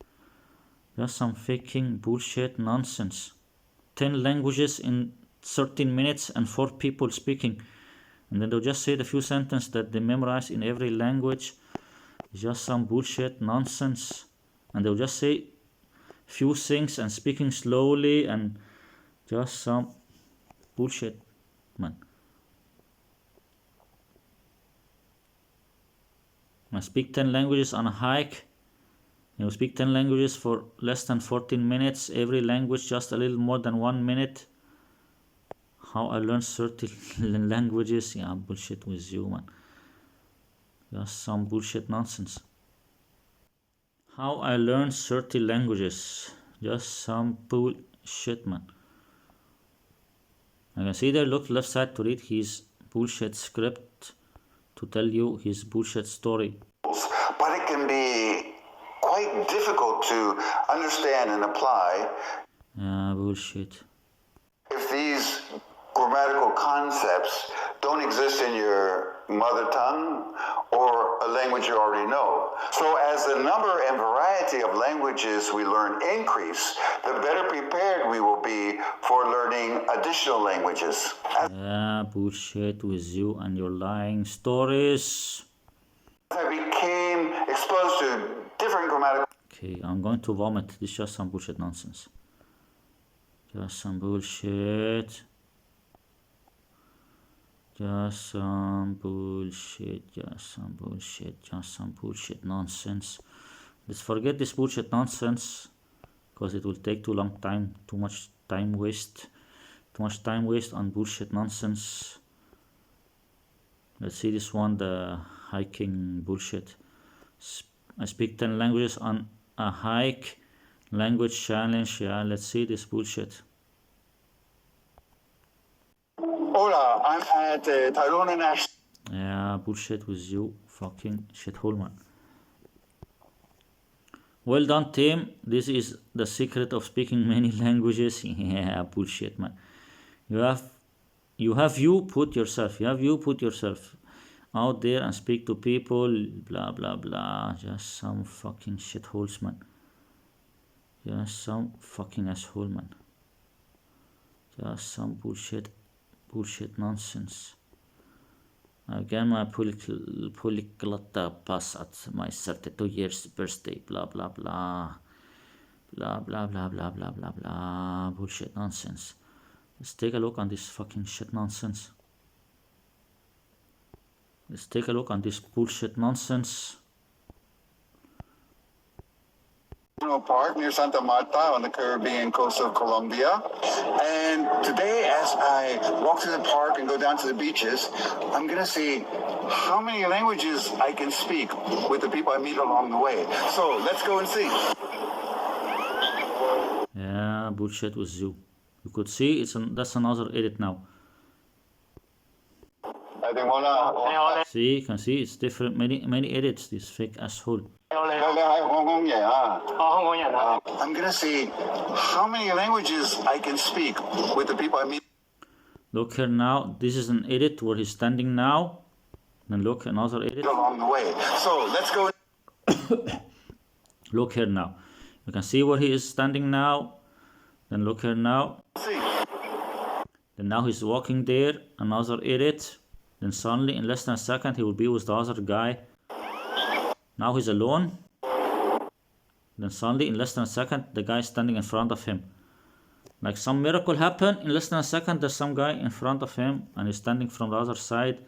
Just some faking bullshit nonsense. 10 languages in 13 minutes and 4 people speaking. And then they'll just say the few sentences that they memorize in every language. It's just some bullshit nonsense. And they'll just say few things and speaking slowly and just some bullshit, man. I speak 10 languages on a hike. You speak 10 languages for less than 14 minutes. Every language just a little more than 1 minute. How I learned 30 languages. Yeah, bullshit with you, man. Just some bullshit nonsense. How I learned 30 languages. Just some bullshit, man. I can see there, look left side to read his bullshit script to tell you his bullshit story. But it can be quite difficult to understand and apply. Yeah, bullshit. If these grammatical concepts don't exist in your mother tongue or a language you already know. So as the number and variety of languages we learn increase, the better prepared we will be for learning additional languages. Yeah, bullshit with you and your lying stories. As I became exposed to different grammatical... Okay, I'm going to vomit. This is just some bullshit nonsense. Just some bullshit. Just some bullshit, just some bullshit nonsense. Let's forget this bullshit nonsense because it will take too long time, too much time waste on bullshit nonsense. Let's see this one, the hiking bullshit. I speak 10 languages on a hike, language challenge. Yeah, let's see this bullshit. Hola, I'm at Tyrone National. Yeah, bullshit with you, fucking shithole, man. Well done, Tim. This is the secret of speaking many languages. Yeah, bullshit, man. You put yourself out there and speak to people, blah blah blah. Just some fucking shitholes, man. Just some fucking asshole, man. Just some bullshit nonsense. I got my polyglot pass at my 32 years birthday, blah blah blah. Blah blah blah blah blah blah blah. Bullshit nonsense. Let's take a look on this fucking shit nonsense. Let's take a look on this bullshit nonsense. Park near Santa Marta on the Caribbean coast of Colombia. And today, as I walk through the park and go down to the beaches, I'm going to see how many languages I can speak with the people I meet along the way. So let's go and see. Yeah, bullshit with you. You could see that's another edit now. See, you can see it's different, many edits, this fake asshole. I'm gonna see how many languages I can speak with the people I meet. Look here now, this is an edit where he's standing now. Then look, another edit. Along the way. So let's go. Look here now. You can see where he is standing now. Then look here now. See. Then now he's walking there, another edit. Then suddenly in less than a second he will be with the other guy. Now he's alone. Then suddenly in less than a second the guy is standing in front of him. Like some miracle happened, in less than a second there's some guy in front of him and he's standing from the other side.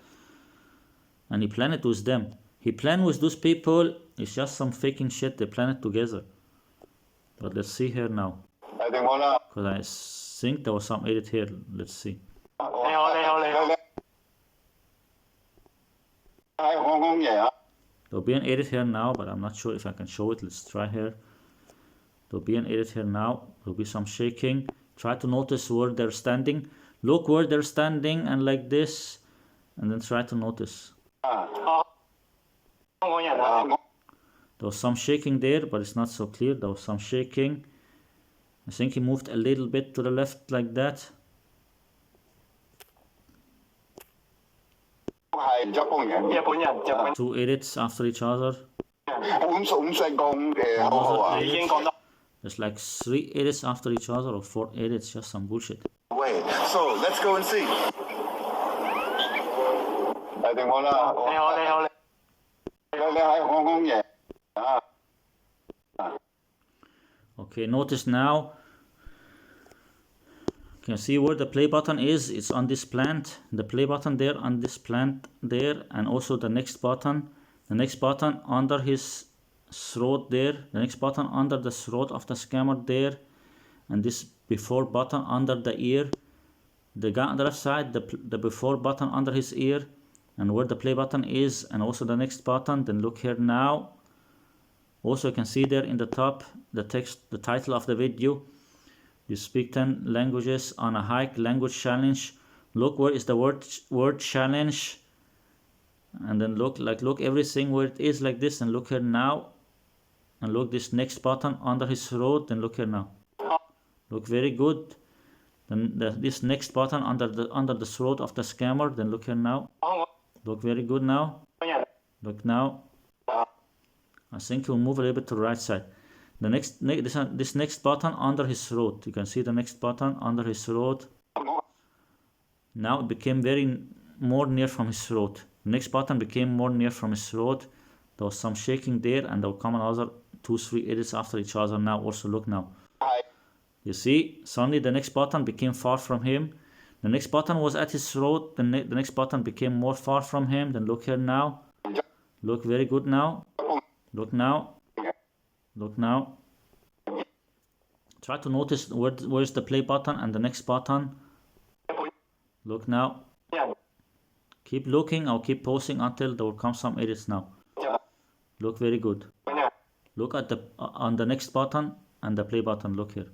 And he planned it with them. He planned with those people, it's just some faking shit, they planned it together. But let's see here now. Because I think there was some edit here, let's see. There'll be an edit here now, but I'm not sure if I can show it. Let's try here. There'll be an edit here now. There'll be some shaking. Try to notice where they're standing. Look where they're standing and like this. And then try to notice. There was some shaking there, but it's not so clear. There was some shaking. I think he moved a little bit to the left like that. Two edits after each other. There's like 3 edits after each other or 4 edits, just some bullshit. So let's go and see. Okay, notice now. Can you see where the play button is? It's on this plant. The play button there on this plant there, and also the next button. The next button under his throat there. The next button under the throat of the scammer there, and this before button under the ear. The guy on the left side, the before button under his ear, and where the play button is, and also the next button. Then look here now. Also you can see there in the top the text, the title of the video. You speak 10 languages on a hike language challenge. Look where is the word challenge, and then look everything where it is like this, and look here now, and look this next button under his throat. Then look here now. Look very good. Then this next button under the throat of the scammer. Then look here now. Look very good now. Look now. I think he will move a little bit to the right side. The this next button under his throat. You can see the next button under his throat. Now it became more near from his throat. The next button became more near from his throat. There was some shaking there, and there will come another 2-3 edits after each other now. Also look now. You see, suddenly the next button became far from him. The next button was at his throat. The next button became more far from him. Then look here now. Look very good now. Look now. Look now. Try to notice where's the play button and the next button. Look now. Keep looking. I'll keep pausing until there will come some edits now. Look very good. Look at on the next button and the play button. Look here.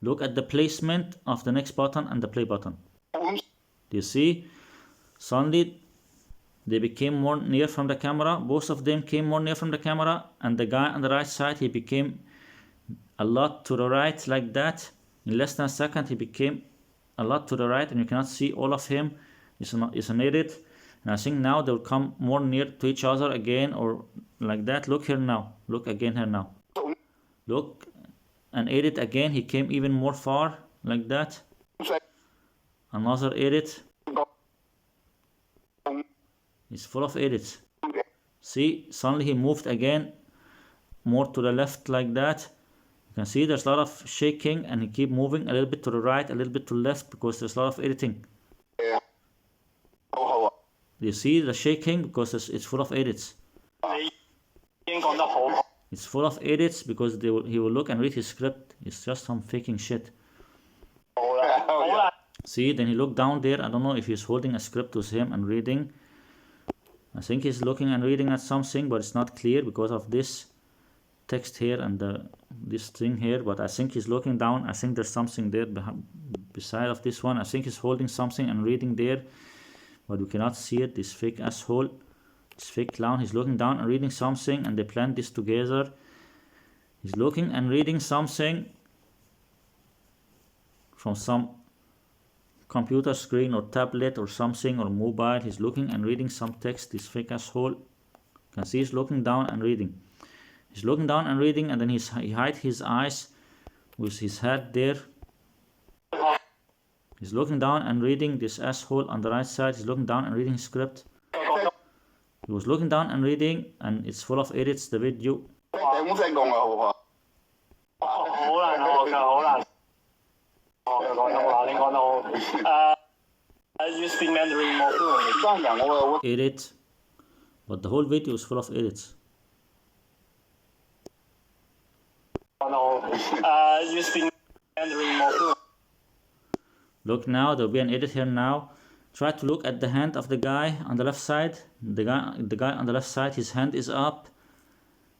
Look at the placement of the next button and the play button. Do you see? Suddenly they became more near from the camera. Both of them came more near from the camera, and the guy on the right side, he became a lot to the right, like that. In less than a second, he became a lot to the right, and you cannot see all of him. It's an edit, and I think now they'll come more near to each other again, or like that. Look here now. Look again here now. Look, and edit again. He came even more far, like that. Another edit. It's full of edits. See, suddenly he moved again more to the left, like that. You can see there's a lot of shaking, and he keep moving a little bit to the right, a little bit to the left, because there's a lot of editing. You see the shaking because it's full of edits. It's full of edits because he will look and read his script. It's just some faking shit. See, then he looked down there. I don't know if he's holding a script with him and reading. I think he's looking and reading at something, but it's not clear because of this text here and this thing here. But I think he's looking down. I think there's something there beside of this one. I think he's holding something and reading there, but we cannot see it. This fake asshole, this fake clown, he's looking down and reading something, and they planned this together. He's looking and reading something from some computer screen or tablet or something, or mobile. He's looking and reading some text, this fake asshole. You can see he's looking down and reading. He's looking down and reading, and then he hides his eyes with his head there. He's looking down and reading. This asshole on the right side, he's looking down and reading his script. He was looking down and reading, and it's full of edits, the video. You speak Mandarin more fluently. Edit, but the whole video is full of edits. You speak Mandarin more fluently. Look now, there'll be an edit here now. Try to look at the hand of the guy on the left side. The guy on the left side, his hand is up.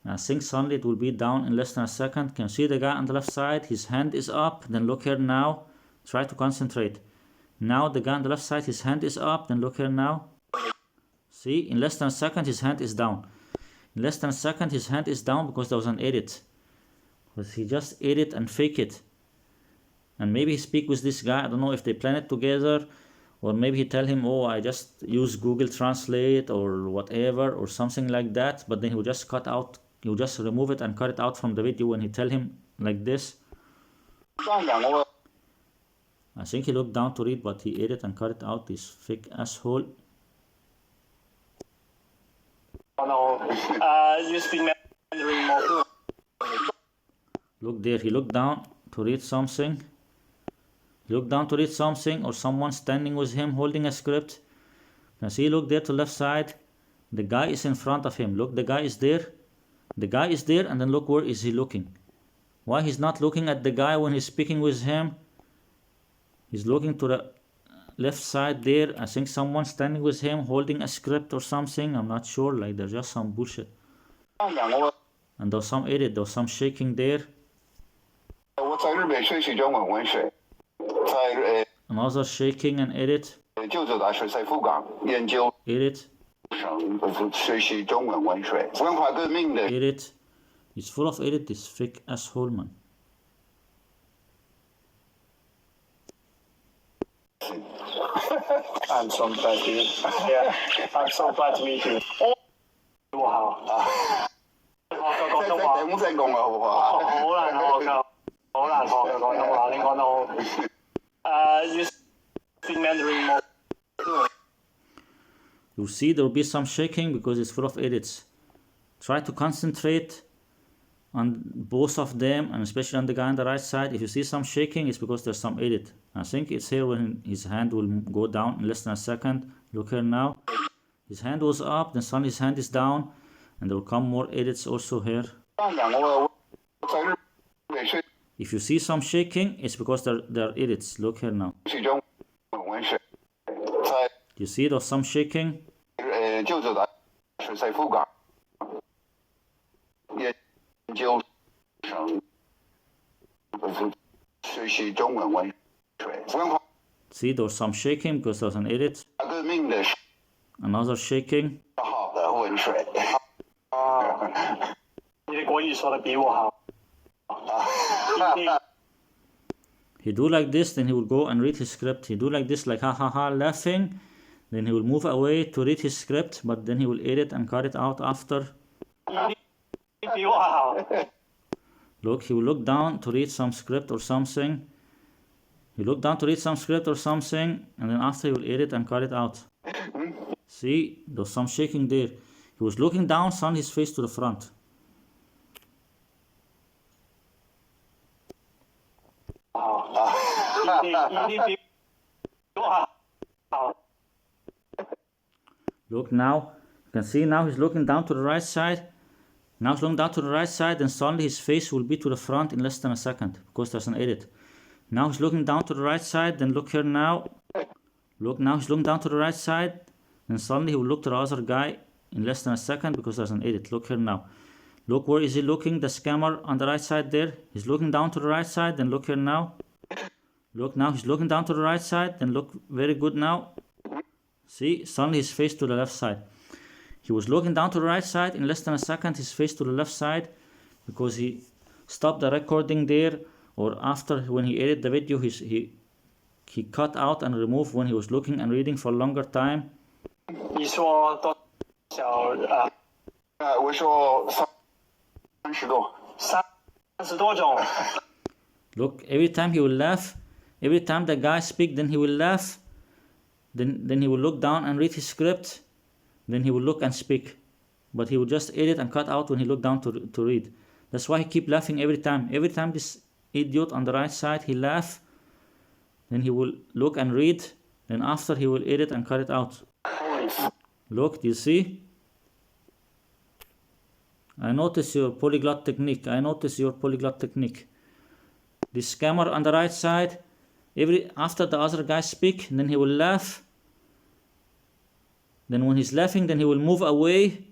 I think suddenly it will be down in less than a second. Can you see the guy on the left side? His hand is up. Then look here now. Try to concentrate. Now the guy on the left side, his hand is up. Then look here now. See, in less than a second, his hand is down. In less than a second, his hand is down because there was an edit. Because he just edit and fake it. And maybe he speak with this guy. I don't know if they plan it together. Or maybe he tell him, oh, I just use Google Translate or whatever, or something like that. But then he will just cut out. He will just remove it and cut it out from the video when he tell him like this. I think he looked down to read, but he edit and cut it out, this fake asshole. You speak Mandarin more fluently. Look there, he looked down to read something. He looked down to read something, or someone standing with him holding a script. Now see, look there to left side. The guy is in front of him. Look, the guy is there. The guy is there, and then look where is he looking. Why he's not looking at the guy when he's speaking with him? He's looking to the left side there. I think someone standing with him holding a script or something. I'm not sure, like there's just some bullshit. And there's some edit, there's some shaking there. Another shaking and edit. Edit. Edit. It's full of edit, this fake asshole, man. I'm so glad to meet you. Yeah, I'm so glad to meet you. 哇！學廣東話。好難學㗎，好難學嘅廣東話，你講得好。You speak Mandarin more fluently. You see there will be some shaking because it's full of edits. Try to concentrate on both of them, and especially on the guy on the right side. If you see some shaking, it's because there's some edit. I think it's here when his hand will go down in less than a second. Look here now. His hand was up, then suddenly his hand is down, and there will come more edits also here. If you see some shaking, it's because there are edits. Look here now. You see there's some shaking? See, there's some shaking because there's an edit. Another shaking. 好的温水。你的国语说的比我好。He do like this, then he will go and read his script. He do like this, like ha ha ha, laughing. Then he will move away to read his script, but then he will edit and cut it out after. 你比我好。 Look, he will look down to read some script or something. He look down to read some script or something, and then after he will edit and cut it out. See, there's some shaking there. He was looking down, turned his face to the front. Look now, you can see now he's looking down to the right side. Now he's looking down to the right side, and suddenly his face will be to the front in less than a second because there's an edit. Now he's looking down to the right side, then look here now. Look, now he's looking down to the right side, and suddenly he will look to the other guy in less than a second because there's an edit. Look here now. Look, where is he looking? The scammer on the right side there. He's looking down to the right side, then look here now. Look, now he's looking down to the right side, then look very good now. See, suddenly his face to the left side. He was looking down to the right side, in less than a second his face to the left side because he stopped the recording there, or after when he edited the video he cut out and removed when he was looking and reading for a longer time. 你说多少我说30多。30多种。 Look, every time he will laugh, every time the guy speak, then he will laugh, then he will look down and read his script, then he will look and speak, but he will just edit and cut out when he look down to read. That's why he keep laughing every time. Every time this idiot on the right side he laugh, then he will look and read, then after he will edit and cut it out. Look, do you see? I notice your polyglot technique. I notice your polyglot technique. The scammer on the right side, after the other guy speak, then he will laugh. Then when he's laughing, then he will move away.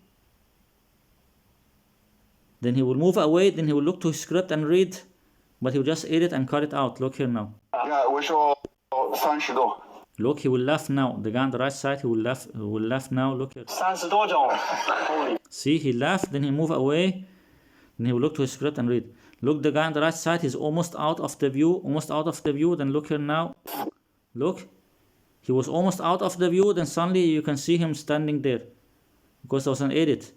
Then he will move away, then he will look to his script and read, but he will just edit and cut it out. Look here now. 我说30多。 Look, he will laugh now. The guy on the right side, he will laugh now. Look here. 30多种。 See, he laughed, then he move away, then he will look to his script and read. Look, the guy on the right side is almost out of the view, then look here now. Look, he was almost out of the view, then suddenly you can see him standing there because there was an edit.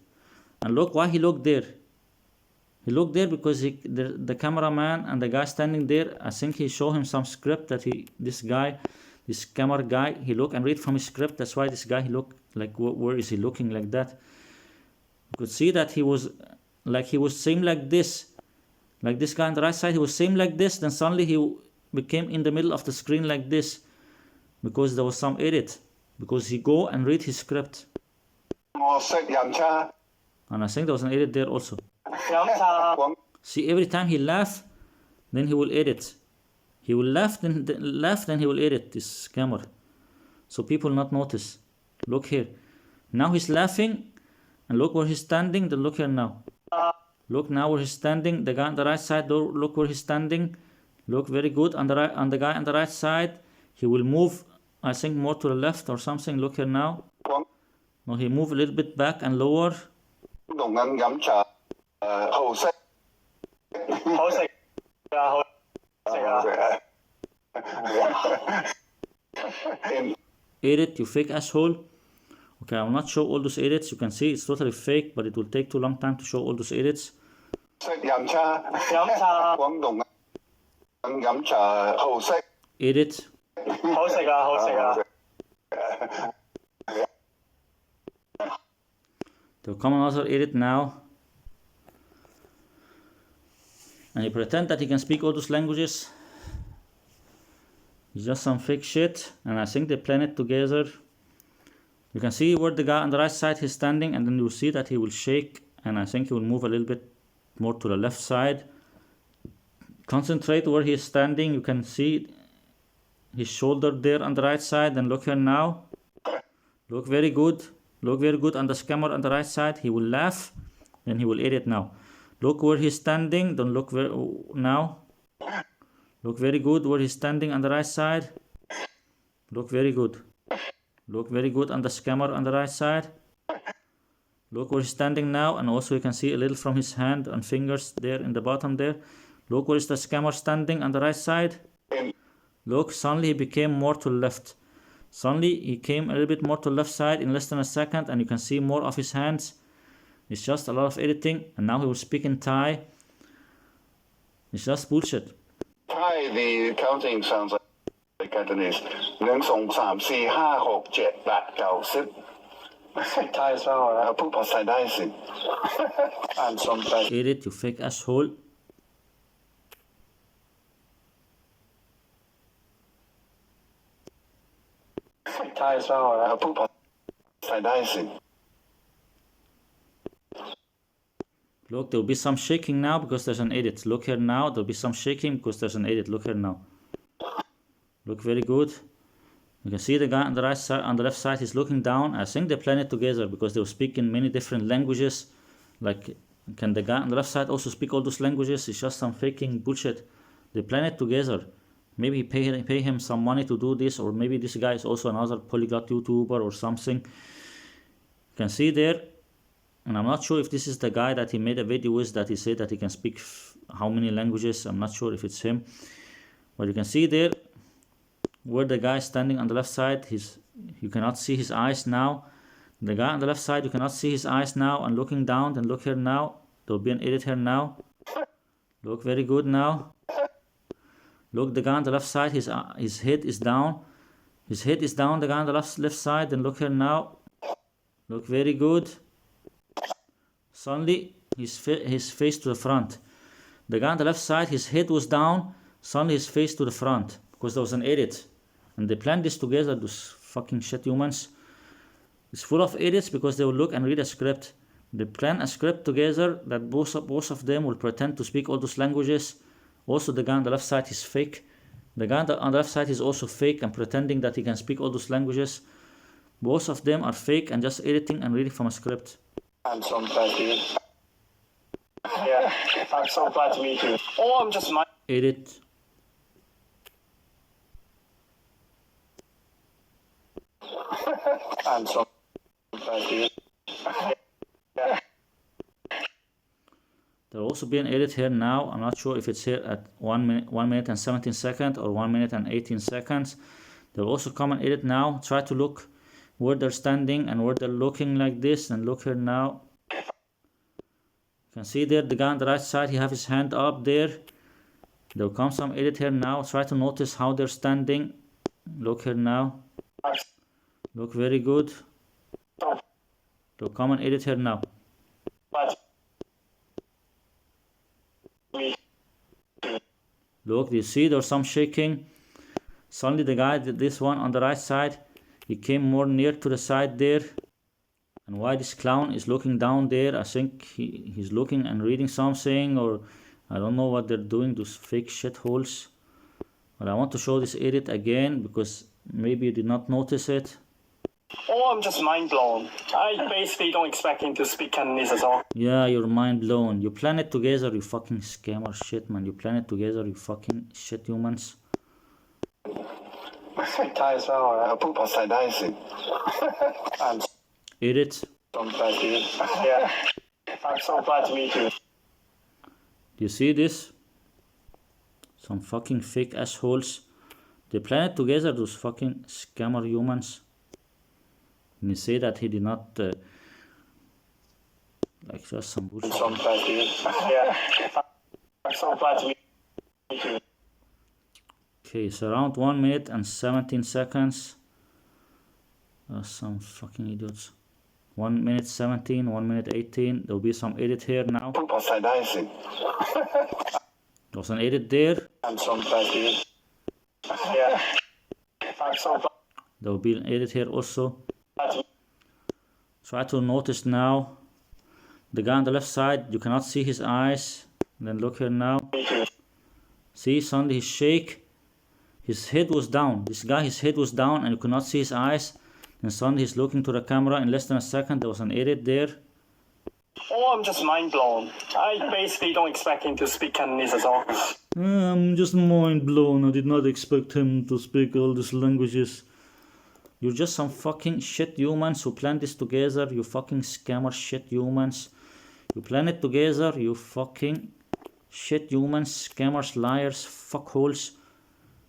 And look why he looked there. He looked there because the cameraman and the guy standing there, I think he showed him some script that this camera guy, he look and read from his script. That's why this guy, he looked like, where is he looking like that? You could see that he was same like this. Like this guy on the right side, he was same like this, then suddenly he became in the middle of the screen like this because there was some edit, because he go and read his script. 我識飲茶。 And I think there was an edit there also. 飲茶。 See, every time he laugh, then he will edit. He will laugh, then he will edit, this scammer. So people not notice. Look here. Now he's laughing, and look where he's standing, then look here now. Look now where he's standing. The guy on the right side, look where he's standing. Look very good on the guy on the right side. He will move, I think, more to the left or something. Look here now. No, he move a little bit back and lower. 同緊飲茶，好食。好食啊！好食啊！ Edit, you fake asshole. Okay, I will not show all those edits. You can see it's totally fake, but it will take too long time to show all those edits. 識飲茶。飲茶。廣東飲茶好食。Edit. 好食啊！好食啊！ There will come another edit now. And he pretend that he can speak all those languages. It's just some fake shit, and I think they plan it together. You can see where the guy on the right side is standing, and then you see that he will shake, and I think he will move a little bit more to the left side. Concentrate where he is standing. You can see his shoulder there on the right side, and look here now. Look very good. Look very good on the scammer on the right side. He will laugh, then he will edit now. Look where he's standing. Don't look now. Look very good where he's standing on the right side. Look very good. Look very good on the scammer on the right side. Look where he's standing now, and also you can see a little from his hand and fingers there in the bottom there. Look where is the scammer standing on the right side. Look, suddenly he became more to left. Suddenly he came a little bit more to left side in less than a second, and you can see more of his hands. It's just a lot of editing, and now he will speak in Thai. It's just bullshit. Thai, the counting sounds like Cantonese. 1, 2, 3, 4, 5, 6, 7, 8, 9, 10. Speak Thai as well, right? พูดภาษาได้สิ And some Thai. Edit, you fake asshole. Speak Thai as well, right? พูดภาษาได้สิ Look, there will be some shaking now because there's an edit. Look here now, there will be some shaking because there's an edit. Look here now. Look very good. You can see the guy on the right side, on the left side, he's looking down. I think they planned it together because they will speak in many different languages. Like, can the guy on the left side also speak all those languages? It's just some faking bullshit. They plan it together. Maybe pay him some money to do this, or maybe this guy is also another polyglot YouTuber or something. You can see there. And I'm not sure if this is the guy that he made a video with, that he said that he can speak how many languages. I'm not sure if it's him. But you can see there where the guy is standing on the left side, you cannot see his eyes now. The guy on the left side, you cannot see his eyes now. And looking down, then look here now. There will be an edit here now. Look very good now. Look, the guy on the left side, his head is down. His head is down, the guy on the left side. Then look here now. Look very good. Suddenly, his face to the front. The guy on the left side, his head was down. Suddenly, his face to the front. Because there was an edit. And they planned this together, those fucking shit humans. It's full of edits because they will look and read a script. They plan a script together that both of them will pretend to speak all those languages. Also, the guy on the left side is fake. The guy on the left side is also fake and pretending that he can speak all those languages. Both of them are fake and just editing and reading from a script. I'm so glad to meet you. Yeah, I'm so glad to meet you. Oh, I'm just Edit. I'm so glad to meet you. Yeah. There will also be an edit here now. I'm not sure if it's here at 1 minute and 17 seconds or 1 minute and 18 seconds. There will also come an edit now. Try to look where they're standing and where they're looking like this, and look here now. You can see there the guy on the right side, he have his hand up there. There will come some edit here now. Try to notice how they're standing. Look here now. Look very good. There will come an edit here now. Look, do you see there's some shaking? Suddenly the guy, this one on the right side, he came more near to the side there. And why this clown is looking down there? I think he's looking and reading something, or I don't know what they're doing, those fake shitholes. But I want to show this edit again because maybe you did not notice it. Oh, I'm just mind blown. I basically don't expect him to speak Cantonese at all. Yeah, you're mind blown. You plan it together, you fucking scammer shit, man. You plan it together, you fucking shit humans. Speak Thai as well, right? พูดภาษาได้สิ I'm Edit. so glad to meet you. Yeah, I'm so glad to meet you. Do you see this? Some fucking fake assholes. They plan it together, those fucking scammer humans. And he say that he did not like just some bullshit. I'm so glad to meet you. Yeah, I'm so glad to meet you. Okay, it's around 1 minute and 17 seconds. Some fucking idiots. 1 minute 17, 1 minute 18. There will be some edit here now. พูดภาษาได้สิ There was an edit there. I'm so glad to meet you. Yeah, I'm so glad There will be an edit here also. to Try to notice now. The guy on the left side, you cannot see his eyes. Then look here now. meet you. See, suddenly he shake. His head was down. This guy, his head was down and you could not see his eyes. And suddenly he's looking to the camera. In less than a second, there was an edit there. Oh, I'm just mind blown. I basically don't expect him to speak Cantonese at all. I'm just mind blown. I did not expect him to speak all these languages. You're just some fucking shit humans who planned this together. You fucking scammer shit humans. You plan it together. You fucking shit humans, scammers, liars, fuckholes.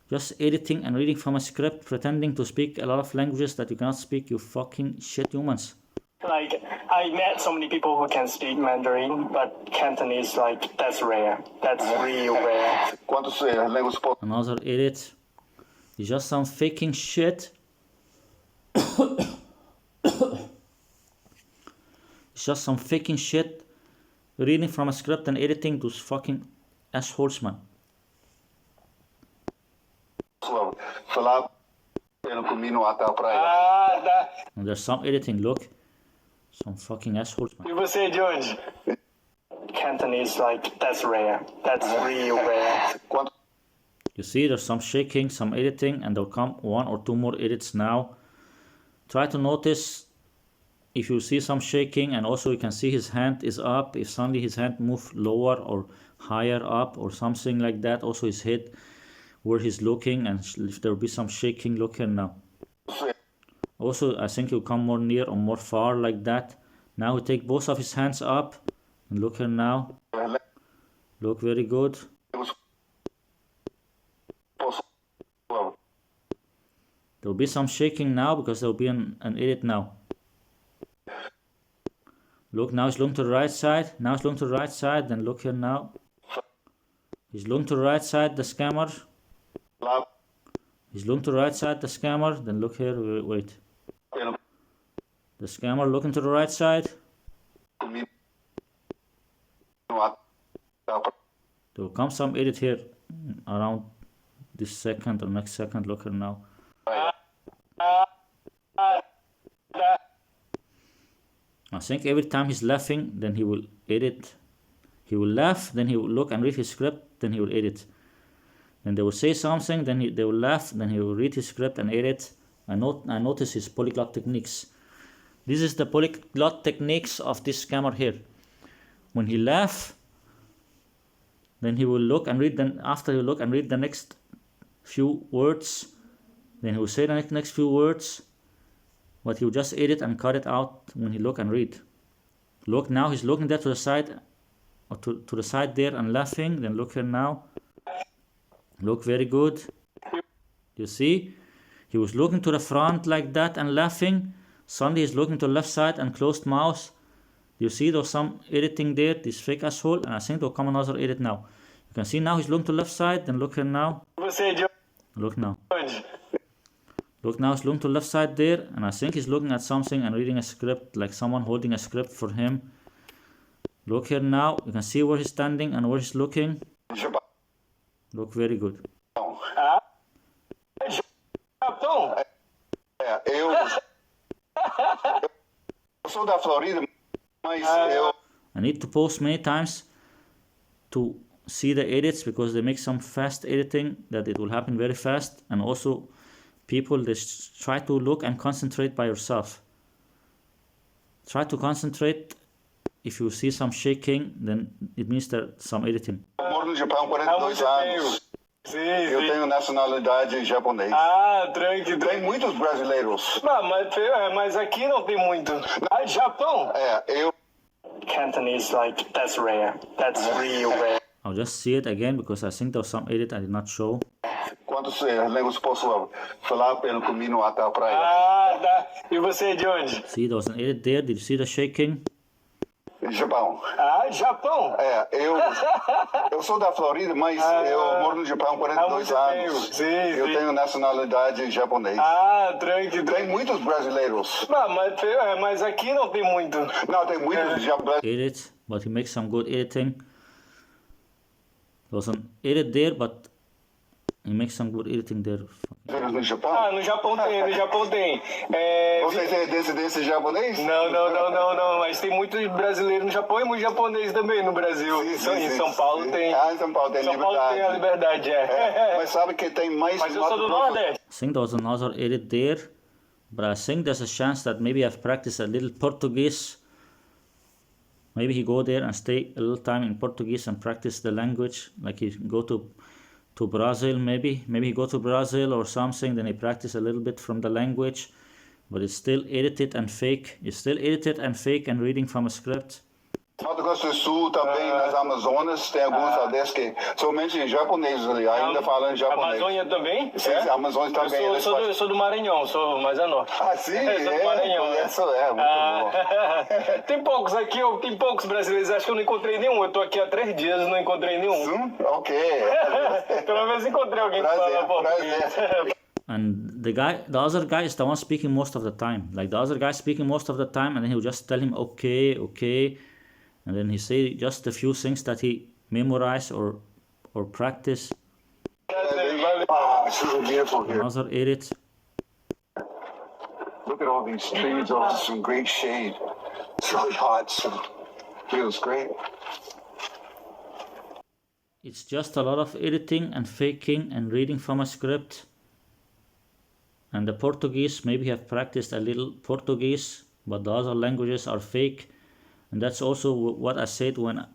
Just editing and reading from a script, pretending to speak a lot of languages that you cannot speak. You fucking shit humans. Like, I met so many people who can speak Mandarin, but Cantonese, like, that's rare. That's real rare. Quantos línguas posso? Another edit. It's just some faking shit. It's just some faking shit. Reading from a script and editing those fucking assholes, man. Falar pelo caminho até a praia. And there's some editing, look. Some fucking assholes, man. E você, George? Cantonese, like, that's rare. That's real rare. You see, there's some shaking, some editing, and there'll come 1 or 2 more edits now. Try to notice if you see some shaking, and also you can see his hand is up. If suddenly his hand moves lower or higher up or something like that, also his head where he's looking, and if there will be some shaking, look here now. Also, I think he'll come more near or more far like that. Now he take both of his hands up, and look here now. Look, very good. There will be some shaking now because there will be an edit now. Look, now he's looking to the right side. Now he's looking to the right side. Then look here now. He's looking to the right side, the scammer. He's looking to the right side, the scammer. Then look here, wait. The scammer looking to the right side. There will come some edit here around this second or next second. Look here now. I think every time he's laughing, then he will edit. He will laugh, then he will look and read his script, then he will edit. Then they will say something, then they will laugh, then he will read his script and edit. I notice his polyglot techniques. This is the polyglot techniques of this scammer here. When he laugh, then he will look and read. Then after he look and read the next few words, then he will say the next few words. But he will just edit and cut it out when he look and read. Look now, he's looking there to the side, or to the side there and laughing. Then look here now. Look, very good. You see, he was looking to the front like that and laughing. Suddenly he's looking to the left side and closed mouth. You see there's some editing there, this fake asshole, and I think there'll come another edit now. You can see now he's looking to the left side, then look here now. Look now. Look now, he's looking to the left side there, and I think he's looking at something and reading a script, like someone holding a script for him. Look here now, you can see where he's standing and where he's looking. Look, very good. I need to post many times to see the edits because they make some fast editing that it will happen very fast, and also people, they try to look and concentrate by yourself. Try to concentrate. If you see some shaking, then it means there's some editing. Eu moro no Japão há 42 anos. Eu tenho nacionalidade japonesa. Tranquilo. Tem muitos brasileiros. Mas aqui não tem muito. Japão? Eu... Cantonese, like, that's rare. That's real rare. I'll just see it again because I think there was some edit I did not show. Quantos línguas posso falar pelo caminho até a praia? E você, George? See, there was an edit there. Did you see the shaking? Japão. Japão? Eu sou da Florida, mas eu moro no Japão há 42 anos. Eu tenho nacionalidade japonesa. Tranquilo. Tem muitos brasileiros. Mas aqui não tem muito. Não, tem muitos japoneses. Edit, but he makes some good editing. There was an edit there, but he makes some good editing there. No Japão? No Japão tem. Você tem descendência japonês? Não, mas tem muito brasileiro no Japão e muito japonês também no Brasil. Em São Paulo tem. Em São Paulo tem liberdade. São Paulo tem a liberdade, Mas sabe que tem mais... Mas eu sou do Nordeste. I think there was another edit there, but I think there's a chance that maybe I've practiced a little Portuguese. Maybe he go there and stay a little time in Portuguese and practice the language, like he go to to Brazil, maybe he go to Brazil or something, then he practice a little bit from the language, but it's still edited and fake. It's still edited and fake and reading from a script. Mato Grosso do Sul também, nas Amazonas, tem alguns aldeias que somente em japonês ali, ainda falam em japonês. Amazônia também? É, Amazônia também. Eu sou do Maranhão, sou mais a norte. Ah, sim? Sou do Maranhão. Isso é, muito bom. Tem poucos aqui, tem poucos brasileiros, acho que eu não encontrei nenhum. Eu tô aqui há 3 dias e não encontrei nenhum. Ok. Pelo menos encontrei alguém que fala português. And the other guy is the one speaking most of the time. Like the other guy speaking most of the time, and then he'll just tell him, okay. And then he say just a few things that he memorize or practice. This is beautiful here. Another edit. Look at all these trees, some great shade. It's really hot, so feels great. It's just a lot of editing and faking and reading from a script. And the Portuguese, maybe have practiced a little Portuguese, but the other languages are fake. And that's also what I said when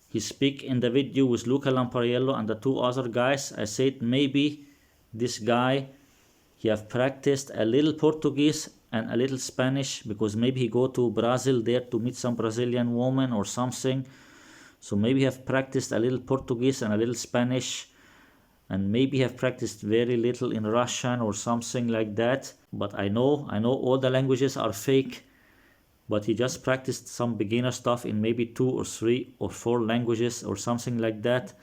he speak in the video with Luca Lampariello and the 2 other guys. I said maybe this guy, he have practiced a little Portuguese and a little Spanish, because maybe he go to Brazil there to meet some Brazilian woman or something. So maybe have practiced a little Portuguese and a little Spanish, and maybe have practiced very little in Russian or something like that. But I know all the languages are fake. But he just practiced some beginner stuff in maybe 2 or 3 or 4 languages or something like that,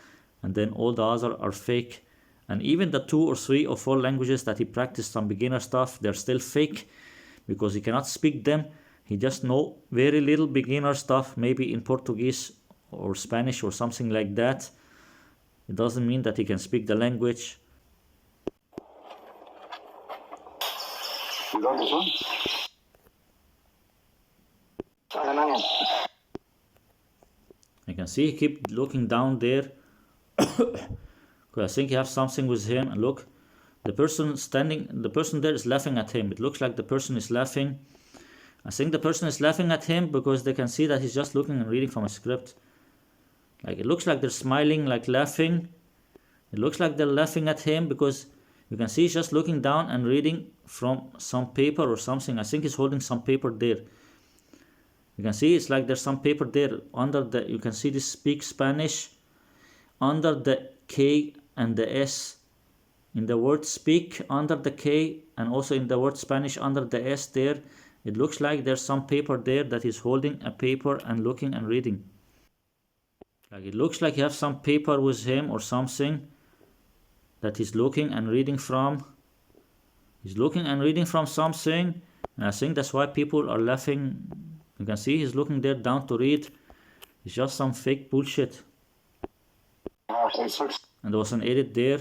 and then all the other are fake. And even the 2 or 3 or 4 languages that he practiced some beginner stuff, they're still fake, because he cannot speak them. He just know very little beginner stuff, maybe in Portuguese or Spanish or something like that. It doesn't mean that he can speak the language. You got this one? You can see he keep looking down there. I think he has something with him. And look, the person there is laughing at him. It looks like the person is laughing. I think the person is laughing at him because they can see that he's just looking and reading from a script. Like it looks like they're smiling, like laughing. It looks like they're laughing at him because you can see he's just looking down and reading from some paper or something. I think he's holding some paper there. You can see it's like there's some paper there under the, you can see this speak Spanish under the K and the S. In the word speak under the K and also in the word Spanish under the S there, it looks like there's some paper there that he's holding a paper and looking and reading. Like it looks like he has some paper with him or something that he's looking and reading from. He's looking and reading from something, and I think that's why people are laughing. You can see he's looking there down to read. It's just some fake bullshit. And there was an edit there.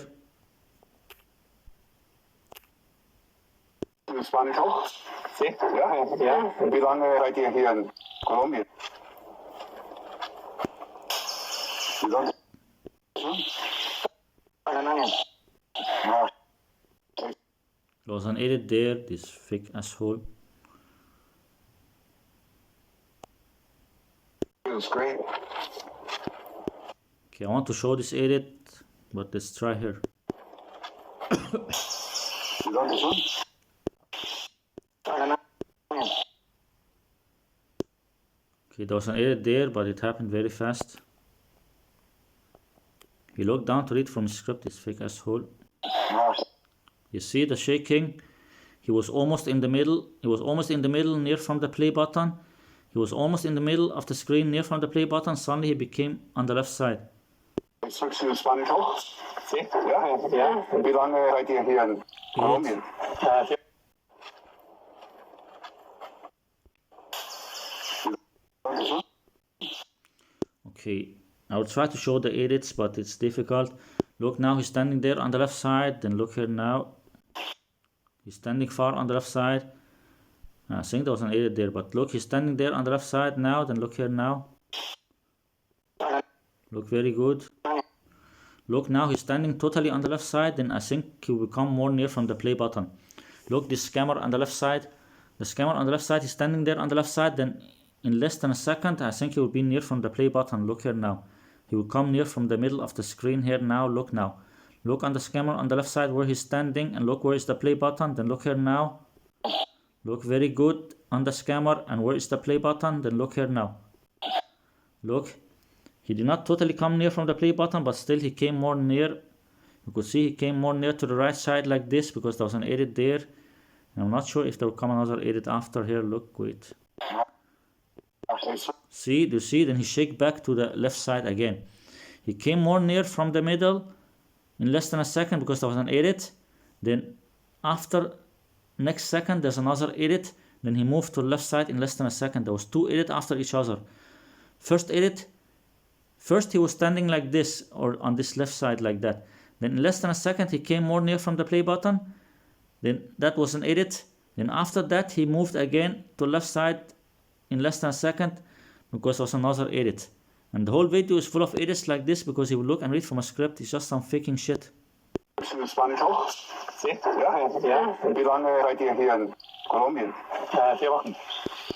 Spanish auch? See? Yeah. Wie lange seid ihr hier in Kolumbien? Wie lange? There was an edit there, this fake asshole. Feels great. Okay, I want to show this edit, but let's try here. You got this one? Okay, there was an edit there, but it happened very fast. He looked down to read from his script, this fake asshole. You see the shaking? He was almost in the middle. He was almost in the middle, near from the play button. He was almost in the middle of the screen, near from the play button. Suddenly he became on the left side. Switch to Spanish auch? See? Ja. Wie lange seid ihr hier in Kolumbien? Okay, I will try to show the edits, but it's difficult. Look, now he's standing there on the left side. Then look here now. He's standing far on the left side. I think there was an edit there, but look, he's standing there on the left side now. Then look here now. Look, very good. Look, now he's standing totally on the left side. Then I think he will come more near from the play button. Look, this scammer on the left side. The scammer on the left side, he's standing there on the left side. Then in less than a second, I think he will be near from the play button. Look here now. he will come near from the middle of the screen here now. Look now. Look on the scammer on the left side where he's standing, and look where is the play button. Then look here now. Look very good on the scammer, and where is the play button? Then look here now. Look, he did not totally come near from the play button, but still he came more near. You could see he came more near to the right side like this because there was an edit there. And I'm not sure if there will come another edit after here. Look, wait. See, do you see? Then he shake back to the left side again. He came more near from the middle in less than a second because there was an edit. Then after next second there's another edit. Then he moved to the left side in less than a second. There was two edits after each other. First edit, first he was standing like this or on this left side like that. Then in less than a second he came more near from the play button. Then that was an edit. Then after that he moved again to left side in less than a second because there was another edit. And the whole video is full of edits like this because he will look and read from a script. It's just some faking shit. Spanish auch? Sí. Ja. Und wie lange seid ihr hier in Kolumbien? 4 Wochen.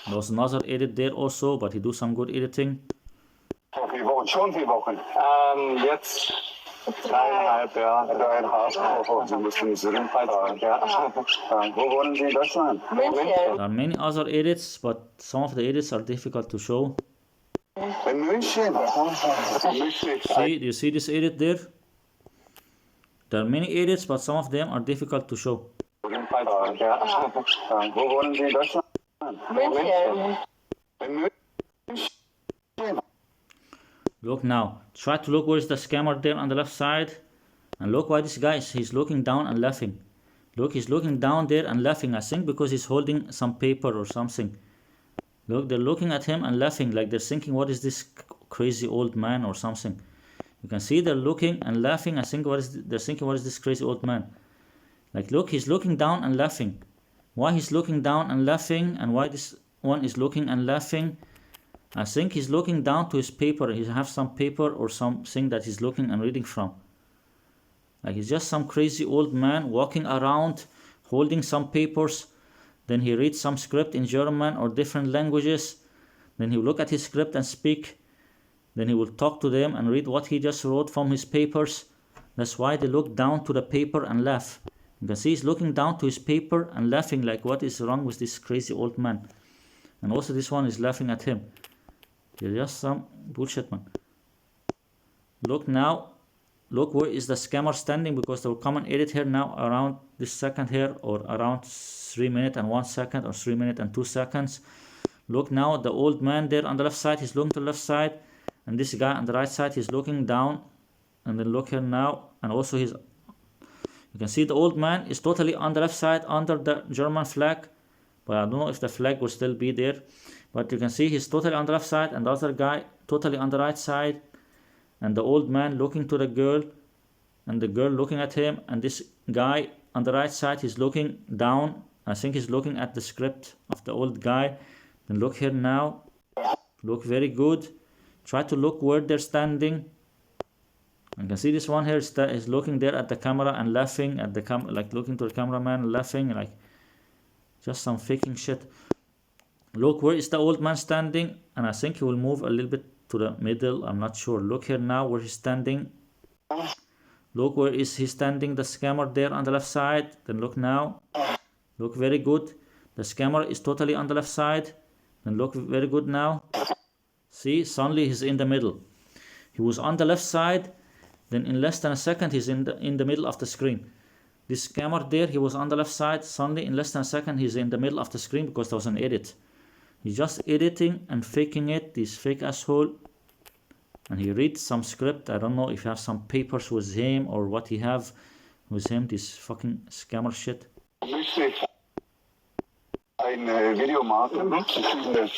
There was another edit there also, but he do some good editing. Vor 4 Wochen, schon 4 Wochen. Jetzt 3,5, ja. 3,5. Sie müssen Syrien fahren. Ja. Wo wohnen Sie in Deutschland? There are many other edits, but some of the edits are difficult to show. In München. See, do you see this edit there? There are many edits, but some of them are difficult to show. Ja. Wo wohnen Sie in Deutschland? In München. Look now. Try to look where is the scammer there on the left side. And look why this guy he's looking down and laughing. Look, he's looking down there and laughing, I think because he's holding some paper or something. Look, they're looking at him and laughing like they're thinking, what is this crazy old man or something. You can see they're looking and laughing. I think they're thinking, what is this crazy old man? Like, look, he's looking down and laughing. Why he's looking down and laughing and why this one is looking and laughing? I think he's looking down to his paper. He has some paper or something that he's looking and reading from. Like he's just some crazy old man walking around holding some papers. Then he reads some script in German or different languages. Then he will look at his script and speak. Then he will talk to them and read what he just wrote from his papers. That's why they look down to the paper and laugh. You can see he's looking down to his paper and laughing like, what is wrong with this crazy old man? And also this one is laughing at him. You're just some bullshit, man. Look now. Look where is the scammer standing because there will come an edit here now around this second here or around 3 minutes and 1 second or 3 minutes and 2 seconds. Look now, the old man there on the left side, he's looking to the left side. And this guy on the right side, he's looking down. And then look here now. And also you can see the old man is totally on the left side under the German flag. But I don't know if the flag will still be there. But you can see he's totally on the left side and the other guy totally on the right side. And the old man looking to the girl and the girl looking at him. And this guy on the right side, he's looking down. I think he's looking at the script of the old guy. Then look here now. Look very good. Try to look where they're standing. You can see this one here is looking there at the camera and laughing at the like looking to the cameraman and laughing like just some faking shit. Look where is the old man standing, and I think he will move a little bit to the middle. I'm not sure. Look here now where he's standing. Look where is he standing, the scammer there on the left side. Then look now. Look very good. The scammer is totally on the left side. Then look very good now. See, suddenly he's in the middle. He was on the left side. Then in less than a second he's in the middle of the screen. This scammer there, he was on the left side. Suddenly in less than a second he's in the middle of the screen because there was an edit. He's just editing and faking it, this fake asshole. And he reads some script. I don't know if he has some papers with him or what he have with him, this fucking scammer shit.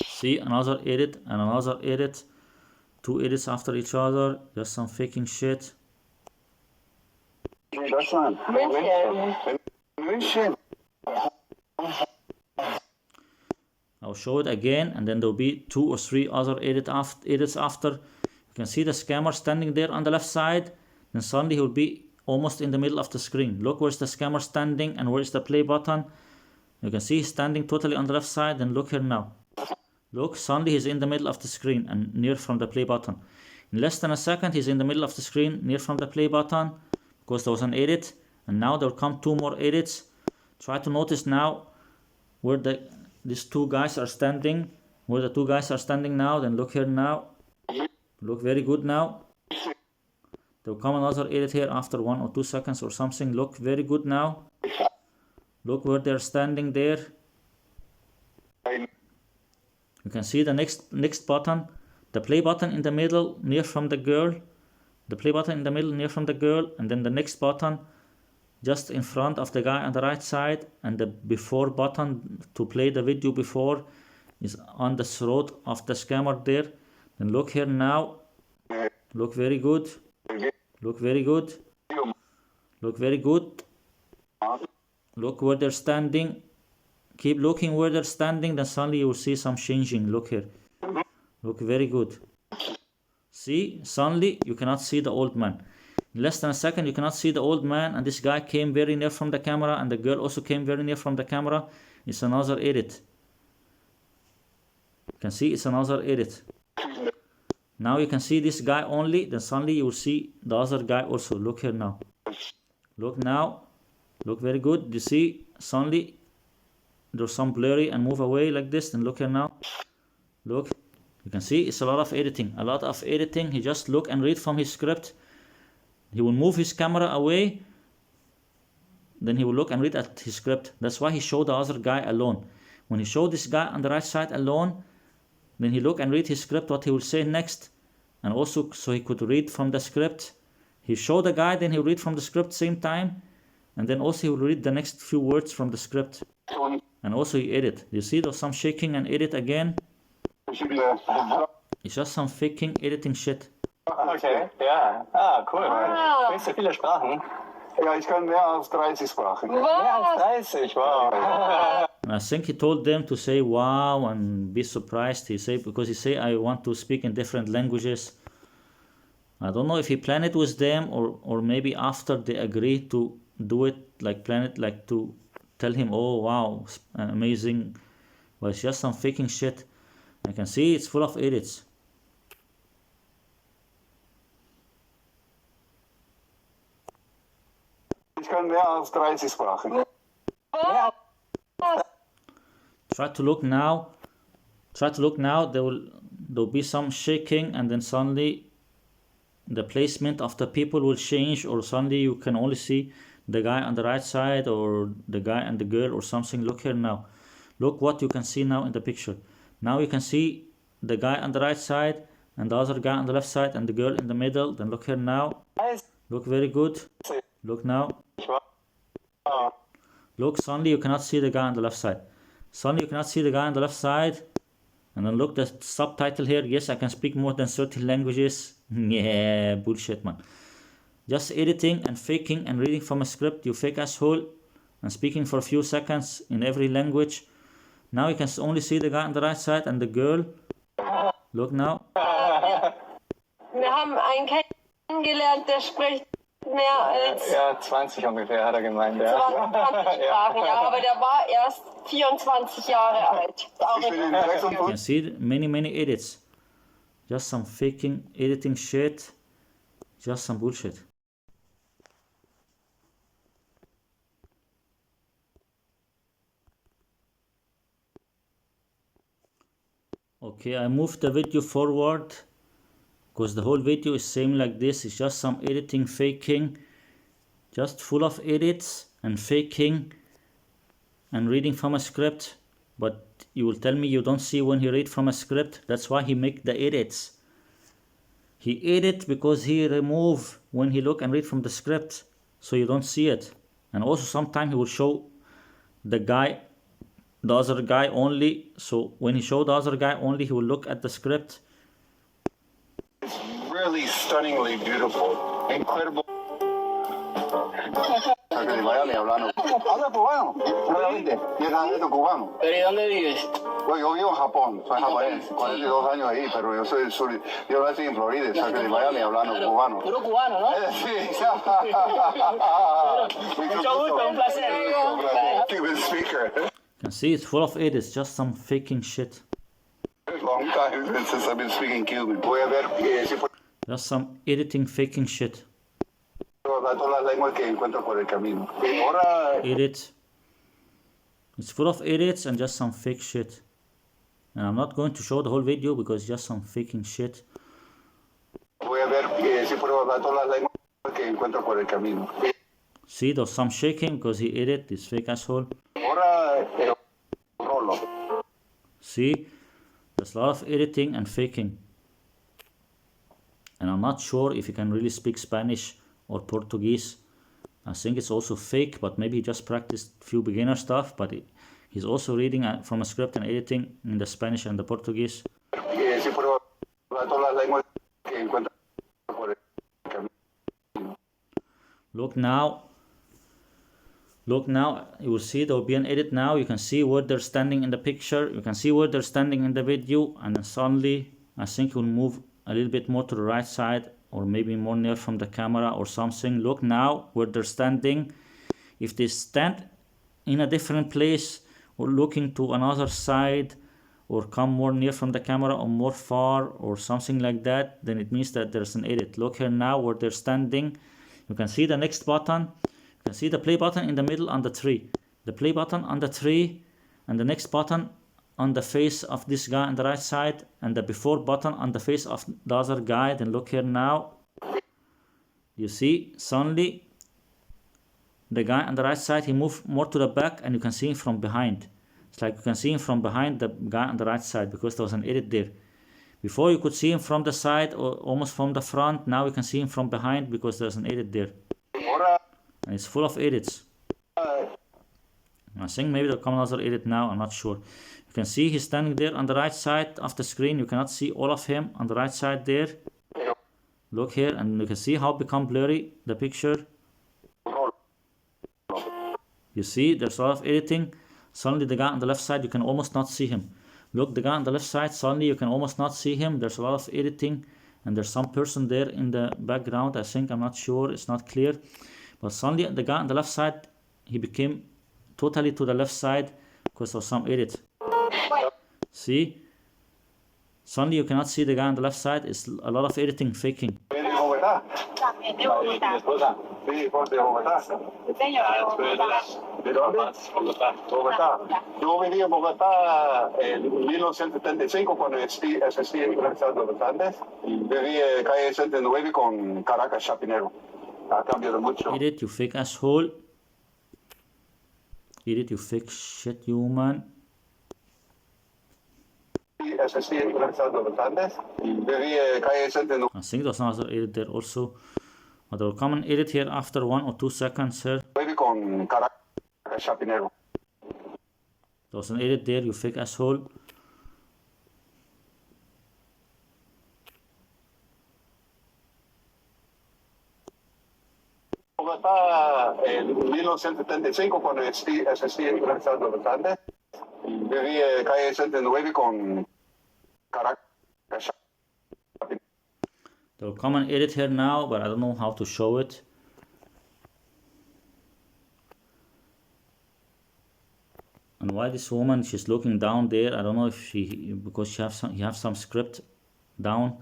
See, another edit and another edit. 2 edits after each other, just some faking shit. I'll show it again and then there'll be 2 or 3 other edits after. You can see the scammer standing there on the left side. Then suddenly he'll be almost in the middle of the screen. Look where's the scammer standing and where's the play button. You can see he's standing totally on the left side. Then look here now. Look, suddenly he's in the middle of the screen and near from the play button. In less than a second, he's in the middle of the screen, near from the play button, because there was an edit, and now there will come 2 more edits. Try to notice now where these 2 guys are standing, where the 2 guys are standing now. Then look here now. Look very good now. There will come another edit here after 1 or 2 seconds or something. Look very good now. Look where they're standing there. You can see the next button, the play button in the middle near from the girl, the play button in the middle near from the girl, and then the next button just in front of the guy on the right side, and the before button to play the video before is on the throat of the scammer there. Then look here now. Look very good. Look very good. Look very good. Look where they're standing. Keep looking where they're standing, then suddenly you will see some changing. Look here. Look very good. See, suddenly you cannot see the old man. In less than a second you cannot see the old man, and this guy came very near from the camera, and the girl also came very near from the camera. It's another edit. You can see it's another edit. Now you can see this guy only, then suddenly you will see the other guy also. Look here now. Look now. Look very good. You see, suddenly there's some blurry and move away like this. Then look here now. Look. You can see it's a lot of editing. A lot of editing. He just look and read from his script. He will move his camera away. Then he will look and read at his script. That's why he showed the other guy alone. When he showed this guy on the right side alone, then he look and read his script, what he will say next. And also so he could read from the script. He showed the guy, then he will read from the script same time. And then also he will read the next few words from the script. And also he edit. You see there's some shaking and edit again. It's just some faking editing shit. Okay, ja. Ah, cool. Sprichst du viele Sprachen? Ja, ich kann mehr als 30 Sprachen. Mehr als 30, wow. And I think he told them to say wow and be surprised. He said, because he said, I want to speak in different languages. I don't know if he planned it with them or maybe after they agreed to do it, like plan it, like to tell him, oh wow, amazing. But it's just some faking shit. I can see it's full of edits. Ich kann mehr als 30 Sprachen. Try to look now. Try to look now. There'll be some shaking, and then suddenly the placement of the people will change, or suddenly you can only see the guy on the right side or the guy and the girl or something. Look here now. Look what you can see now in the picture. Now you can see the guy on the right side and the other guy on the left side and the girl in the middle. Then look here now. Look very good. Look now. Look, suddenly you cannot see the guy on the left side. Suddenly you cannot see the guy on the left side. And then look, the subtitle here. Yes, I can speak more than 30 languages. Yeah, bullshit, man. Just editing and faking and reading from a script, you fake asshole. And speaking for a few seconds in every language. Now you can only see the guy on the right side and the girl. Look now. Wir haben einen kennengelernt, der spricht mehr als Ja, 20 ungefähr, hat er gemeint, ja. 20 Sprachen, ja, aber der war erst 24 Jahre alt. You can see many edits. Just some faking, editing shit. Just some bullshit. Okay, I moved the video forward because the whole video is same like this. It's just some editing, faking, just full of edits and faking and reading from a script. But you will tell me you don't see when he read from a script. That's why he make the edits. He edit because he remove when he look and read from the script, so you don't see it. And also sometimes he will show the other guy only. So when he showed the other guy only, he will look at the script. It's really stunningly beautiful. Incredible. Miami hablando. Habla cubano. Realmente. Tiene acento cubano. ¿Pero y dónde vives? Bueno, yo vivo en Japón. Soy japonés. 42 años ahí, pero yo soy sur. Yo nací en Florida. Saqué de Miami hablando cubano. Puro cubano, ¿no? Sí. Mucho gusto, un placer. Cuban speaker. You can see it's full of edits, just some faking shit. Long time since I've been speaking Cuban. Voy a ver si Just some editing, faking shit. Todas las lenguas que encuentro por el camino. Ahora Edit. It's full of edits and just some fake shit. And I'm not going to show the whole video because it's just some faking shit. voy a ver si puedo hablar todas las lenguas que encuentro por el camino. See, there's some shaking because he edited this fake asshole. Ahora rolo. See, there's a lot of editing and faking. And I'm not sure if he can really speak Spanish or Portuguese. I think it's also fake, but maybe he just practiced few beginner stuff, but he's also reading from a script and editing in the Spanish and the Portuguese. Si puedo hablar todas las lenguas que encuentro por el camino. Look now, you will see there will be an edit now. You can see where they're standing in the picture. You can see where they're standing in the video. And then suddenly, I think it will move a little bit more to the right side or maybe more near from the camera or something. Look now where they're standing. If they stand in a different place or looking to another side or come more near from the camera or more far or something like that, then it means that there's an edit. Look here now where they're standing. You can see the next button. You can see the play button in the middle on the tree. The play button on the tree and the next button on the face of this guy on the right side and the before button on the face of the other guy. Then look here now. You see, suddenly the guy on the right side, he moved more to the back and you can see him from behind. It's like you can see him from behind the guy on the right side because there was an edit there. Before you could see him from the side or almost from the front. Now you can see him from behind because there's an edit there. And it's full of edits. I think maybe there'll come another edit now, I'm not sure. You can see he's standing there on the right side of the screen. You cannot see all of him on the right side there. Look here and you can see how it become blurry, the picture. You see, there's a lot of editing. Suddenly the guy on the left side, you can almost not see him. Look, the guy on the left side, suddenly you can almost not see him. There's a lot of editing and there's some person there in the background. I think, I'm not sure, it's not clear. But suddenly the guy on the left side, he became totally to the left side because of some edit. See? Suddenly you cannot see the guy on the left side. It's a lot of editing, faking. Mi esposa. Sí, de Bogotá. ¿De dónde? Bogotá. Yo viví en Bogotá en 1975 cuando asistí a la Universidad de los Andes. Viví en calle 69 con Caracas Chapinero. Ha cambiado mucho. Edit, you fake asshole. Edit, you fake shit, you man. Asistí a la Universidad de los Andes. Viví en calle 69. I think there's another edit there also. But there will come an edit here after 1 or 2 seconds here. Con Caracas Chapinero. There's an edit there, you fake asshole. Bogotá en 1975 cuando asistí a la Universidad de los Andes. Viví en calle 69 con Caracas. There will come an edit here now, but I don't know how to show it. And why this woman, she's looking down there. I don't know if she, because she have some script down.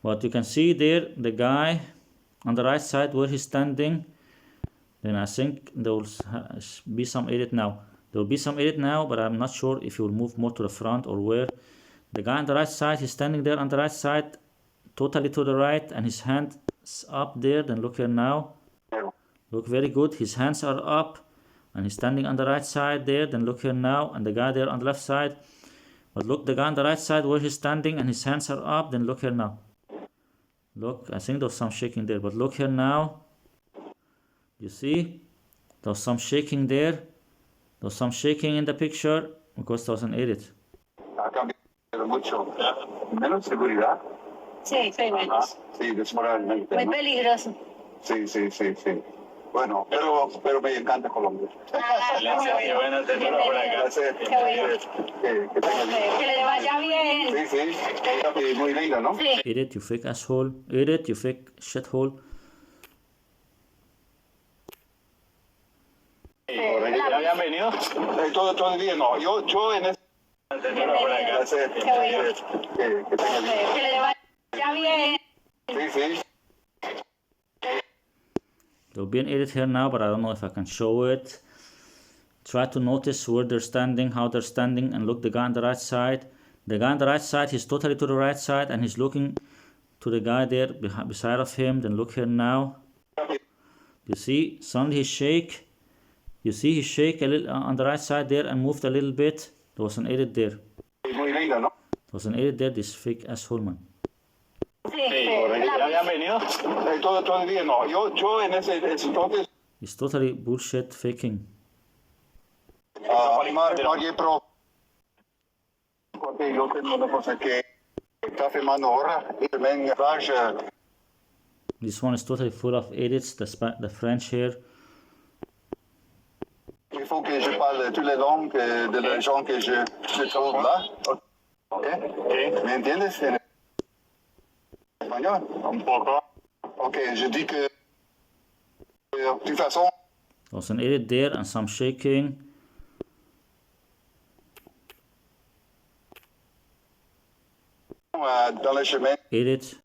But you can see there, the guy on the right side where he's standing. Then I think there will be some edit now. There will be some edit now, but I'm not sure if he will move more to the front or where. The guy on the right side, he's standing there on the right side, totally to the right, and his hands up there. Then look here now. Look very good. His hands are up, and he's standing on the right side there. Then look here now, and the guy there on the left side. But look, the guy on the right side where he's standing, and his hands are up. Then look here now. Look, I think there's some shaking there, but look here now. You see, there's some shaking there. There's some shaking in the picture because there was an edit. Ha cambiado mucho. Menos seguridad. Sí, sí, Sí, desmoralmente. muy ¿no? peligroso. Sí. Bueno, pero me encanta Colombia. Qué bueno tenerlo por acá. Gracias. Que tenga bien. Que le vaya bien. Sí. Muy linda, ¿no? Sí. Edit, you fake asshole. Edit, you fake shithole. ¿Ya habían venido? Todo el día, no. Yo en este... Tenerlo por acá. Gracias. Qué bueno. Que tenga bien. Que le vaya bien. Sì, sì. There'll be an edit here now, but I don't know if I can show it. Try to notice where they're standing, how they're standing, and look the guy on the right side. The guy on the right side, he's totally to the right side, and he's looking to the guy there beside of him. Then look here now. You see, suddenly he shake. You see he shake a little on the right side there and moved a little bit. There was an edit there. There was an edit there, this fake asshole man. Todo el día no. Yo en ese entonces It's totally bullshit faking. pagué pro. Porque yo tengo una cosa que está filmando ahora y también This one is totally full of edits, the French here. il faut que je parle toutes les langues de les gens que je trouve là. Ok. ¿Me entiendes? En español. Un poco. Ok, je dis que de toute façon. There's an edit there and some shaking. Dans le chemin. Edit.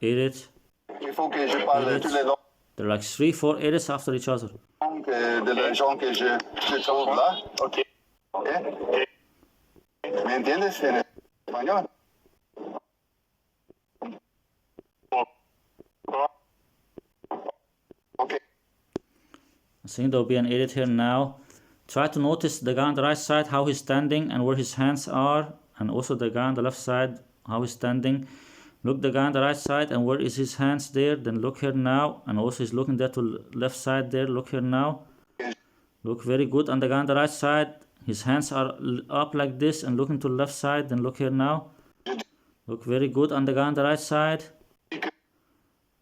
Edit. Il faut que je parle toutes les langues. There are like 3-4 edits after each other. De les gens que je trouve là. Ok. Ok. ¿Me entiendes? En español. Okay. I think there'll be an edit here now. Try to notice the guy on the right side, how he's standing and where his hands are, and also the guy on the left side, how he's standing. Look the guy on the right side and where is his hands there. Then look here now, and also he's looking there to left side there. Look here now. Look very good on the guy on the right side. His hands are up like this and looking to the left side. Then look here now. Look very good on the guy on the right side.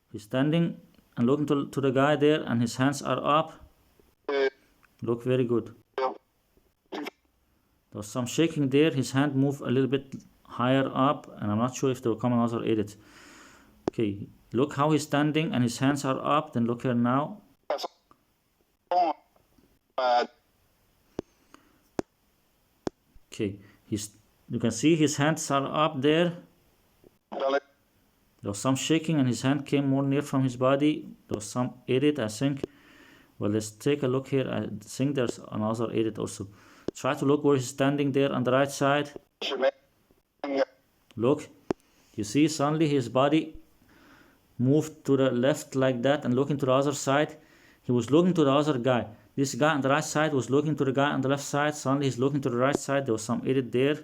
He's standing and looking to the guy there, and his hands are up. Look very good. There's some shaking there. His hand moved a little bit higher up, and I'm not sure if there will come another edit. Okay, look how he's standing and his hands are up. Then look here now. Okay, you can see his hands are up there. There was some shaking and his hand came more near from his body. There was some edit, I think. Well, let's take a look here. I think there's another edit also. Try to look where he's standing there on the right side. Look, you see suddenly his body moved to the left like that and looking to the other side. He was looking to the other guy. This guy on the right side was looking to the guy on the left side. Suddenly he's looking to the right side. There was some edit there.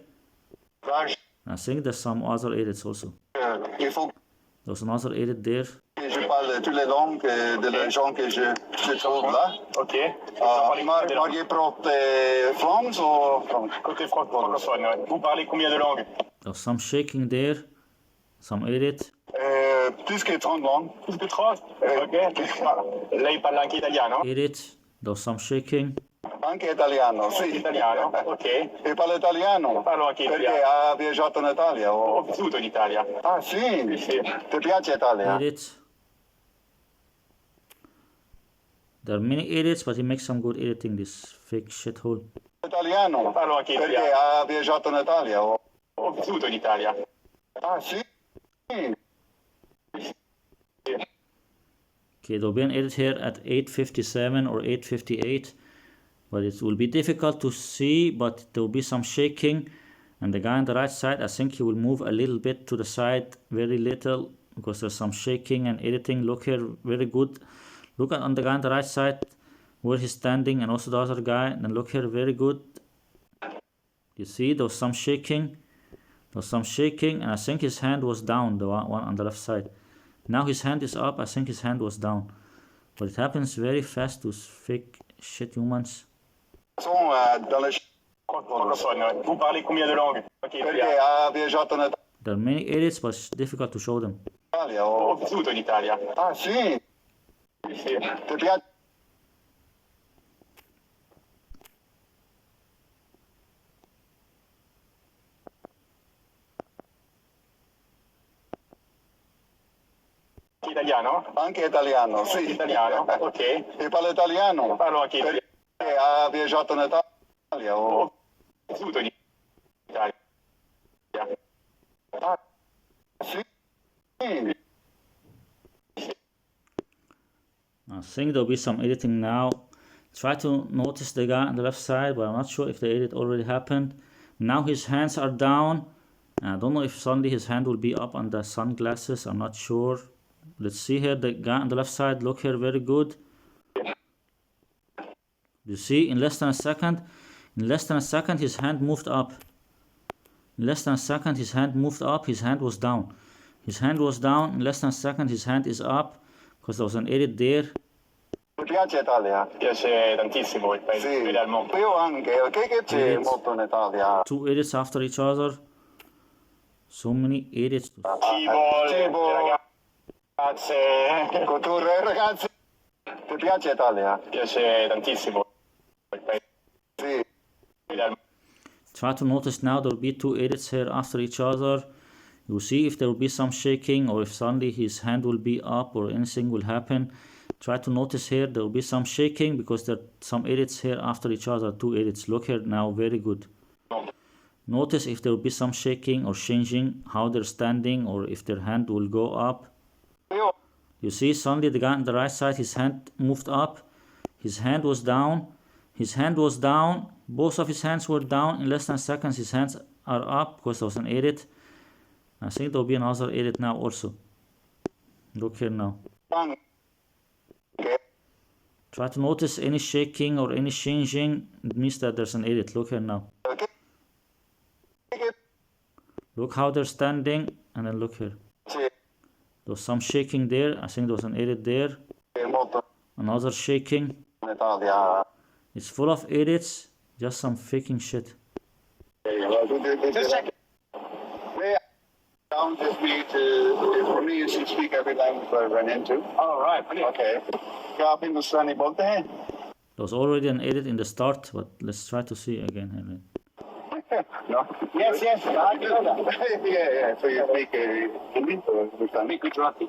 I think there's some other edits also. There was another edit there. Je parle toutes les langues de les gens que je trouve là. Ok. Parliez propre France ou côté francophone? Vous parlez combien de langues? There's some shaking there. Some edit. Plus que 30 langues. Plus que 30? Ok. Lei parla anche italiano? Edit. There's some shaking. Anche italiano, sì. Italiano, ok. E parlo italiano? Parlo anche italiano. Perché ha viaggiato in Italia? Ho vissuto in Italia. Ah, sì? Sì. Ti piace Italia? Edit. There are many edits, but he makes some good editing, this fake shithole. Italiano? Parlo anche italiano. Perché ha viaggiato in Italia? Ho vissuto in Italia. Ah, sì? Okay, there'll be an edit here at 8:57 or 8:58, but it will be difficult to see, but there will be some shaking, and the guy on the right side, I think he will move a little bit to the side, very little, because there's some shaking and editing. Look here, very good. Look on the guy on the right side, where he's standing, and also the other guy, and look here, very good. You see, there was some shaking. There was some shaking, and I think his hand was down, the one on the left side. Now his hand is up, I think his hand was down. But it happens very fast to fake shit humans. Vous parlez combien de langues? Perché ha viaggiato in Italia? There are many edits, but it's difficult to show them. Ho vissuto in Italia. Ah, sì? Sì. Ti piace? Italiano? Anche italiano, sì. Italiano, ok. E parlo italiano? Parlo anche italiano. Perché ha viaggiato in Italia? Ho vissuto in Italia. Ah, sì? I think there'll be some editing now. Try to notice the guy on the left side, but I'm not sure if the edit already happened. Now his hands are down. I don't know if suddenly his hand will be up on the sunglasses. I'm not sure. Let's see here, the guy on the left side. Look here, very good. You see, in less than a second, his hand moved up. In less than a second, his hand moved up. His hand was down. His hand was down. In less than a second, his hand is up because there was an edit there. Mi piace Italia. Piace tantissimo il paese Sì, più del mondo. io anche, che c'è Edits. molto in Italia? 2 edits after each other. So many edits. Cibo, Cibo. le ragazze. Culture, ragazzi. Ti piace Italia? Piace tantissimo il paese Sì. più del mondo. Try to notice now there will be 2 edits here after each other. You see if there will be some shaking or if suddenly his hand will be up or anything will happen. Try to notice here there will be some shaking because there are some edits here after each other, 2 edits. Look here now, very good. Notice if there will be some shaking or changing how they're standing or if their hand will go up. You see suddenly the guy on the right side, his hand moved up. His hand was down. His hand was down. Both of his hands were down. In less than seconds his hands are up because there was an edit. I think there will be another edit now also. Look here now. Try to notice any shaking or any changing. It means that there's an edit. Look here now. Look how they're standing and then look here. There's some shaking there. I think there was an edit there. Another shaking. It's full of edits. Just some faking shit. Just check. Just me for me you should speak every language I run into. All right, brilliant. Okay. क्या आप हिंदुस्तानी बोलते हैं? There was already an edit in the start, but let's try to see again. No? Yes, I know that. yeah. So you speak Hindi or Hindustani? Gujarati.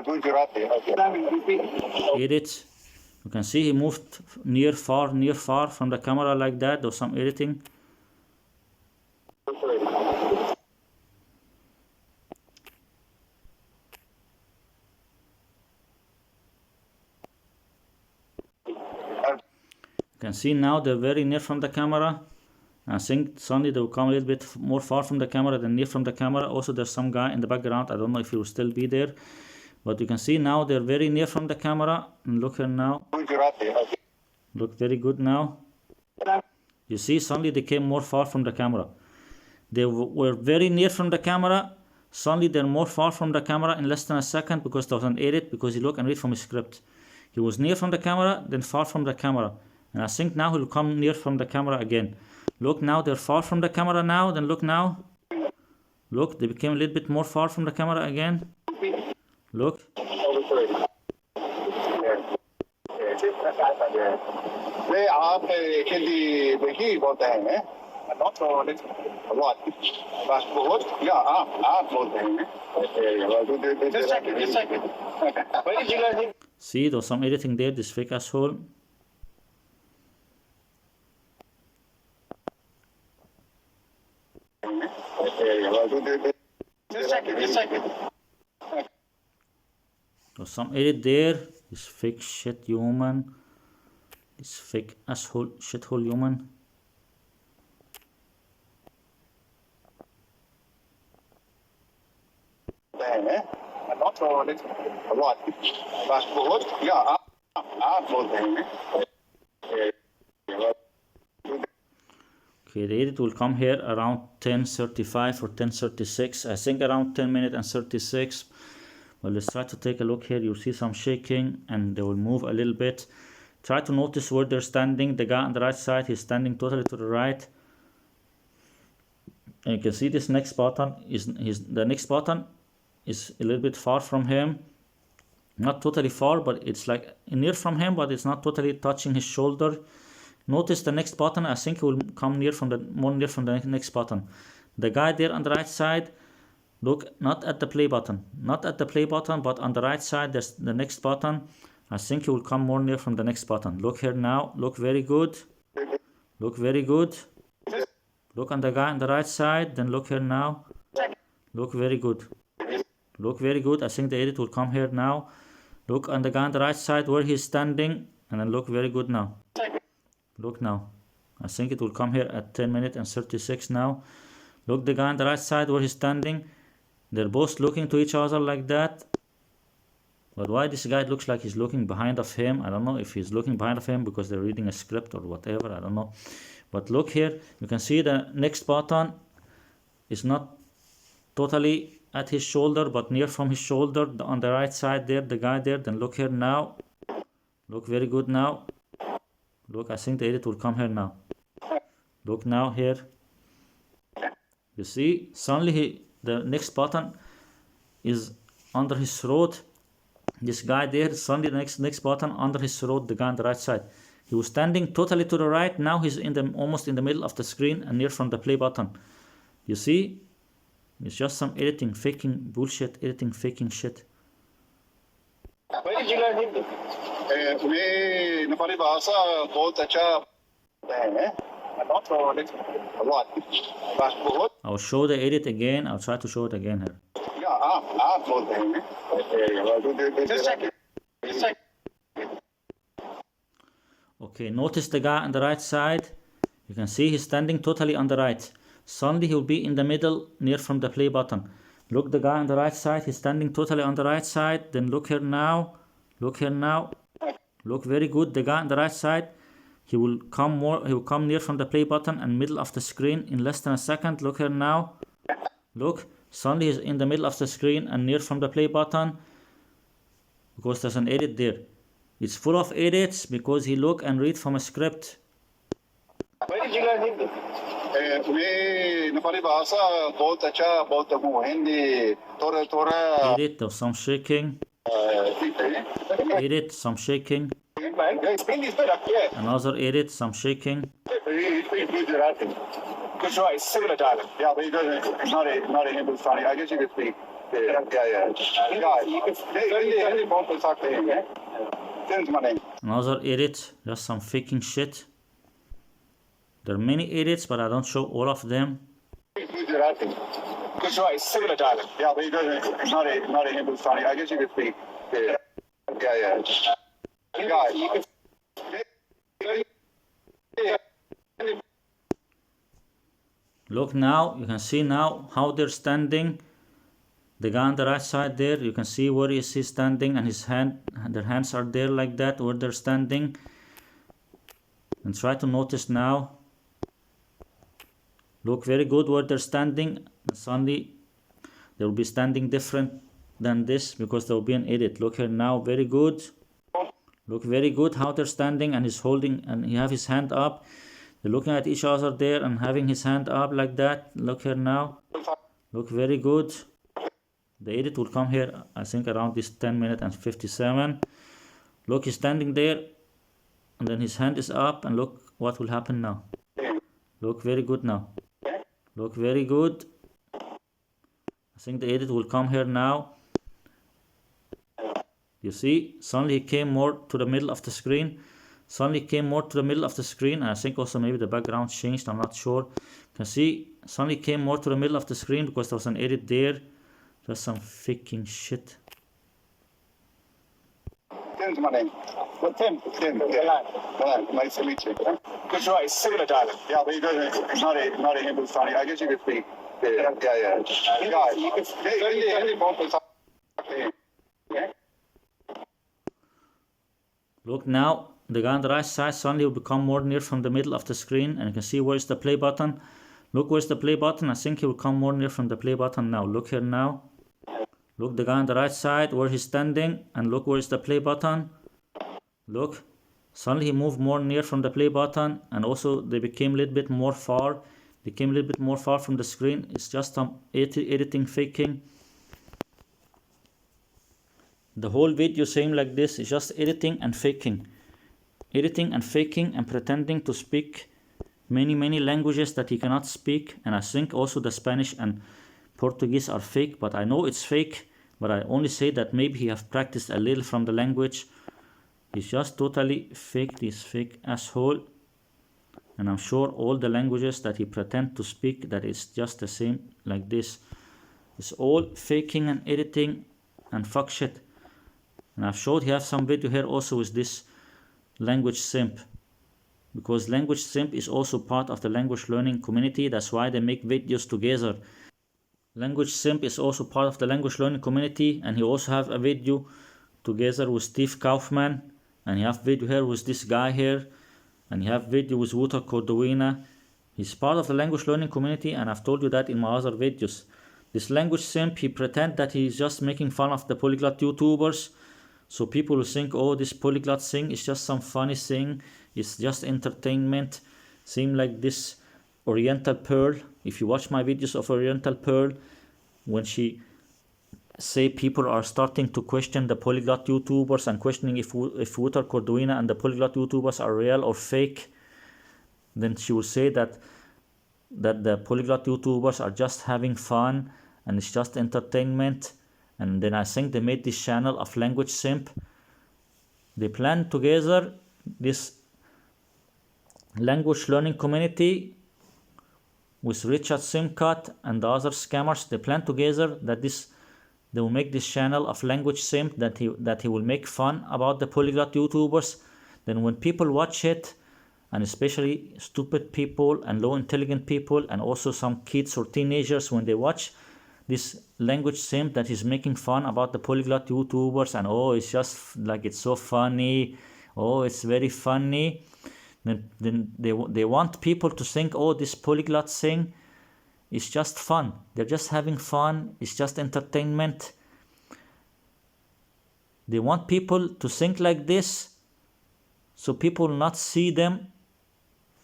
Gujarati, okay. Edit. You can see he moved near far from the camera like that. There was some editing. You can see now they're very near from the camera. I think suddenly they will come a little bit more far from the camera than near from the camera. Also there's some guy in the background. I don't know if he will still be there. But you can see now they're very near from the camera. And look here now. Look very good now. You see suddenly they came more far from the camera. They were very near from the camera. Suddenly they're more far from the camera in less than a second because there was an edit. Because you look and read from his script. He was near from the camera, then far from the camera. And I think now he'll come near from the camera again. Look now, they're far from the camera now, then look now. Look, they became a little bit more far from the camera again. Look. आप हिंदी देखी बोलते हैं? Not a lot. बहुत? Yeah, आप बोलते हैं? Just check it. Where did you learn it? See, there's some editing there, this fake asshole. Just check it. There's some edit there. This fake shit human. This fake asshole shithole human. Not a lot. बहुत? Yeah, आप बोलते हैं? Okay, the edit will come here around 10:35 or 10:36. I think around 10 minutes and 36. Well, let's try to take a look here. You'll see some shaking and they will move a little bit. Try to notice where they're standing. The guy on the right side, he's standing totally to the right. And you can see this next button the next button is a little bit far from him. Not totally far, but it's like near from him, but it's not totally touching his shoulder. Notice the next button. I think it will come more near from the next button. The guy there on the right side, look, not at the play button, but on the right side, there's the next button. I think it will come more near from the next button. Look here now. Look very good. Look very good. Look on the guy on the right side. Then look here now. Look very good. Look very good. I think the edit will come here now. Look on the guy on the right side where he's standing, and then look very good now. Look now. I think it will come here at 10 minutes and 36 now. Look the guy on the right side where he's standing. They're both looking to each other like that. But why this guy looks like he's looking behind of him? I don't know if he's looking behind of him because they're reading a script or whatever. I don't know. But look here. You can see the next button is not totally at his shoulder, but near from his shoulder on the right side there, the guy there. Then look here now. Look very good now. Look, I think the edit will come here now. Look now here. You see, suddenly the next button is under his throat. This guy there, suddenly the next button under his throat, the guy on the right side. He was standing totally to the right. Now he's almost in the middle of the screen and near from the play button. You see? It's just some editing, faking bullshit, editing, faking shit. Where did you learn Hindi? Nepali भाषा बहुत अच्छा है a lot. I'll show the edit again. I'll try to show it again here. Yeah, आप बोलते हैं. Just check it. Just check. Okay, notice the guy on the right side. You can see he's standing totally on the right. Suddenly he'll be in the middle near from the play button. Look the guy on the right side. He's standing totally on the right side. Then look here now. Look here now. Look very good. The guy on the right side. He will come near from the play button and middle of the screen in less than a second. Look here now. Look. Suddenly he's in the middle of the screen and near from the play button. Because there's an edit there. It's full of edits because he look and read from a script. Where did you learn Hindi? मैं नेपाली भाषा बहुत अच्छा बोलता हूँ. हिंदी थोड़ा Edit, there's some shaking. Edit, some shaking. Another edit, some shaking. Good choice, similar dialect. Yeah, but he doesn't. It's not a Hindustani. I guess you could speak. Yeah. You could speak. Another edit, just some faking shit. There are many edits, but I don't show all of them. Good choice, similar dialect. Yeah, but he doesn't. It's not a Hindustani. I guess you could speak. Yeah. You could Look now, you can see now how they're standing. The guy on the right side there, you can see where is he standing and their hands are there like that where they're standing. And try to notice now. Look very good where they're standing. Suddenly they will be standing different than this because there will be an edit. Look here now, very good. Look very good how they're standing and he's holding and he have his hand up. They're looking at each other there and having his hand up like that. Look here now. Look very good. The edit will come here, I think around this 10 minutes and 57. Look, he's standing there and then his hand is up and look what will happen now. Look very good now. Look very good. I think the edit will come here now. You see, suddenly he came more to the middle of the screen. Suddenly came more to the middle of the screen. I think also maybe the background changed, I'm not sure. You can see, suddenly came more to the middle of the screen because there was an edit there. Just some faking shit. Tim's my name. What Tim? Tim. Nice to meet you. Good choice, similar dialect. Yeah, but he doesn't. It's not a Hindustani. I guess you could speak. Yeah. You could speak. Look now, the guy on the right side suddenly will become more near from the middle of the screen and you can see where's the play button. Look where's the play button. I think he will come more near from the play button now. Look here now. Look the guy on the right side where he's standing and look where's the play button. Look. Suddenly he moved more near from the play button and also they became a little bit more far. They came a little bit more far from the screen. It's just some editing, faking. The whole video same like this is just editing and faking. Editing and faking and pretending to speak many languages that he cannot speak. And I think also the Spanish and Portuguese are fake, but I know it's fake. But I only say that maybe he have practiced a little from the language. He's just totally fake, this fake asshole. And I'm sure all the languages that he pretend to speak, that is just the same like this. It's all faking and editing and fuck shit. And I've showed you have some video here also with this language simp, because language simp is also part of the language learning community. That's why they make videos together. Language simp is also part of the language learning community, and he also have a video together with Steve Kaufman, and he have video here with this guy here, and he have video with Wouter Cordovina. He's part of the language learning community, and I've told you that in my other videos. This language simp, he pretend that he's just making fun of the polyglot YouTubers. So people will think, oh, this polyglot thing is just some funny thing. It's just entertainment. Same like this Oriental Pearl. If you watch my videos of Oriental Pearl, when she say people are starting to question the polyglot YouTubers and questioning if Wouter Cordovina and the polyglot YouTubers are real or fake, then she will say that the polyglot YouTubers are just having fun and it's just entertainment. And then I think they made this channel of language simp. They planned together this language learning community with Richard Simcott and the other scammers. They planned together that they will make this channel of language simp, that he will make fun about the polyglot YouTubers. Then when people watch it, and especially stupid people and low intelligent people and also some kids or teenagers, when they watch this language simp that is making fun about the polyglot YouTubers, and oh, it's just like, it's so funny, oh, it's very funny, then they want people to think, oh, this polyglot thing is just fun, they're just having fun, it's just entertainment. They want people to think like this, so people will not see them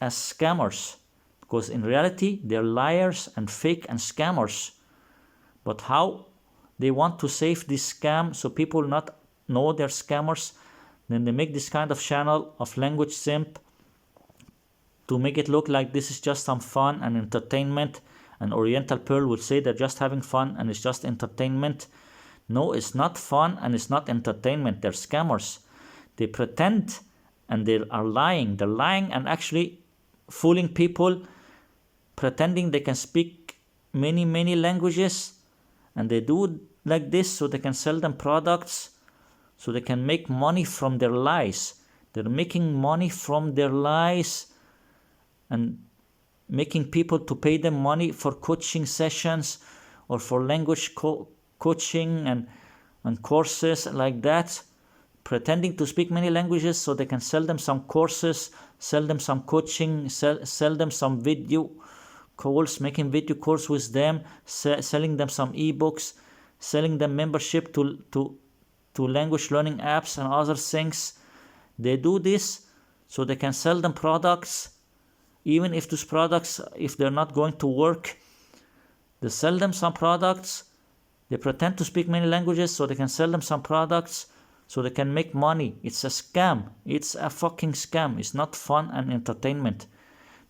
as scammers, because in reality they're liars and fake and scammers. But how they want to save this scam so people not know they're scammers, then they make this kind of channel of language simp to make it look like this is just some fun and entertainment, and Oriental Pearl will say they're just having fun and it's just entertainment. No, it's not fun and it's not entertainment. They're scammers. They pretend and they are lying. They're lying and actually fooling people, pretending they can speak many languages, and they do like this so they can sell them products, so they can make money from their lies. They're making money from their lies and making people to pay them money for coaching sessions or for language coaching and courses like that, pretending to speak many languages so they can sell them some courses, sell them some coaching, sell them some video calls, making video calls with them, selling them some ebooks, selling them membership to language learning apps and other things. They do this so they can sell them products, even if those products, if they're not going to work. They sell them some products. They pretend to speak many languages so they can sell them some products, so they can make money. It's a scam. It's a fucking scam. It's not fun and entertainment.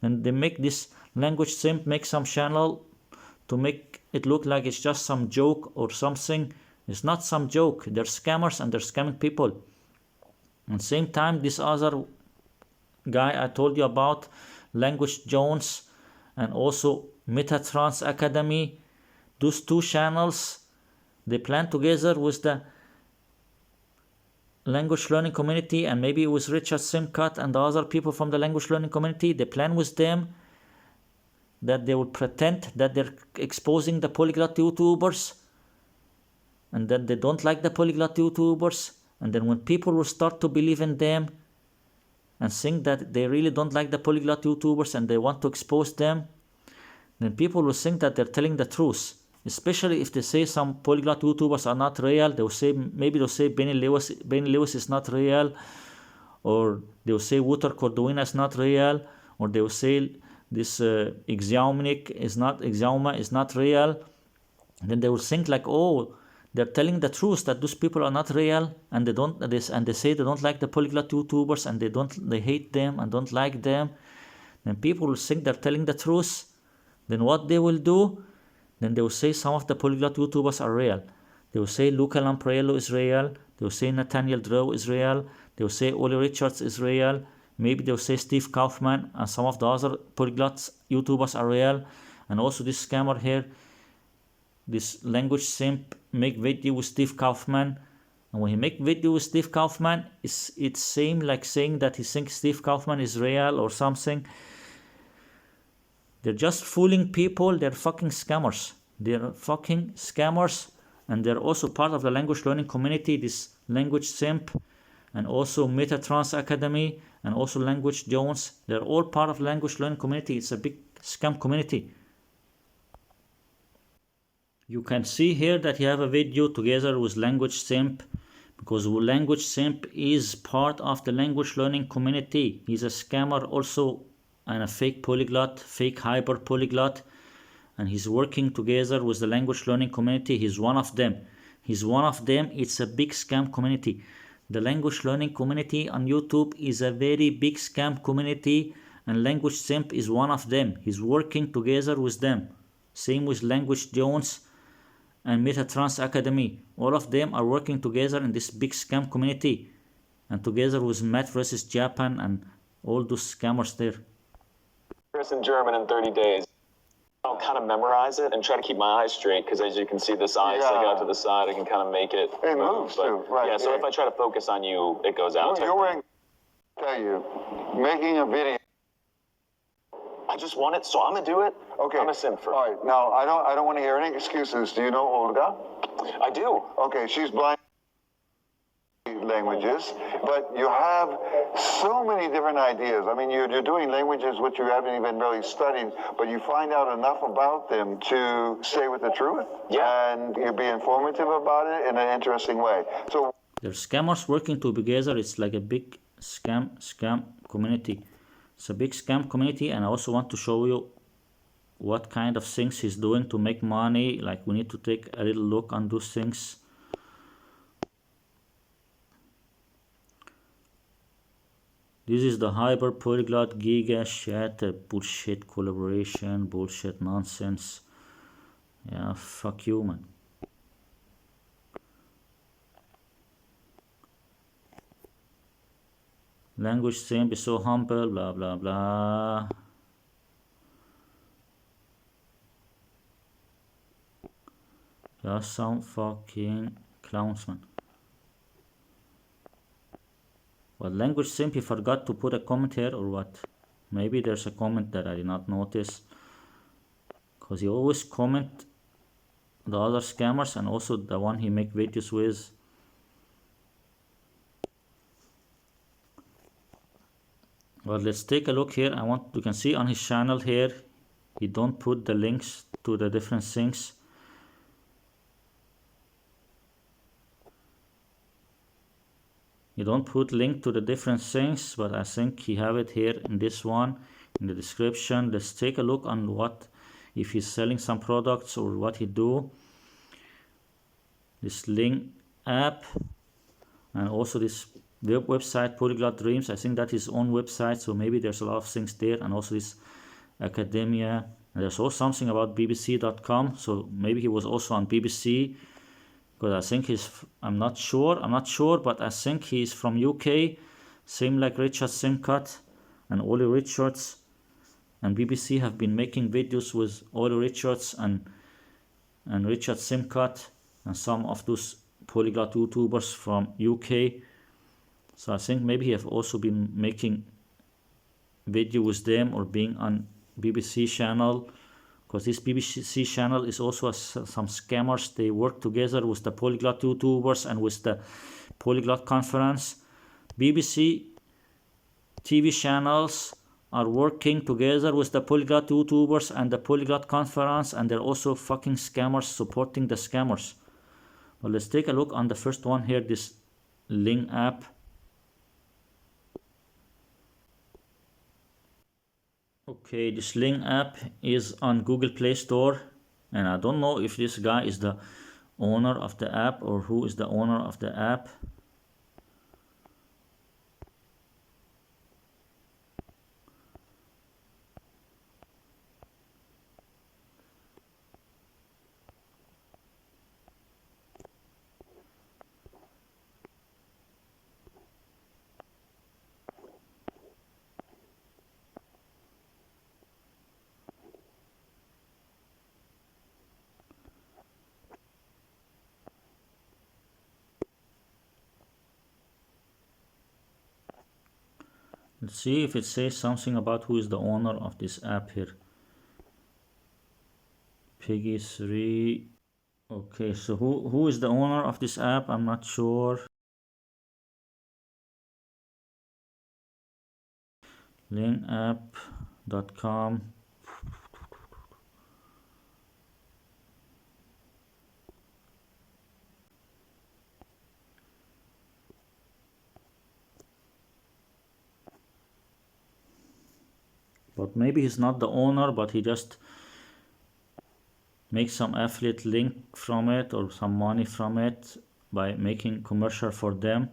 And they make this language simp, make some channel to make it look like it's just some joke or something. It's not some joke. They're scammers and they're scamming people. At the same time, this other guy I told you about, Language Jones, and also Metatrans Academy, those two channels, they plan together with the language learning community, and maybe with Richard Simcott and the other people from the language learning community. They plan with them that they will pretend that they're exposing the polyglot YouTubers and that they don't like the polyglot YouTubers, and then when people will start to believe in them and think that they really don't like the polyglot YouTubers and they want to expose them, then people will think that they're telling the truth. Especially if they say some polyglot YouTubers are not real, they'll say, maybe they'll say Benny Lewis is not real, or they'll say Wouter Cordovina is not real, or they'll say this Xiaoma is not real. And then they will think like, oh, they're telling the truth, that those people are not real, and they say they don't like the polyglot YouTubers and they hate them and don't like them. Then people will think they're telling the truth. Then what they will do? Then they will say some of the polyglot YouTubers are real. They will say Luca Lampriello is real. They will say Nathaniel Drow is real. They will say Oli Richards is real. Maybe they will say Steve Kaufman and some of the other polyglot YouTubers are real. And also this scammer here, this language simp, make video with Steve Kaufman And when he make video with Steve Kaufman, it's same like saying that he thinks Steve Kaufman is real or something. They're just fooling people. They're fucking scammers. They're fucking scammers. And they're also part of the language learning community, this Language Simp, and also Metatrans Academy, and also Language Jones. They're all part of the language learning community. It's a big scam community. You can see here that you have a video together with Language Simp, because Language Simp is part of the language learning community. He's a scammer also, and a fake polyglot, fake hyper polyglot, and he's working together with the language learning community. He's one of them. It's a big scam community. The language learning community on YouTube is a very big scam community, and Language Simp is one of them. He's working together with them. Same with Language Jones and Metatrans Academy. All of them are working together in this big scam community, and together with Matt versus Japan and all those scammers there. In German in 30 days. I'll kind of memorize it and try to keep my eyes straight, because as you can see, this eye stick out to the side. I can kind of make it moves too, right? Yeah, so if I try to focus on you, it goes out. You're wearing, tell you, making a video. I just want it, so I'm gonna do it. Okay. I'm a simp. All right. Now I don't want to hear any excuses. Do you know Olga? I do. Okay, she's blind languages, but you have so many different ideas. I mean, you're doing languages which you haven't even really studied, but you find out enough about them to stay with the truth. Yeah. And you be informative about it in an interesting way. So there's scammers working together. It's like a big scam community. It's a big scam community, and I also want to show you what kind of things he's doing to make money. Like, we need to take a little look on those things. This is the hyper polyglot giga chat, bullshit collaboration, bullshit nonsense. Yeah, fuck you, man. Language Simp is so humble, blah blah blah. Just some fucking clowns, man. Well, Language Simp, he forgot to put a comment here or what? Maybe there's a comment that I did not notice, because he always comment the other scammers and also the one he make videos with. Well, let's take a look here. You can see on his channel here, he don't put the links to the different things. You don't put link to the different things, but I think he have it here in this one in the description. Let's take a look on what, if he's selling some products or what he do. This link app, and also this website Polyglot Dreams. I think that is his own website, so maybe there's a lot of things there. And also this academia, and there's also something about bbc.com, so maybe he was also on BBC, because I think I'm not sure, but I think he's from UK, same like Richard Simcott and Ollie Richards, and BBC have been making videos with Ollie Richards and Richard Simcott and some of those polyglot YouTubers from UK. So I think maybe he have also been making video with them or being on BBC channel, because this BBC channel is also some scammers. They work together with the polyglot YouTubers and with the Polyglot Conference. BBC TV channels are working together with the polyglot YouTubers and the Polyglot Conference, and they're also fucking scammers supporting the scammers. Well, let's take a look on the first one here, this Ling app. Okay, this Ling app is on Google Play Store, and I don't know if this guy is the owner of the app or who is the owner of the app. Let's see if it says something about who is the owner of this app here. Piggy 3. Okay, so who is the owner of this app? I'm not sure. linkapp.com. But maybe he's not the owner, but he just makes some affiliate link from it or some money from it by making commercial for them.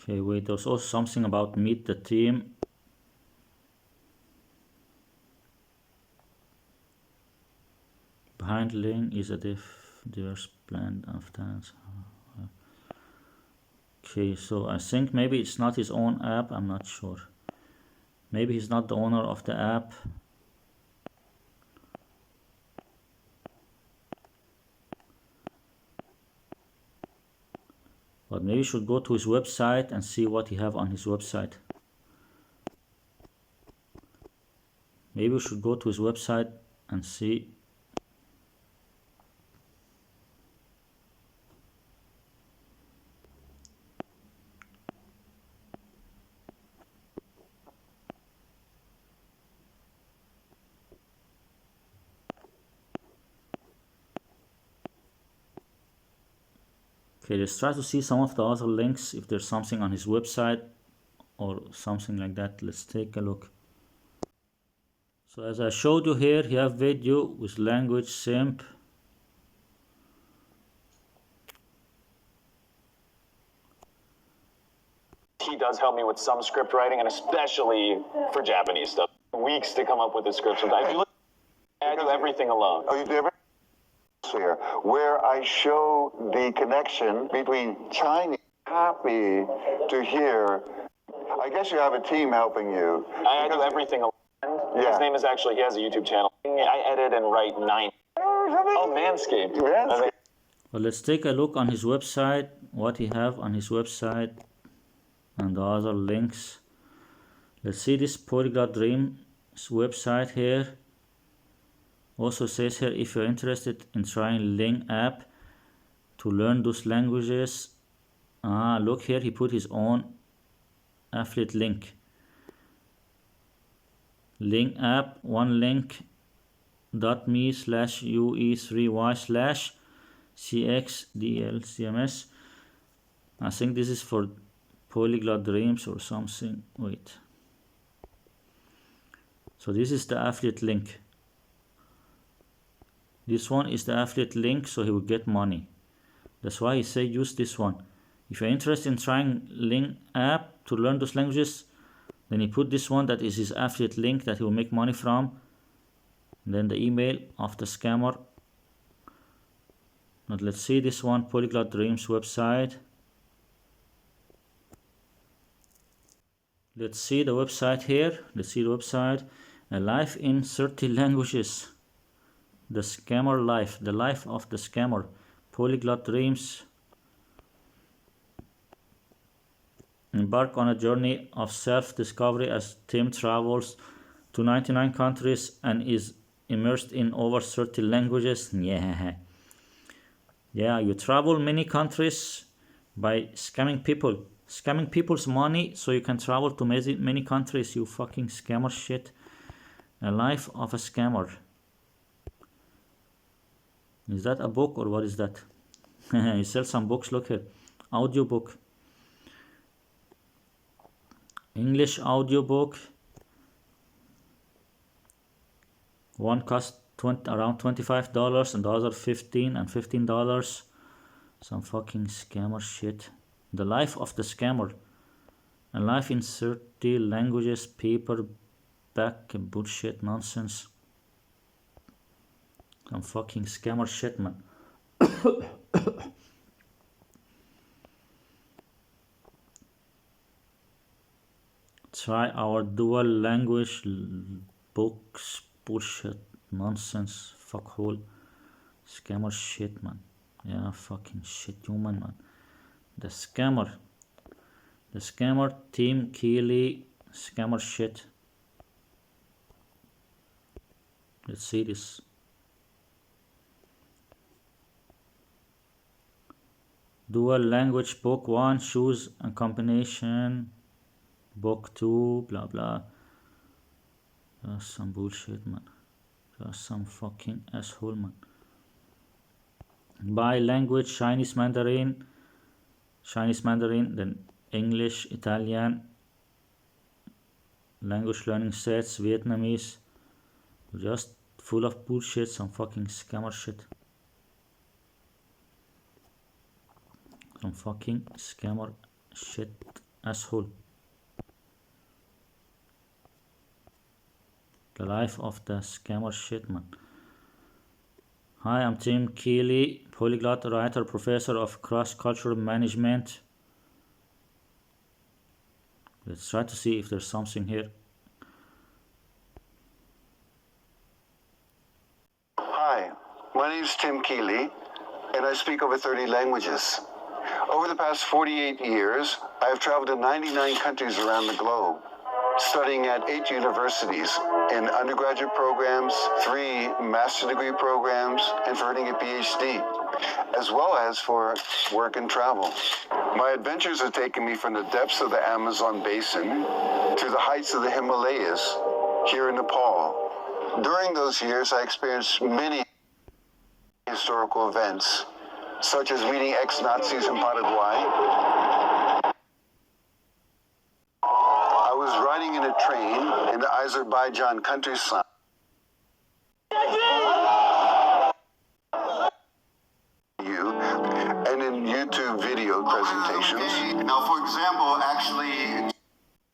Okay, wait, there's also something about meet the team. Behind link is a diverse blend of dance. Okay, so I think maybe it's not his own app, I'm not sure. Maybe he's not the owner of the app. But maybe you should go to his website and see what he have on his website. Maybe we should go to his website and see. Okay, let's try to see some of the other links if there's something on his website or something like that. Let's take a look. So as I showed you here, you have video with language simp. He does help me with some script writing, and especially for Japanese stuff. Weeks to come up with a script sometimes. If you look, I do everything alone. Oh, you do everything here, where I show the connection between Chinese. Happy to hear. I guess you have a team helping you. I do everything alone. Yeah. His name is actually, he has a YouTube channel. I edit and write 9. Oh, Manscaped. Manscaped. Well, let's take a look on his website, what he have on his website and the other links. Let's see this Polyglot Dreams website here. Also says here, if you're interested in trying Ling app to learn those languages. Look here, he put his own affiliate link. Ling app, one link, .me/ue3y/cxdlcms. I think this is for Polyglot Dreams or something. Wait. So this is the affiliate link. This one is the affiliate link, so he will get money. That's why he say use this one. If you're interested in trying Ling app to learn those languages, then he put this one that is his affiliate link that he will make money from. And then the email of the scammer. Now let's see this one, Polyglot Dreams website. Let's see the website here. Let's see the website. A life in 30 languages. The scammer life. The life of the scammer. Polyglot Dreams. Embark on a journey of self-discovery as Tim travels to 99 countries and is immersed in over 30 languages. Yeah, you travel many countries by scamming people. Scamming people's money so you can travel to many countries, you fucking scammer shit. A life of a scammer. Is that a book or what is that? He sells some books, look here. Audiobook. English audiobook. One cost around $25 and the other $15 and $15. Some fucking scammer shit. The life of the scammer. A life in 30 languages, paperback bullshit nonsense. Some fucking scammer shit, man. Try our dual language books. Bullshit. Nonsense. Fuckhole. Scammer shit, man. Yeah, fucking shit, human, man. The scammer. Team Keely. Scammer shit. Let's see this. Dual language book 1. Choose a combination. Book 2. Blah blah. Just some bullshit, man. Just some fucking asshole, man. By language: Chinese Mandarin, then English, Italian. Language learning sets: Vietnamese. Just full of bullshit, some fucking scammer shit. Some fucking scammer shit, asshole. The life of the scammer shit, man. Hi, I'm Tim Keely, polyglot writer, professor of cross-cultural management. Let's try to see if there's something here. Hi, my name is Tim Keely, and I speak over 30 languages. Over the past 48 years, I have traveled to 99 countries around the globe, studying at 8 universities in undergraduate programs, 3 master's degree programs, and for earning a PhD, as well as for work and travel. My adventures have taken me from the depths of the Amazon basin to the heights of the Himalayas here in Nepal. During those years, I experienced many historical events, such as meeting ex-Nazis in Paraguay. I was riding in a train in the Azerbaijan countryside. And in YouTube video presentations. Now, for example, actually,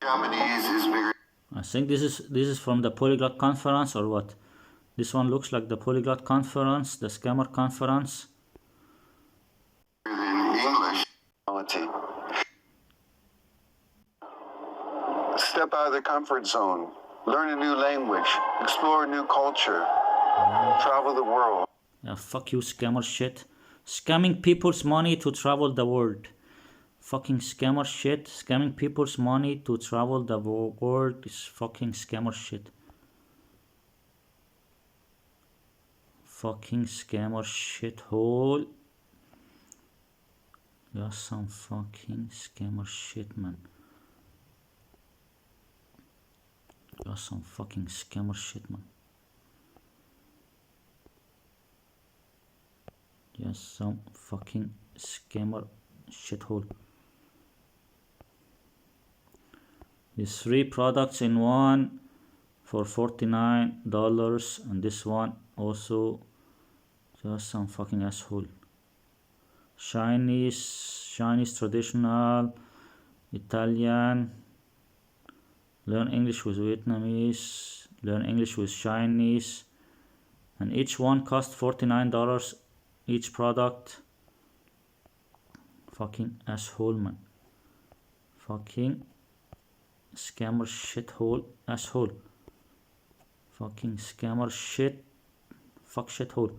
Japanese is bigger. I think this is from the Polyglot conference or what? This one looks like the Polyglot conference, the scammer conference. Than English. Step out of the comfort zone, learn a new language, explore a new culture, travel the world. Yeah, fuck you, scammer shit. Scamming people's money to travel the world. Fucking scammer shit. Scamming people's money to travel the world is fucking scammer shit. Fucking scammer shithole. You're some fucking scammer shit, man. You're some fucking scammer shit, man. You're some fucking scammer shithole. These 3 products in one for $49, and this one also just some fucking asshole. Chinese traditional, Italian. Learn English with Vietnamese. Learn English with Chinese. And each one cost $49 each product. Fucking asshole, man. Fucking scammer shithole asshole. Fucking scammer shit. Fuck shithole.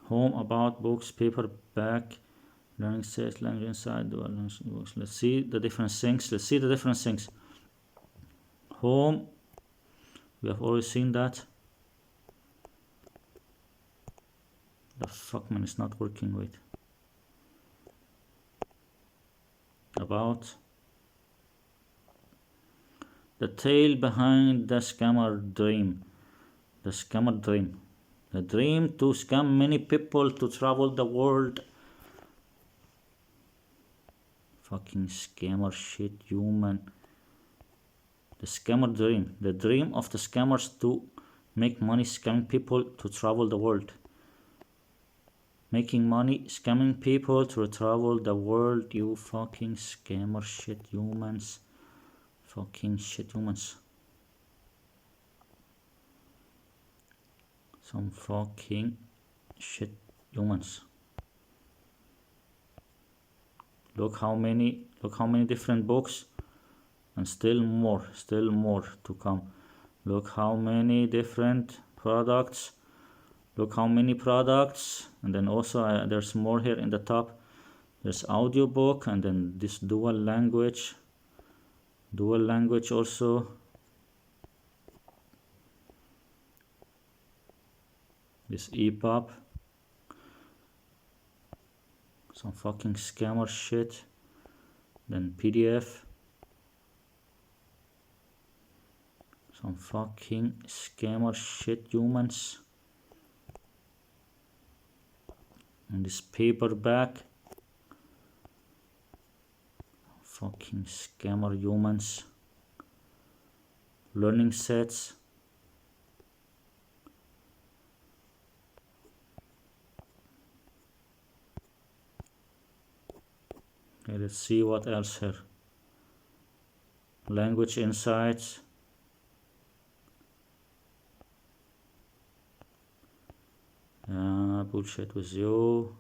Home, about, books, paperback, learning sales, language inside, books. Let's see the different things. Home, we have already seen that. The fuck, man, it's not working. Wait. About. The tale behind the scammer dream. The dream to scam many people to travel the world. Fucking scammer shit, human. The scammer dream. The dream of the scammers to make money scamming people to travel the world. Making money scamming people to travel the world, you fucking scammer shit humans. Fucking shit humans. Some fucking shit humans. Look how many different books, and still more to come. Look how many different products. Look how many products, and then also there's more here in the top. There's audiobook, and then this dual language also. This EPUB, some fucking scammer shit. Then PDF, some fucking scammer shit, humans. And this paperback, fucking scammer humans. Learning sets. Okay, let's see what else here. Language insights. Bullshit with you.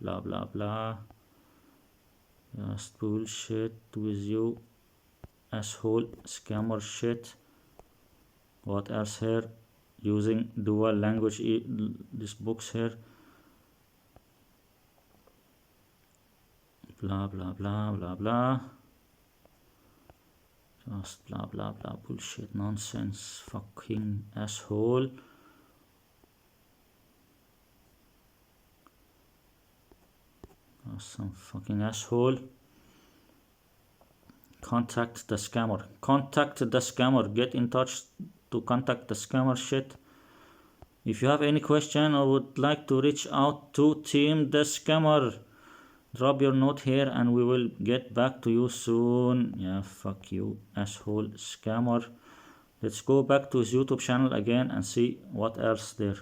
Blah blah blah. Just bullshit with you. Asshole. Scammer shit. What else here? Using dual language. These books here. Blah blah blah blah blah. Just blah blah blah bullshit nonsense fucking asshole. Some fucking asshole. Contact the scammer. Contact the scammer. Get in touch to contact the scammer shit. If you have any question or would like to reach out to Team the Scammer, drop your note here and we will get back to you soon. Yeah, fuck you, asshole scammer. Let's go back to his YouTube channel again and see what else there.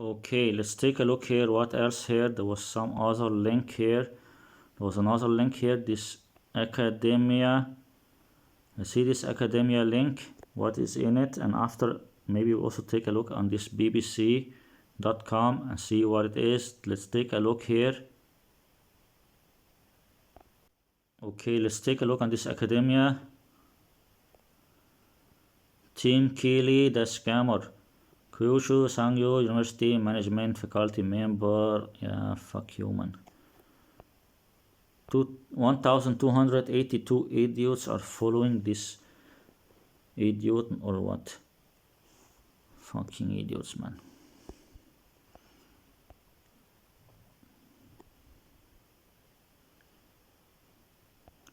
Okay, let's take a look here. What else here? There was some other link here. There was another link here. This academia. Let's see this academia link. What is in it? And after, maybe we'll also take a look on this bbc.com and see what it is. Let's take a look here. Okay, let's take a look on this academia. Tim Keeley, the scammer. Kyushu Sangyo University Management Faculty Member. Yeah, fuck you, man. 1,282 idiots are following this idiot or what? Fucking idiots, man.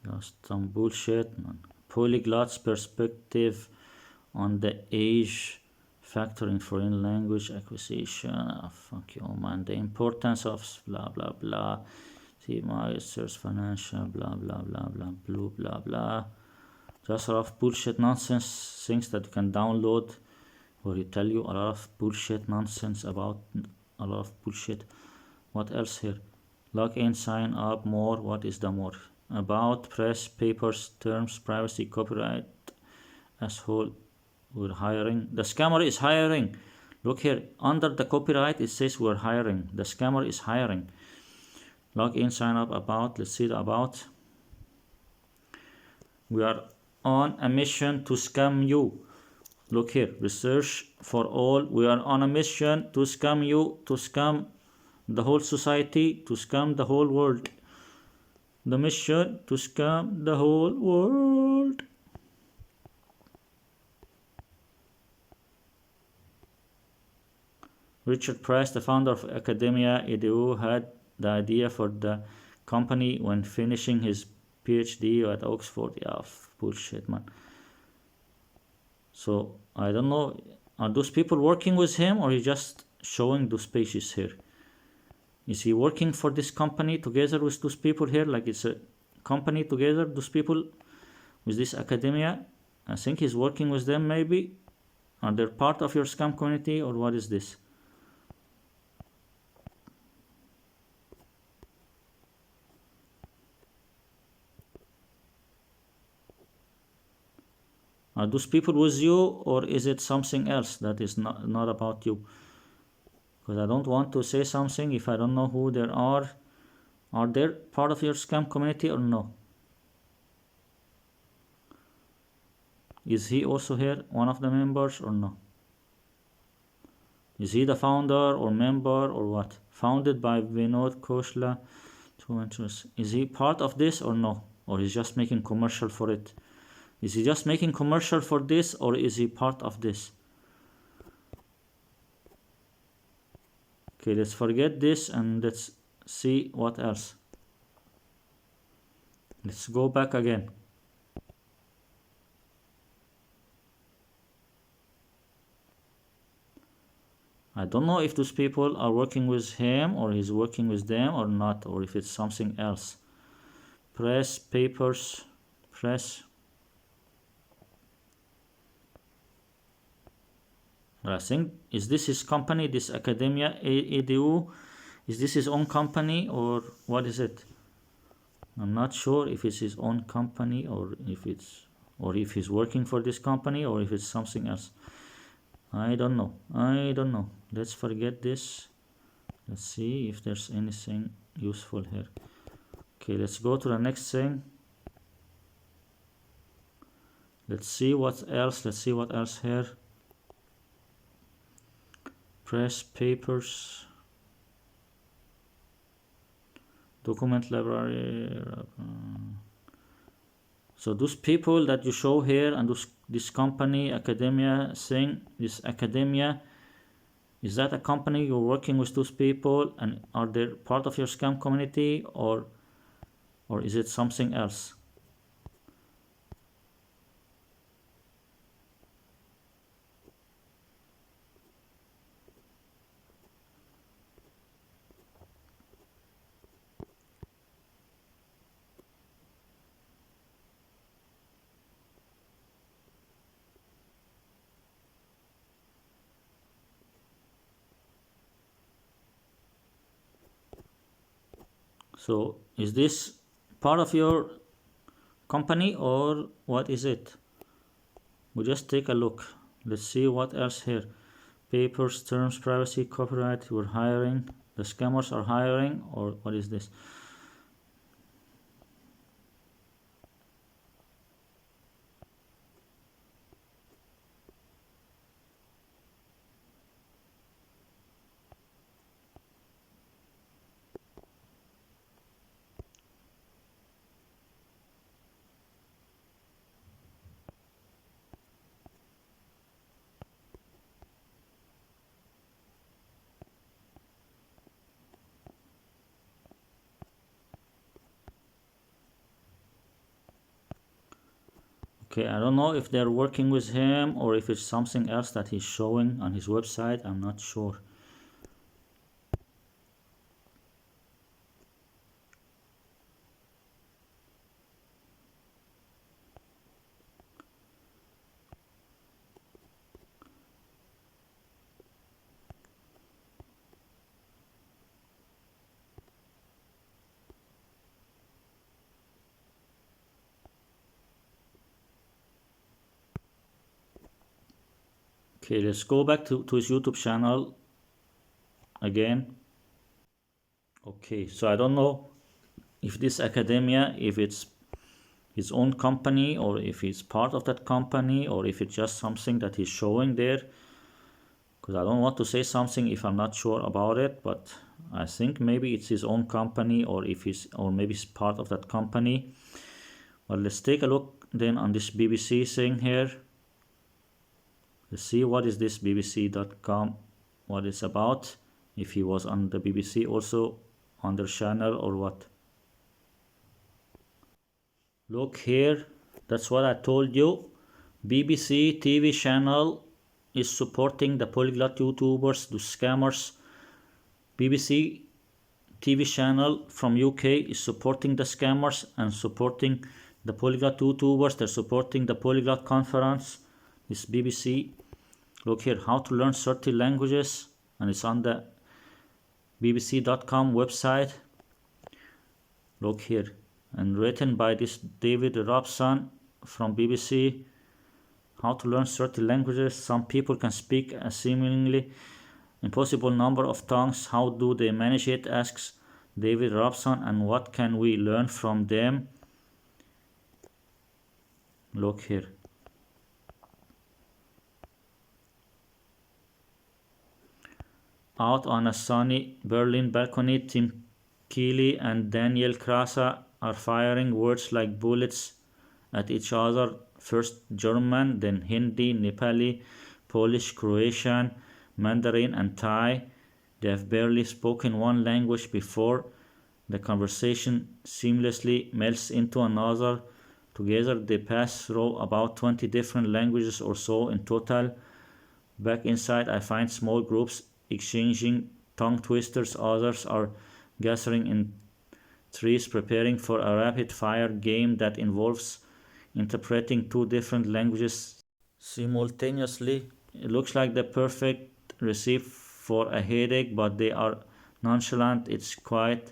Just some bullshit, man. Polyglot's perspective on the age factor in foreign language acquisition. Oh, fuck you, man. The importance of blah blah blah. See my search financial blah blah blah blah blah blah blah. Just a lot of bullshit nonsense things that you can download, where you tell you a lot of bullshit nonsense about a lot of bullshit. What else here? Log in, sign up, more. What is the more? About, press, papers, terms, privacy, copyright. Asshole. We're hiring. The scammer is hiring. Look here, under the copyright it says we're hiring. The scammer is hiring. Log in, sign up, about. Let's see the about. We are on a mission to scam you. Look here, research for all. We are on a mission to scam you, to scam the whole society, to scam the whole world. The mission to scam the whole world. Richard Price, the founder of Academia Edu, had the idea for the company when finishing his PhD at Oxford. Yeah, bullshit, man. So, I don't know, are those people working with him or he just showing those pages here? Is he working for this company together with those people here? Like it's a company together, those people with this academia? I think he's working with them maybe. Are they part of your scam community or what is this? Are those people with you or is it something else that is not about you? because I don't want to say something if I don't know who there are. Are they part of your scam community or no? Is he also here, one of the members, or no? Is he the founder or member or what? Founded by Vinod Khoshla. Is he part of this or no? Or he's just making commercial for it? Is he just making commercial for this, or is he part of this? Okay, let's forget this and let's see what else. Let's go back again. I don't know if those people are working with him or he's working with them or not, or if it's something else. Press, papers, press. I think, is this his company, this academia, EDU? Is this his own company or what is it? I'm not sure if it's his own company or if he's working for this company or if it's something else. I don't know. Let's forget this. Let's see if there's anything useful here. Okay, let's go to the next thing. Let's see what else here. Press, papers, document library. So those people that you show here and this company, academia thing, this academia, is that a company you're working with those people, and are they part of your scam community, or is it something else? So is this part of your company or what is it? We'll just take a look. Let's see what else here. Papers, terms, privacy, copyright. We're hiring. The scammers are hiring, or what is this? Okay, I don't know if they're working with him or if it's something else that he's showing on his website. I'm not sure. Okay, let's go back to his YouTube channel again. Okay, so I don't know if this academia, if it's his own company or if he's part of that company or if it's just something that he's showing there, because I don't want to say something if I'm not sure about it, but I think maybe it's his own company or maybe he's part of that company. Well, let's take a look then on this BBC thing here. Let's see what is this bbc.com, what it's about, if he was on the BBC also on their channel or what. Look here, that's what I told you. BBC TV channel is supporting the polyglot YouTubers, the scammers. BBC TV channel from UK is supporting the scammers and supporting the polyglot YouTubers. They're supporting the polyglot conference. This BBC. Look here, how to learn 30 languages, and it's on the bbc.com website. Look here, and written by this David Robson from BBC. How to learn 30 languages. Some people can speak seemingly Impossible number of tongues. How do they manage it? Asks David Robson. And what can we learn from them? Look here. Out on a sunny Berlin balcony, Tim Keeley and Daniel Krasa are firing words like bullets at each other. First German, then Hindi, Nepali, Polish, Croatian, Mandarin and Thai. They have barely spoken one language before. The conversation seamlessly melts into another. Together they pass through about 20 different languages or so in total. Back inside I find small groups exchanging tongue twisters. Others are gathering in trees preparing for a rapid fire game that involves interpreting 2 different languages simultaneously. It looks like the perfect recipe for a headache, but they are nonchalant. It's quite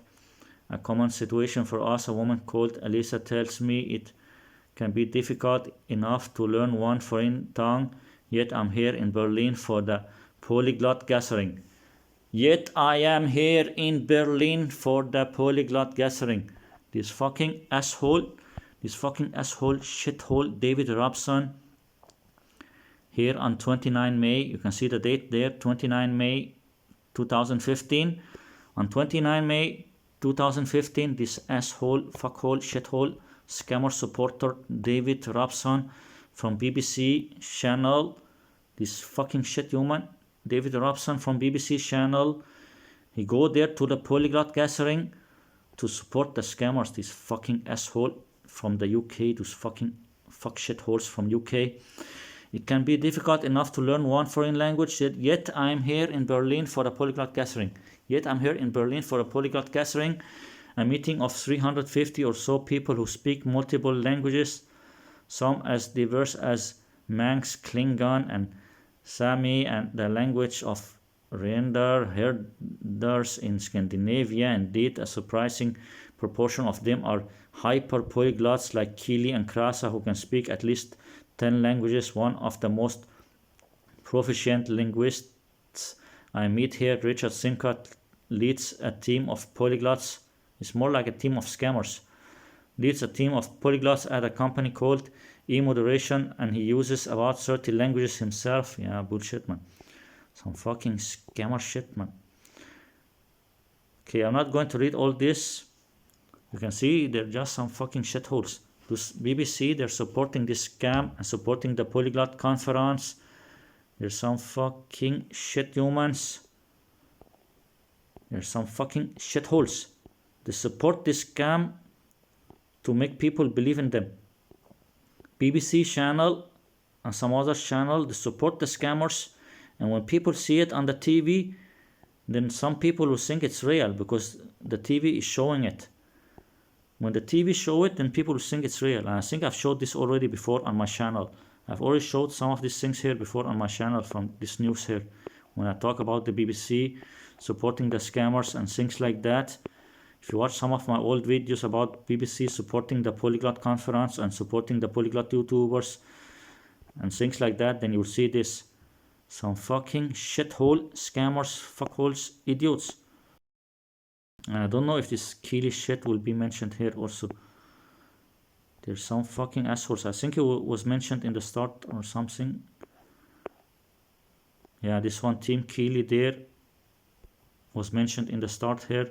a common situation for us. A woman called Elisa tells me it can be difficult enough to learn one foreign tongue, yet I'm here in Berlin for the Polyglot Gathering. Yet I am here in Berlin for the Polyglot Gathering. This fucking asshole, shithole David Robson, here on 29 May, you can see the date there, 29 May 2015. On 29 May 2015, this asshole, fuckhole, shithole, scammer supporter David Robson from BBC channel, this fucking shit human, David Robson from BBC channel, he go there to the Polyglot Gathering to support the scammers, this fucking asshole from the UK, those fucking fuck shitholes from UK. It can be difficult enough to learn one foreign language, yet I'm here in Berlin for the Polyglot Gathering. A meeting of 350 or so people who speak multiple languages, some as diverse as Manx, Klingon and Sami, and the language of reindeer herders in Scandinavia. Indeed, a surprising proportion of them are hyperpolyglots like Keeley and Krasa, who can speak at least 10 languages. One of the most proficient linguists I meet here, Richard Simcott, leads a team of polyglots. It's more like a team of scammers. Leads a team of polyglots at a company called E-Moderation, and he uses about 30 languages himself. Yeah, bullshit, man. Some fucking scammer shit, man. Okay, I'm not going to read all this. You can see they're just some fucking shitholes. This BBC, they're supporting this scam and supporting the Polyglot Conference. There's some fucking shit humans. There's some fucking shitholes. They support this scam to make people believe in them. BBC channel and some other channel, they support the scammers, and when people see it on the TV, then some people will think it's real because the TV is showing it. When the TV show it, then people will think it's real. And I think I've showed this already before on my channel. I've already showed some of these things here before on my channel from this news here. When I talk about the BBC supporting the scammers and things like that. If you watch some of my old videos about BBC supporting the Polyglot Conference and supporting the Polyglot YouTubers and things like that, then you'll see this. Some fucking shithole, scammers, fuckholes, idiots. And I don't know if this Keeley shit will be mentioned here also. There's some fucking assholes. I think it was mentioned in the start or something. Yeah, this one, Team Keeley there, was mentioned in the start here.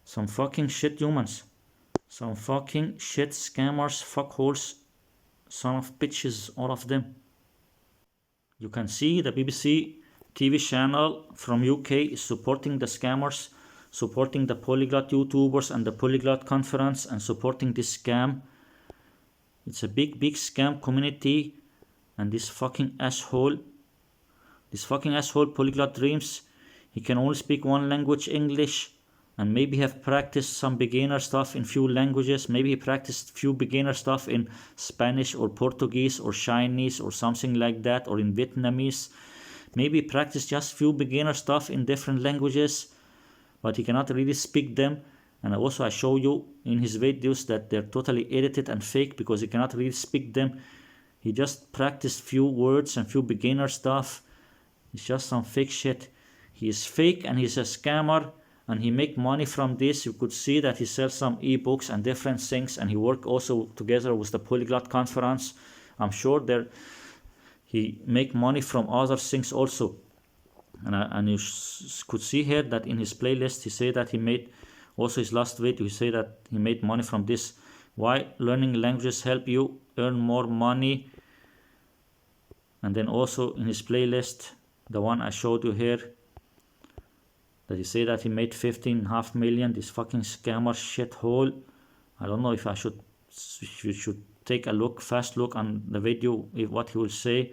Some fucking shit humans. Some fucking shit scammers, fuckholes, son of bitches, all of them. You can see the BBC TV channel from UK is supporting the scammers, supporting the Polyglot YouTubers and the Polyglot Conference, and supporting this scam. It's a big scam community, and this fucking asshole Polyglot Dreams, he can only speak one language, English, and maybe have practiced some beginner stuff in few languages. Maybe he practiced few beginner stuff in Spanish or Portuguese or Chinese or something like that, or in Vietnamese. Maybe he practiced just few beginner stuff in different languages, but he cannot really speak them. And also I show you in his videos that they're totally edited and fake because he cannot really speak them. He just practiced few words and few beginner stuff. It's just some fake shit. He is fake and he's a scammer and he make money from this. You could see that he sells some ebooks and different things, and he work also together with the Polyglot conference. I'm sure he make money from other things also. And you could see here that in his playlist he say that he made, also his last video he say that he made money from this. Why learning languages help you earn more money. And then also in his playlist, the one I showed you here, that he say that he made 15.5 million, this fucking scammer shithole. I don't know if you should take a look, fast look on the video, what he will say.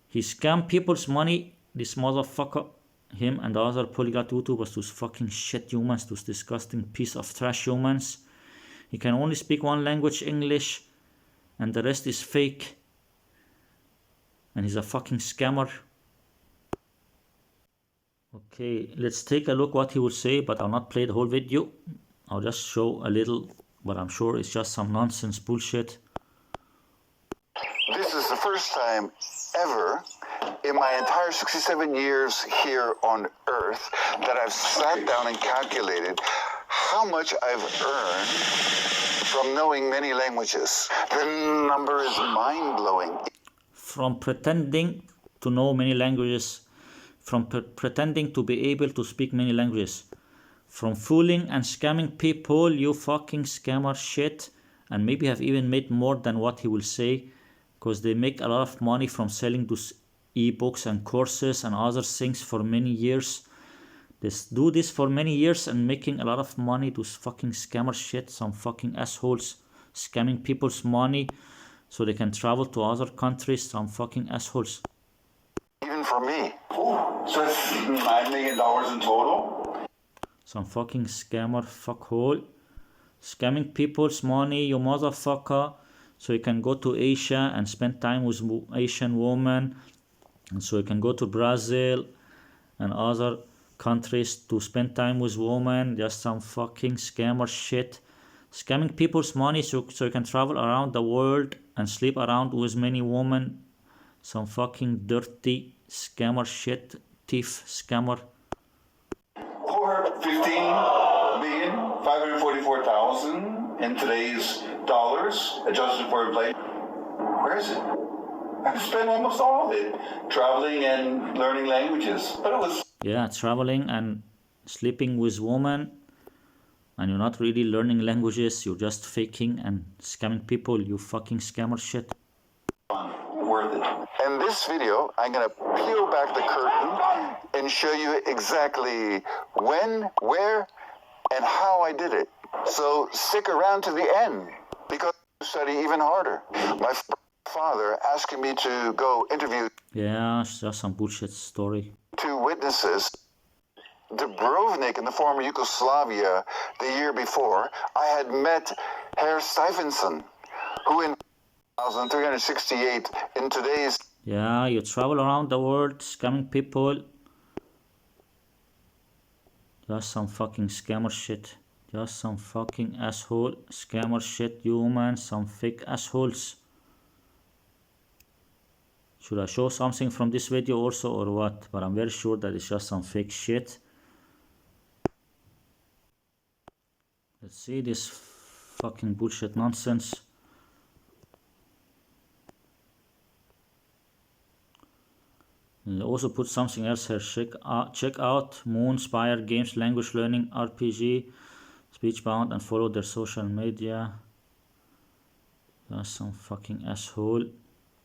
He scam people's money, this motherfucker, him and the other Polyglot YouTubers, those fucking shit humans, those disgusting piece of trash humans. He can only speak one language, English, and the rest is fake. And he's a fucking scammer. Okay, let's take a look what he will say, but I'll not play the whole video. I'll just show a little, but I'm sure it's just some nonsense bullshit. This is the first time ever in my entire 67 years here on Earth that I've sat down and calculated how much I've earned from knowing many languages. The number is mind-blowing. From pretending to know many languages, from pretending to be able to speak many languages, from fooling and scamming people, you fucking scammer shit, and maybe have even made more than what he will say, because they make a lot of money from selling those ebooks and courses and other things for many years. They do this for many years and making a lot of money, those fucking scammer shit, some fucking assholes scamming people's money so they can travel to other countries, some fucking assholes. Even for me. So that's $9 million in total? Some fucking scammer fuckhole. Scamming people's money, you motherfucker. So you can go to Asia and spend time with Asian women. And so you can go to Brazil and other countries to spend time with women. Just some fucking scammer shit. Scamming people's money so you can travel around the world and sleep around with many women. Some fucking dirty scammer shit. Thief scammer. Or 15,544,000 in today's dollars, adjusted for inflation. Where is it? I spent almost all of it traveling and learning languages. But it was... Yeah, traveling and sleeping with women. And you're not really learning languages. You're just faking and scamming people. You fucking scammer shit. Worth it. In this video, I'm going to peel back the curtain and show you exactly when, where, and how I did it. So stick around to the end, because I study even harder. My father asking me to go interview... Yeah, it's just some bullshit story. 2 witnesses. Dubrovnik in the former Yugoslavia the year before, I had met Herr Stephenson, who in 1368 in today's... Yeah, you travel around the world scamming people. Just some fucking scammer shit. Just some fucking asshole scammer shit, you man. Some fake assholes. Should I show something from this video also or what? But I'm very sure that it's just some fake shit. Let's see this fucking bullshit nonsense. And also put something else here. Check out Moonspire Games Language Learning RPG, Speechbound, and follow their social media. That's some fucking asshole.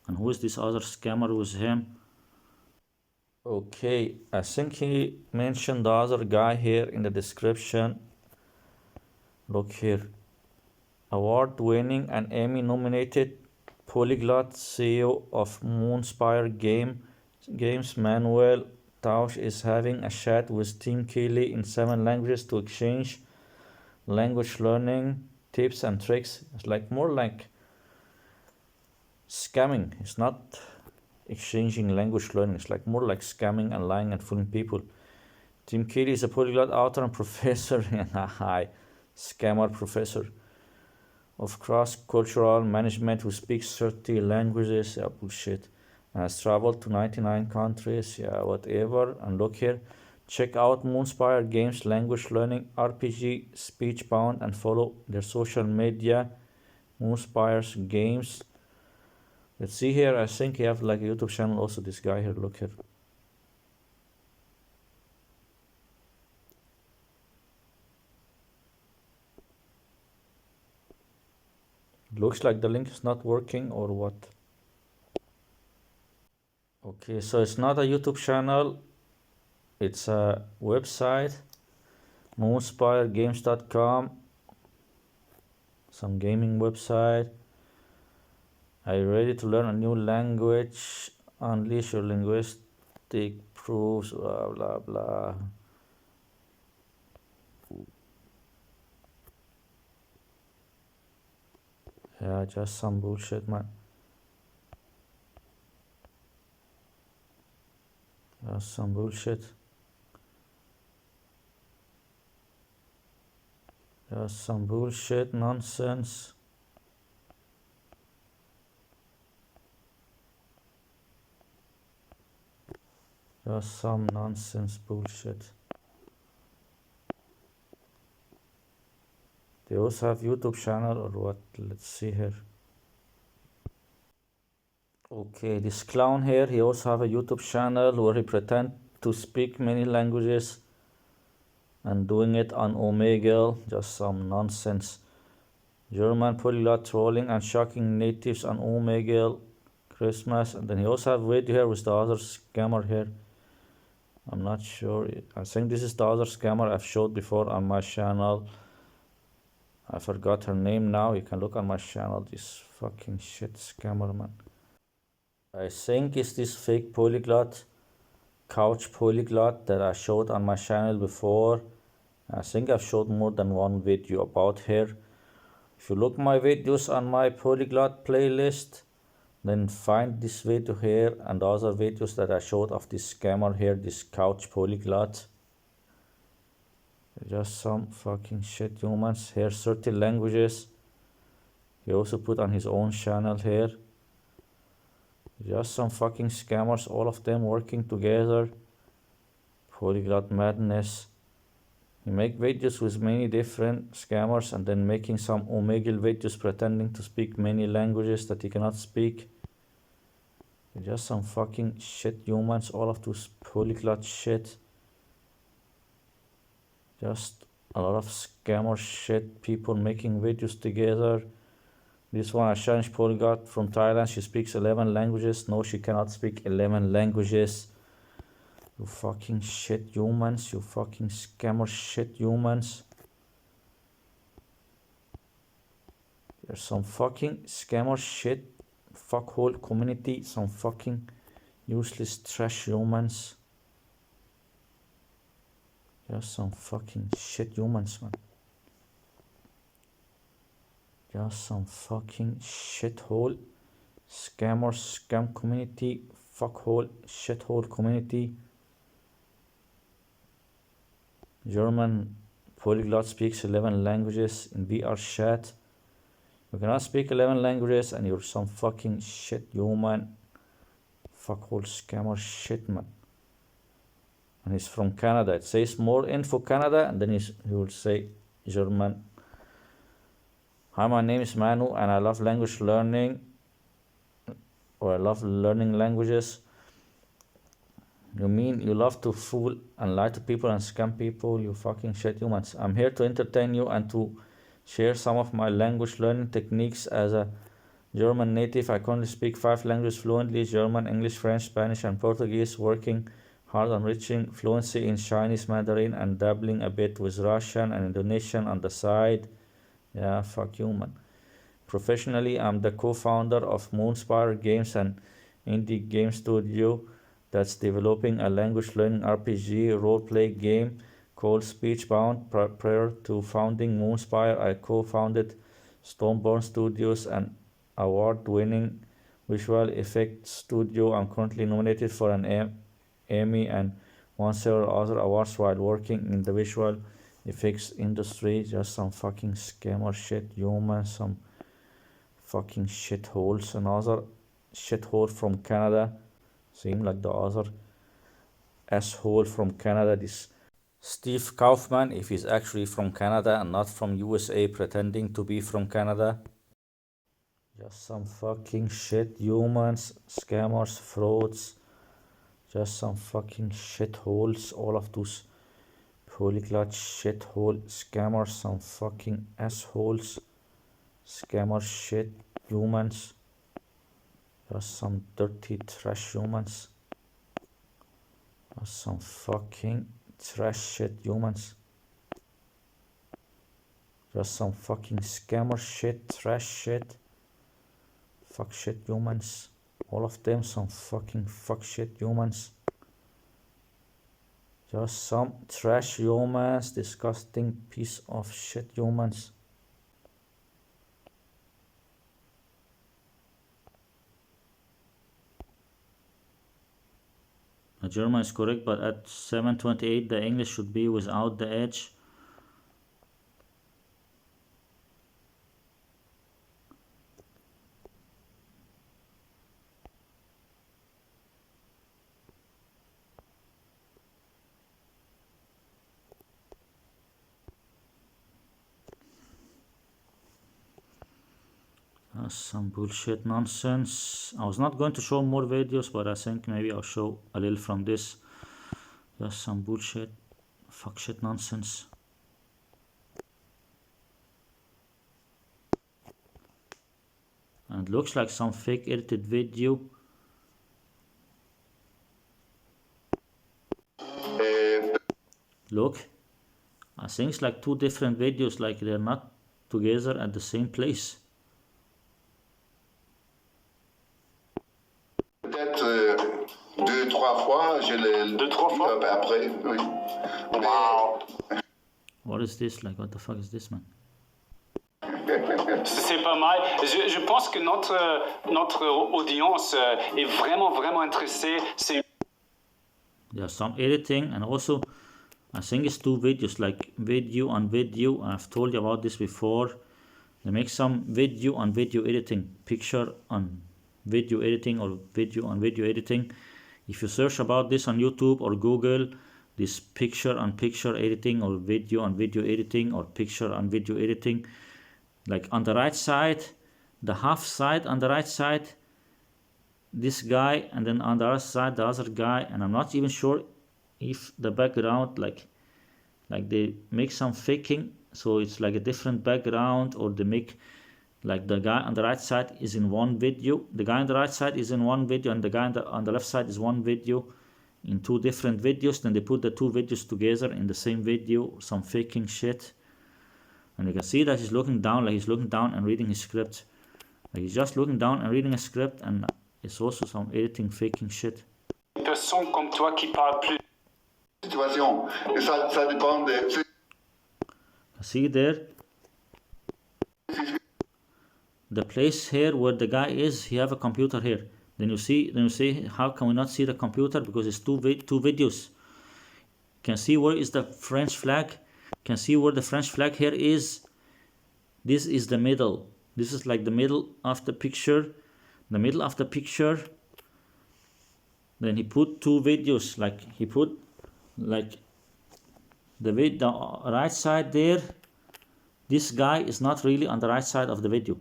And who is this other scammer with him? Okay, I think he mentioned the other guy here in the description. Look here. Award-winning and Emmy-nominated Polyglot CEO of Moonspire Games Manuel Tausch is having a chat with Tim Kelly in 7 languages to exchange language learning tips and tricks. It's like more like scamming. It's not exchanging language learning. It's like more like scamming and lying and fooling people. Tim Kelly is a polyglot author and professor scammer professor of cross-cultural management who speaks 30 languages. Yeah, bullshit. has traveled to 99 countries, yeah, whatever. And look here, check out Moonspire Games language learning RPG speech bound and follow their social media, Moonspire's Games. Let's see here, I think he have like a YouTube channel also, this guy here, look here. Looks like the link is not working or what. Okay, so it's not a YouTube channel, it's a website, moonspiregames.com, some gaming website. Are you ready to learn a new language? Unleash your linguistic proofs, blah blah blah. Yeah, just some bullshit, man. Just some bullshit. Just some bullshit, nonsense. Just some nonsense bullshit. They also have YouTube channel or what? Let's see here. Okay, this clown here, he also have a YouTube channel where he pretend to speak many languages and doing it on Omegle. Just some nonsense. German polyglot trolling and shocking natives on Omegle. Christmas. And then he also have video here with the other scammer here. I'm not sure. I think this is the other scammer I've showed before on my channel. I forgot her name now. You can look on my channel. This fucking shit scammer, man. I think it's this fake polyglot, couch polyglot that I showed on my channel before. I think I've showed more than one video about her. If you look my videos on my polyglot playlist, then find this video here and the other videos that I showed of this scammer here, this couch polyglot. Just some fucking shit humans here, 30 languages. He also put on his own channel here. Just some fucking scammers, all of them working together. Polyglot madness. You make videos with many different scammers and then making some Omegle videos pretending to speak many languages that you cannot speak. Just some fucking shit humans, all of those polyglot shit. Just a lot of scammer shit, people making videos together. This one, a Chinese polyglot from Thailand, she speaks 11 languages. No, she cannot speak 11 languages. You fucking shit humans, you fucking scammer shit humans. There's some fucking scammer shit, fuckhole community, some fucking useless trash humans. Just some fucking shit humans, man. Just some fucking shithole scammers, scam community, fuckhole, shithole community. German polyglot speaks 11 languages in VR chat. You cannot speak 11 languages and you're some fucking shit human. Fuckhole scammer shit, man. And he's from Canada. It says more info Canada and then he will say German. Hi, my name is Manu and I love language learning, or I love learning languages. You mean you love to fool and lie to people and scam people, you fucking shit humans. I'm here to entertain you and to share some of my language learning techniques. As a German native, I currently speak 5 languages fluently: German, English, French, Spanish, and Portuguese, working hard on reaching fluency in Chinese, Mandarin, and dabbling a bit with Russian and Indonesian on the side. Yeah, fuck you, man. Professionally, I'm the co-founder of Moonspire Games, an indie game studio that's developing a language learning RPG roleplay game called Speechbound. Prior to founding Moonspire, I co-founded Stoneborn Studios, an award-winning visual effects studio. I'm currently nominated for an Emmy and won several other awards while working in the visual effects industry. Just some fucking scammer shit humans, some fucking shitholes. Another shithole from Canada. Same like the other asshole from Canada, this Steve Kaufman, if he's actually from Canada and not from USA pretending to be from Canada. Just some fucking shit humans, scammers, frauds, just some fucking shitholes, all of those polyglot shithole scammers, some fucking assholes, scammer shit humans, just some dirty trash humans, just some fucking trash shit humans, just some fucking scammer shit, trash shit, fuck shit humans, all of them some fucking fuck shit humans, just some trash humans, disgusting piece of shit humans. The German is correct, but at 728 the English should be without the edge. That's some bullshit nonsense. I was not going to show more videos, but I think maybe I'll show a little from this. Just some bullshit, fuck shit nonsense. And it looks like some fake edited video. Look, I think it's like two different videos, like they're not together at the same place. Deux, trois fois, je l'ai. Deux, trois fois? Après, oui. Wow. What is this? Like, what the fuck is this, man? C'est pas mal. Je pense que notre audience est vraiment intéressée. There's some editing, and also I think it's two videos, like video on video. I've told you about this before. They make some video on video editing, picture on video editing, or video on video editing. If you search about this on YouTube or Google, this picture on picture editing, or video on video editing, or picture on video editing, like on the right side, the half side on the right side, this guy, and then on the other side the other guy, and I'm not even sure if the background, like they make some faking, so it's like a different background, or they make like the guy on the right side is in one video, the guy on the right side is in one video, and the guy on the left side is one video in two different videos. Then they put the two videos together in the same video, some faking shit. And you can see that he's looking down, like he's looking down and reading his script. Like he's just looking down and reading a script, and it's also some editing, faking shit. Une personne comme toi qui parle plus. Situation. Et ça dépend de. See there? The place here where the guy is, he have a computer here. Then you say, how can we not see the computer? Because it's two videos. Can see where is the French flag? Can see where the French flag here is? This is the middle. This is like the middle of the picture. The middle of the picture. Then he put two videos. Like he put like the right side there. This guy is not really on the right side of the video.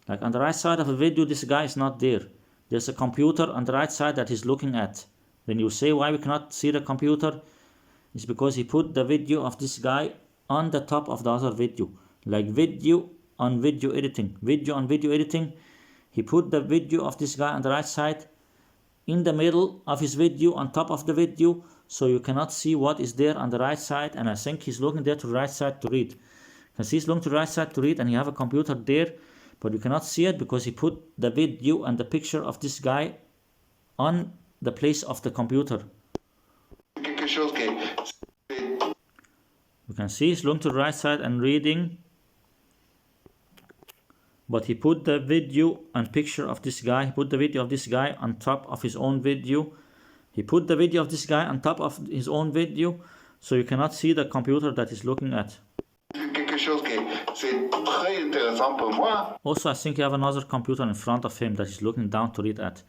Like on the right side of the video, this guy is not there. There's a computer on the right side that he's looking at. Then you say, why we cannot see the computer? It's because he put the video of this guy on the top of the other video. Like video on video editing. Video on video editing. He put the video of this guy on the right side in the middle of his video, on top of the video, so you cannot see what is there on the right side. And I think he's looking there to the right side to read. You can see he's looking to the right side to read, and you have a computer there, but you cannot see it because he put the video and the picture of this guy on the place of the computer. You can see he's looking to the right side and reading, but he put the video and picture of this guy, he put the video of this guy on top of his own video. He put the video of this guy on top of his own video, so you cannot see the computer that he's looking at. Also, I think you have another computer in front of him that he's looking down to read at.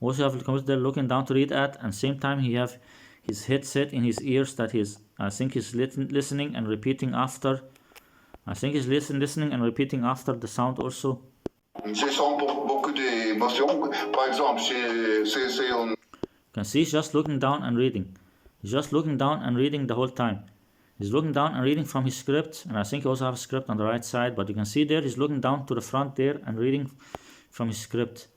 Also, you have the computer there looking down to read at, and same time he have his headset in his ears that I think he's listening and repeating after. I think he's listening and repeating after the sound also. You can see he's just looking down and reading. He's just looking down and reading the whole time. He's looking down and reading from his script, and I think he also have a script on the right side, but you can see there he's looking down to the front there and reading from his script.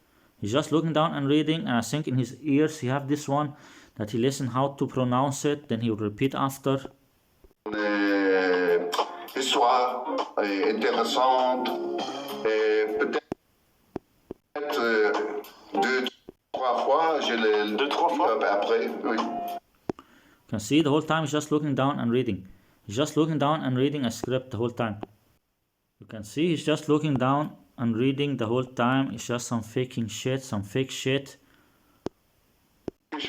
He's just looking down and reading, and I think in his ears he have this one that he listen how to pronounce it, then he will repeat after. Histoire intéressante, peut-être deux, trois fois, deux, trois fois après, oui. You can see the whole time he's just looking down and reading. He's just looking down and reading a script the whole time. You can see he's just looking down and reading the whole time. It's just some faking shit, some fake shit. There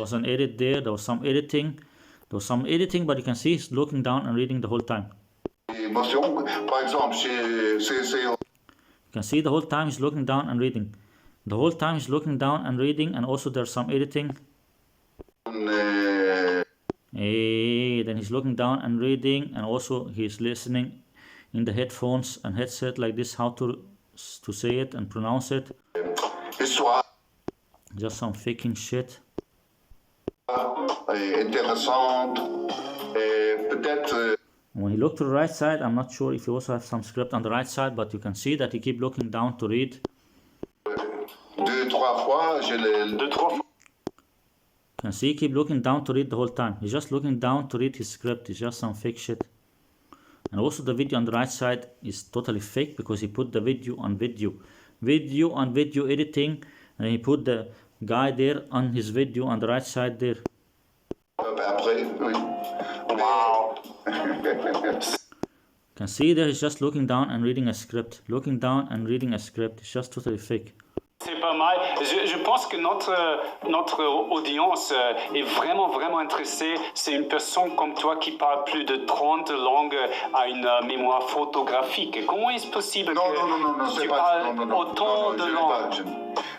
was an edit there, there was some editing. There was some editing, but you can see he's looking down and reading the whole time. You can see the whole time he's looking down and reading. The whole time he's looking down and reading, and also there's some editing. Hey, then he's looking down and reading, and also he's listening in the headphones and headset like this how to say it and pronounce it. Just some faking shit. When you look to the right side, I'm not sure if you also have some script on the right side, but you can see that he keep looking down to read. You can see he keep looking down to read the whole time. He's just looking down to read his script. It's just some fake shit. And also the video on the right side is totally fake because he put the video on video. Video on video editing, and he put the guy there on his video on the right side there. Wow. You can see there he's just looking down and reading a script. Looking down and reading a script. It's just totally fake. C'est pas mal. Je pense que notre audience est vraiment intéressée. C'est une personne comme toi qui parle plus de 30 langues à une mémoire photographique. Comment est-ce possible que tu parles autant de langues?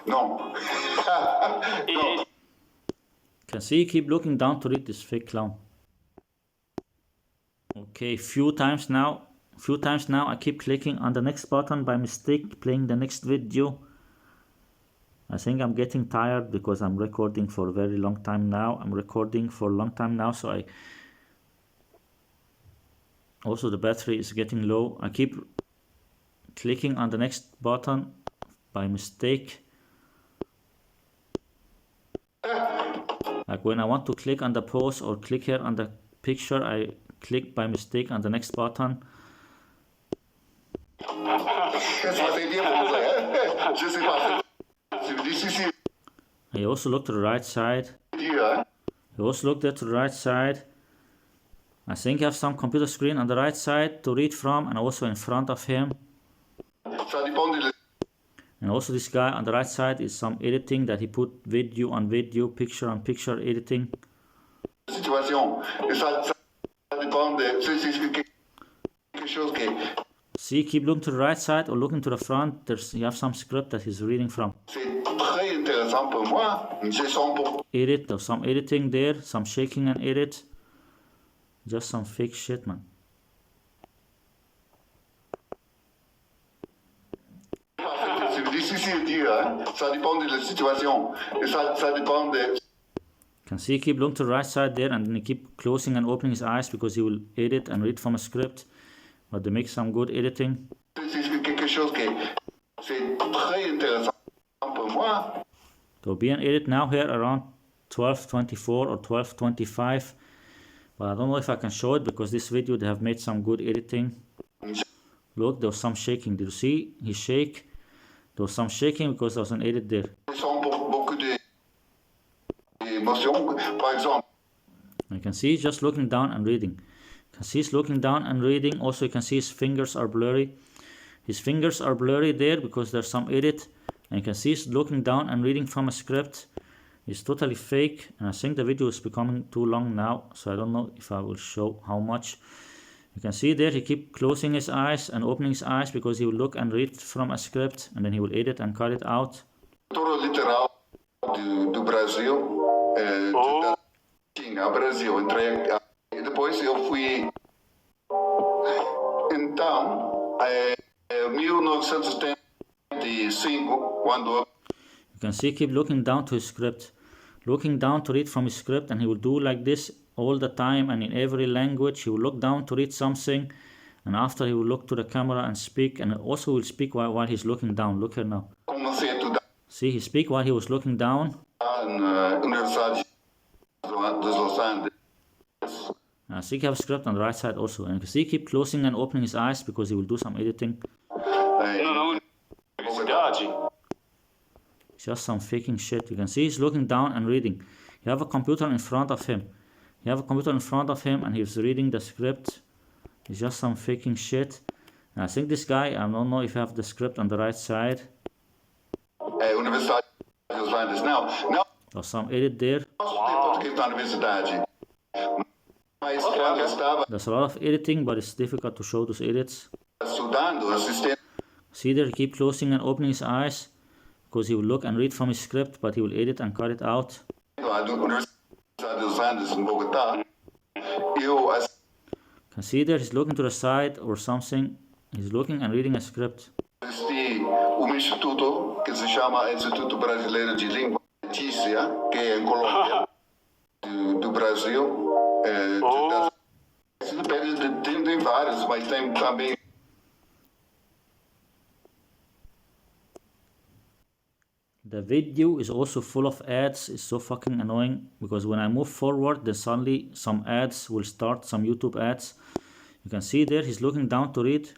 Non. You can see he keep looking down to read this fake clown. Okay, few times now I keep clicking on the next button by mistake, playing the next video. I think I'm getting tired because I'm recording for a very long time now. So also the battery is getting low. I keep clicking on the next button by mistake. Like when I want to click on the pose or click here on the picture, I click by mistake on the next button. I also look to the right side. I think you have some computer screen on the right side to read from, and also in front of him. And also this guy on the right side is some editing that he put video on video, picture on picture editing. See, keep looking to the right side or looking to the front. You have some script that he's reading from. Edit, there's some editing there, some shaking and edit. Just some fake shit, man. Can see he keep looking to the right side there, and then he keep closing and opening his eyes because he will edit and read from a script. But they make some good editing. There'll be an edit now here around 12:24 or 12:25. But I don't know if I can show it because this video they have made some good editing. Look, there was some shaking. Did you see? He shake. There was some shaking because there was an edit there. You can see he's just looking down and reading. You can see he's looking down and reading. Also, you can see his fingers are blurry. His fingers are blurry there because there's some edit. And you can see he's looking down and reading from a script. It's totally fake. And I think the video is becoming too long now. So I don't know if I will show how much. You can see there he keep closing his eyes and opening his eyes because he will look and read from a script and then he will edit and cut it out. Literal do Brasil, tinha Brasil, entrei e depois eu fui. Então, 1975, quando you can see keep looking down to his script, looking down to read from his script, and he will do like this all the time, and in every language he will look down to read something, and after he will look to the camera and speak, and also will speak while he's looking down. Look here now. See, he speak while he was looking down. See, he have a script on the right side also, and you can see keep closing and opening his eyes because he will do some editing. It's just some faking shit. You can see he's looking down and reading. You have a computer in front of him. You have a computer in front of him and he's reading the script. It's just some faking shit. And I think this guy, I don't know if you have the script on the right side. Or some edit there. There's a lot of editing, but it's difficult to show those edits. See there, he keep closing and opening his eyes because he will look and read from his script, but he will edit and cut it out. You can see there, he's looking to the side or something. He's looking and reading a script. Instituto che si chiama Instituto Brasileiro de Língua e Notícia, que é em Colômbia, do Brasil. Tem vários, mas tem também. The video is also full of ads. It's so fucking annoying because when I move forward, then suddenly some ads will start, some YouTube ads. You can see there, he's looking down to read.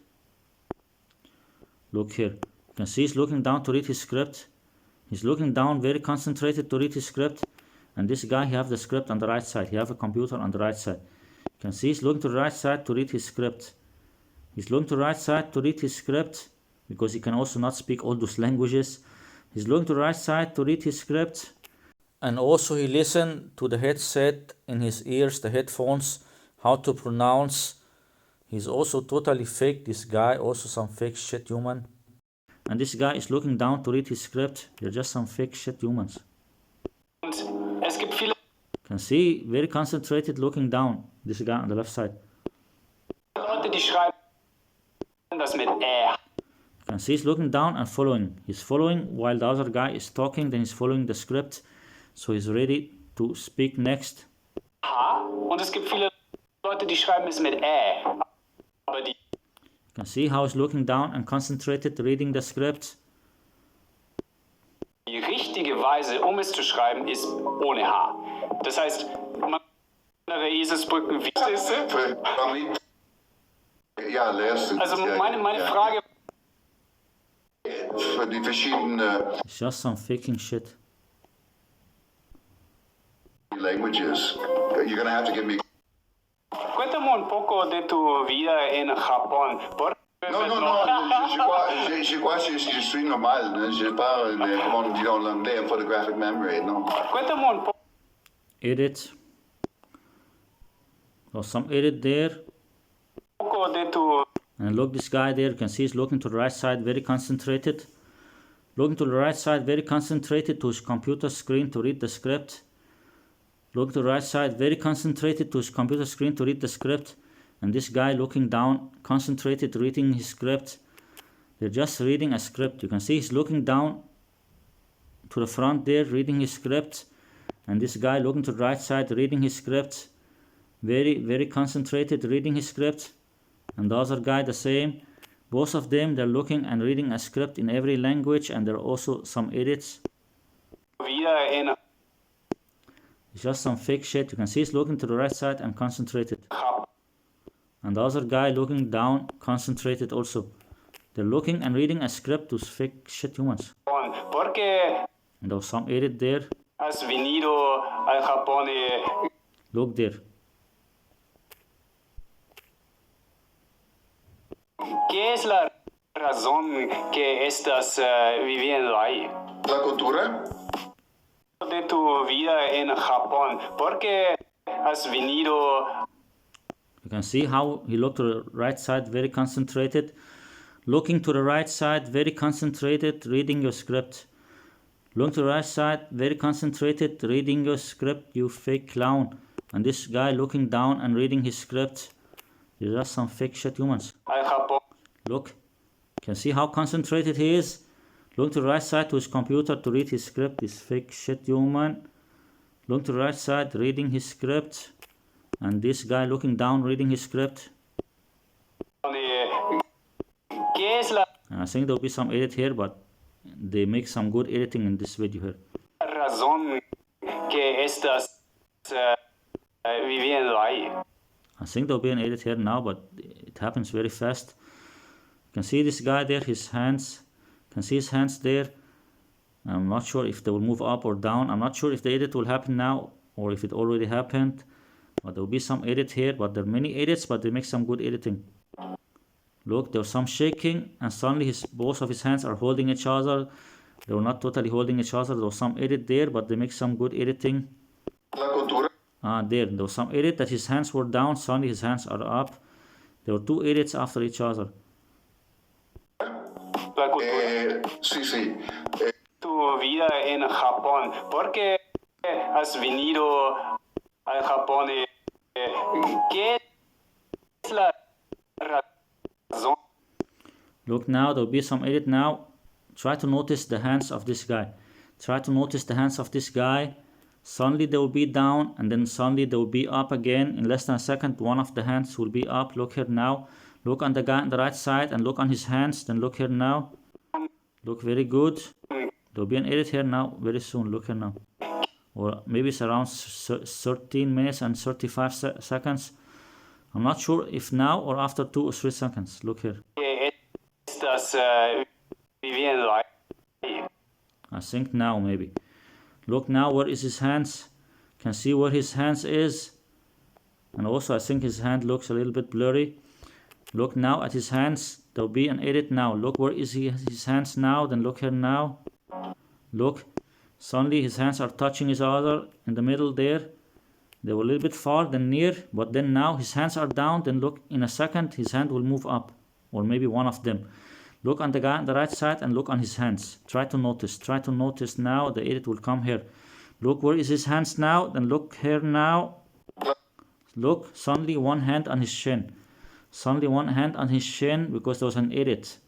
Look here. You can see he's looking down to read his script. He's looking down, very concentrated to read his script. And this guy, he have the script on the right side. He have a computer on the right side. You can see he's looking to the right side to read his script. He's looking to the right side to read his script because he can also not speak all those languages. He's looking to the right side to read his script. And also he listen to the headset in his ears, the headphones, how to pronounce. He's also totally fake, this guy, also some fake shit human. And this guy is looking down to read his script. They're just some fake shit humans. Es gibt viele You can see, very concentrated looking down, this guy on the left side. Leute, die schreiben das mit R. You can see he's looking down and following. He's following while the other guy is talking, then he's following the script. So he's ready to speak next. H. Und es gibt viele Leute, die schreiben es mit Ä. Aber die You can see how he's looking down and concentrated reading the script. Die richtige Weise, es zu schreiben, ist ohne H. Das heißt, man andere Eselsbrücken, wie ist es? Also meine Frage. Für die verschiedenen It's just some faking shit. languages. You're gonna have to give me. Cuéntame un poco de tu vida en Japón. Non, je crois que je suis normal. Je parle, comment on dit en anglais, un photographic memory, non? Cuéntame un poco. Edit. Or some edit there. De tu. And look, this guy there, you can see he's looking to the right side, very concentrated. Looking to the right side, very concentrated to his computer screen to read the script. Look to the right side, very concentrated to his computer screen to read the script. And this guy looking down, concentrated reading his script. They're just reading a script. You can see he's looking down to the front there, reading his script. And this guy looking to the right side, reading his script. Very, very concentrated reading his script. And the other guy the same. Both of them, they're looking and reading a script in every language, and there are also some edits. It's just some fake shit. You can see he's looking to the right side and concentrated. And the other guy looking down, concentrated also. They're looking and reading a script to fake shit humans. And there was some edit there. Look there. ¿Qué es la razón que estás viviendo ahí? La cultura. De tu vida en Japón, ¿por qué has venido? You can see how he looked to the right side, very concentrated. Looking to the right side, very concentrated, reading your script. Look to the right side, very concentrated, reading your script, you fake clown. And this guy looking down and reading his script. You're just some fake shit humans. Look, can see how concentrated he is. Look to the right side to his computer to read his script, this fake shit human. Look to the right side, reading his script. And this guy looking down, reading his script. And I think there'll be some edit here, but they make some good editing in this video here. I think there'll be an edit here now, but it happens very fast. You can see this guy there, his hands. You can see his hands there. I'm not sure if they will move up or down. I'm not sure if the edit will happen now or if it already happened. But there will be some edit here, but there are many edits, but they make some good editing. Look, there's some shaking, and suddenly both of his hands are holding each other. They were not totally holding each other. There was some edit there, but they make some good editing. There was some edit that his hands were down, suddenly his hands are up. There were two edits after each other. Tu vida en Japón, ¿por qué has venido al Japón? ¿Qué es la razón? Look now, there will be some edit now. Try to notice the hands of this guy. Try to notice the hands of this guy. Suddenly they will be down, and then suddenly they will be up again. In less than a second, one of the hands will be up. Look here now. Look on the guy on the right side and look on his hands. Then look here now. Look very good. There will be an edit here now very soon. Look here now. Or maybe it's around 13 minutes and 35 seconds. I'm not sure if now or after 2 or 3 seconds. Look here. I think now maybe. Look now, where is his hands? Can see where his hands is. And also I think his hand looks a little bit blurry. Look now at his hands. There will be an edit now. Look, where is his hands now? Then look here now. Look. Suddenly his hands are touching each other in the middle there. They were a little bit far then near. But then now his hands are down. Then look, in a second his hand will move up. Or maybe one of them. Look on the guy on the right side and look on his hands. Try to notice. Try to notice now. The edit will come here. Look, where is his hands now? Then look here now. Look, suddenly one hand on his chin. Suddenly one hand on his chin because there was an edit.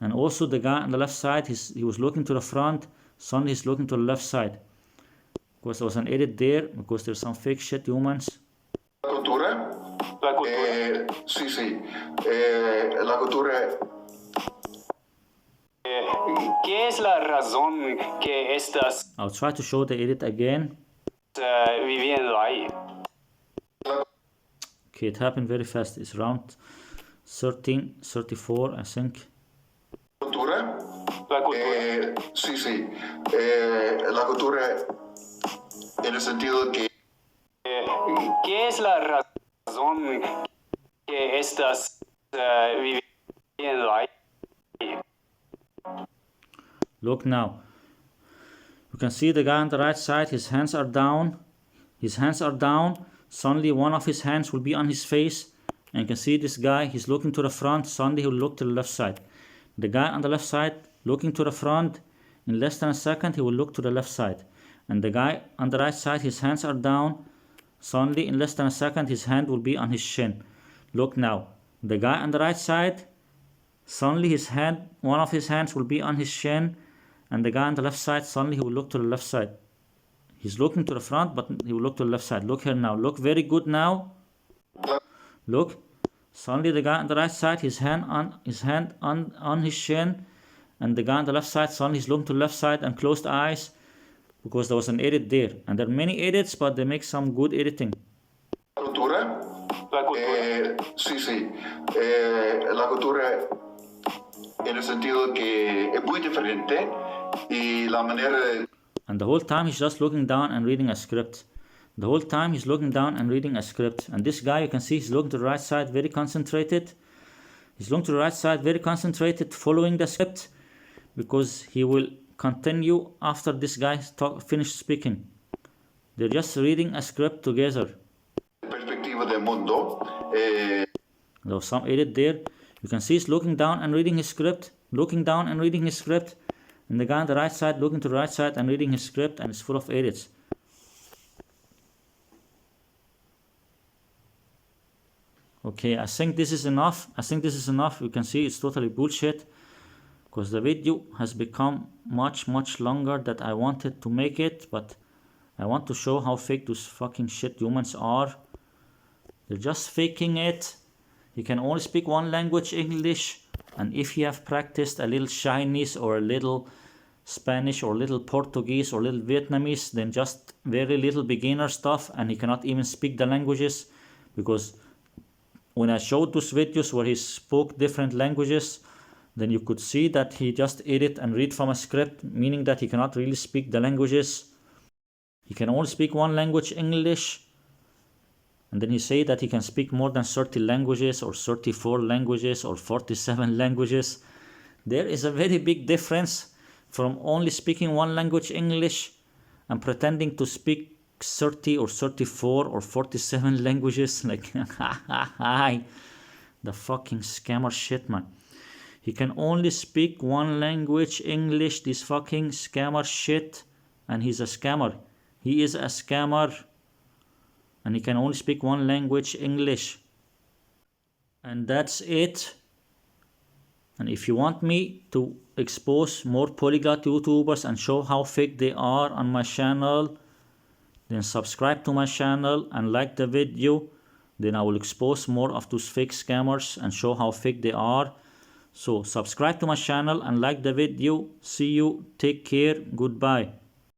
And also the guy on the left side, he was looking to the front. Suddenly he's looking to the left side. Because there was an edit there. Because there's some fake shit humans. La cultura. ¿Qué es la razón que estás I'll try to show the edit again. viviendo ahí? Okay, it happened very fast. It's around 13:34, I think. Cultura. La cultura en el sentido que. ¿Qué es la razón que estás viviendo ahí? Look now. You can see the guy on the right side, his hands are down. Suddenly one of his hands will be on his face. And you can see this guy, he's looking to the front. Suddenly he will look to the left side. The guy on the left side looking to the front. In less than a second he will look to the left side. And the guy on the right side, his hands are down. Suddenly in less than a second his hand will be on his chin. Look now. The guy on the right side, suddenly one of his hands will be on his chin. And the guy on the left side, suddenly he will look to the left side. He's looking to the front, but he will look to the left side. Look here now. Look very good now. Look. Suddenly the guy on the right side, his hand on his chin. And the guy on the left side, suddenly he's looking to the left side and closed eyes. Because there was an edit there. And there are many edits, but they make some good editing. La cultura. La cultura en el sentido que es muy diferente. Y la manera de... And the whole time he's just looking down and reading a script. And this guy, you can see he's looking to the right side, very concentrated. Following the script. Because he will continue after this guy finished speaking. They're just reading a script together. vivo del mundo. There was some edit there. You can see he's looking down and reading his script, looking down and reading his script, and the guy on the right side looking to the right side and reading his script, and it's full of edits. Okay, I think this is enough. You can see it's totally bullshit, because the video has become much longer than I wanted to make it, but I want to show how fake those fucking shit humans are. They're just faking it. You can only speak one language, English, and if you have practiced a little Chinese or a little Spanish or a little Portuguese or a little Vietnamese, then just very little beginner stuff, and he cannot even speak the languages, because when I showed those videos where he spoke different languages, then you could see that he just edit and read from a script, meaning that he cannot really speak the languages. He can only speak one language, English, and then he say that he can speak more than 30 languages or 34 languages or 47 languages. There is a very big difference from only speaking one language, English, and pretending to speak 30 or 34 or 47 languages. Like, the fucking scammer shit, man. He can only speak one language, English, this fucking scammer shit, and he's a scammer. He is a scammer, and he can only speak one language, English. And that's it. And if you want me to expose more polyglot YouTubers and show how fake they are on my channel, then subscribe to my channel and like the video. Then I will expose more of those fake scammers and show how fake they are. So subscribe to my channel and like the video. See you. Take care. Goodbye.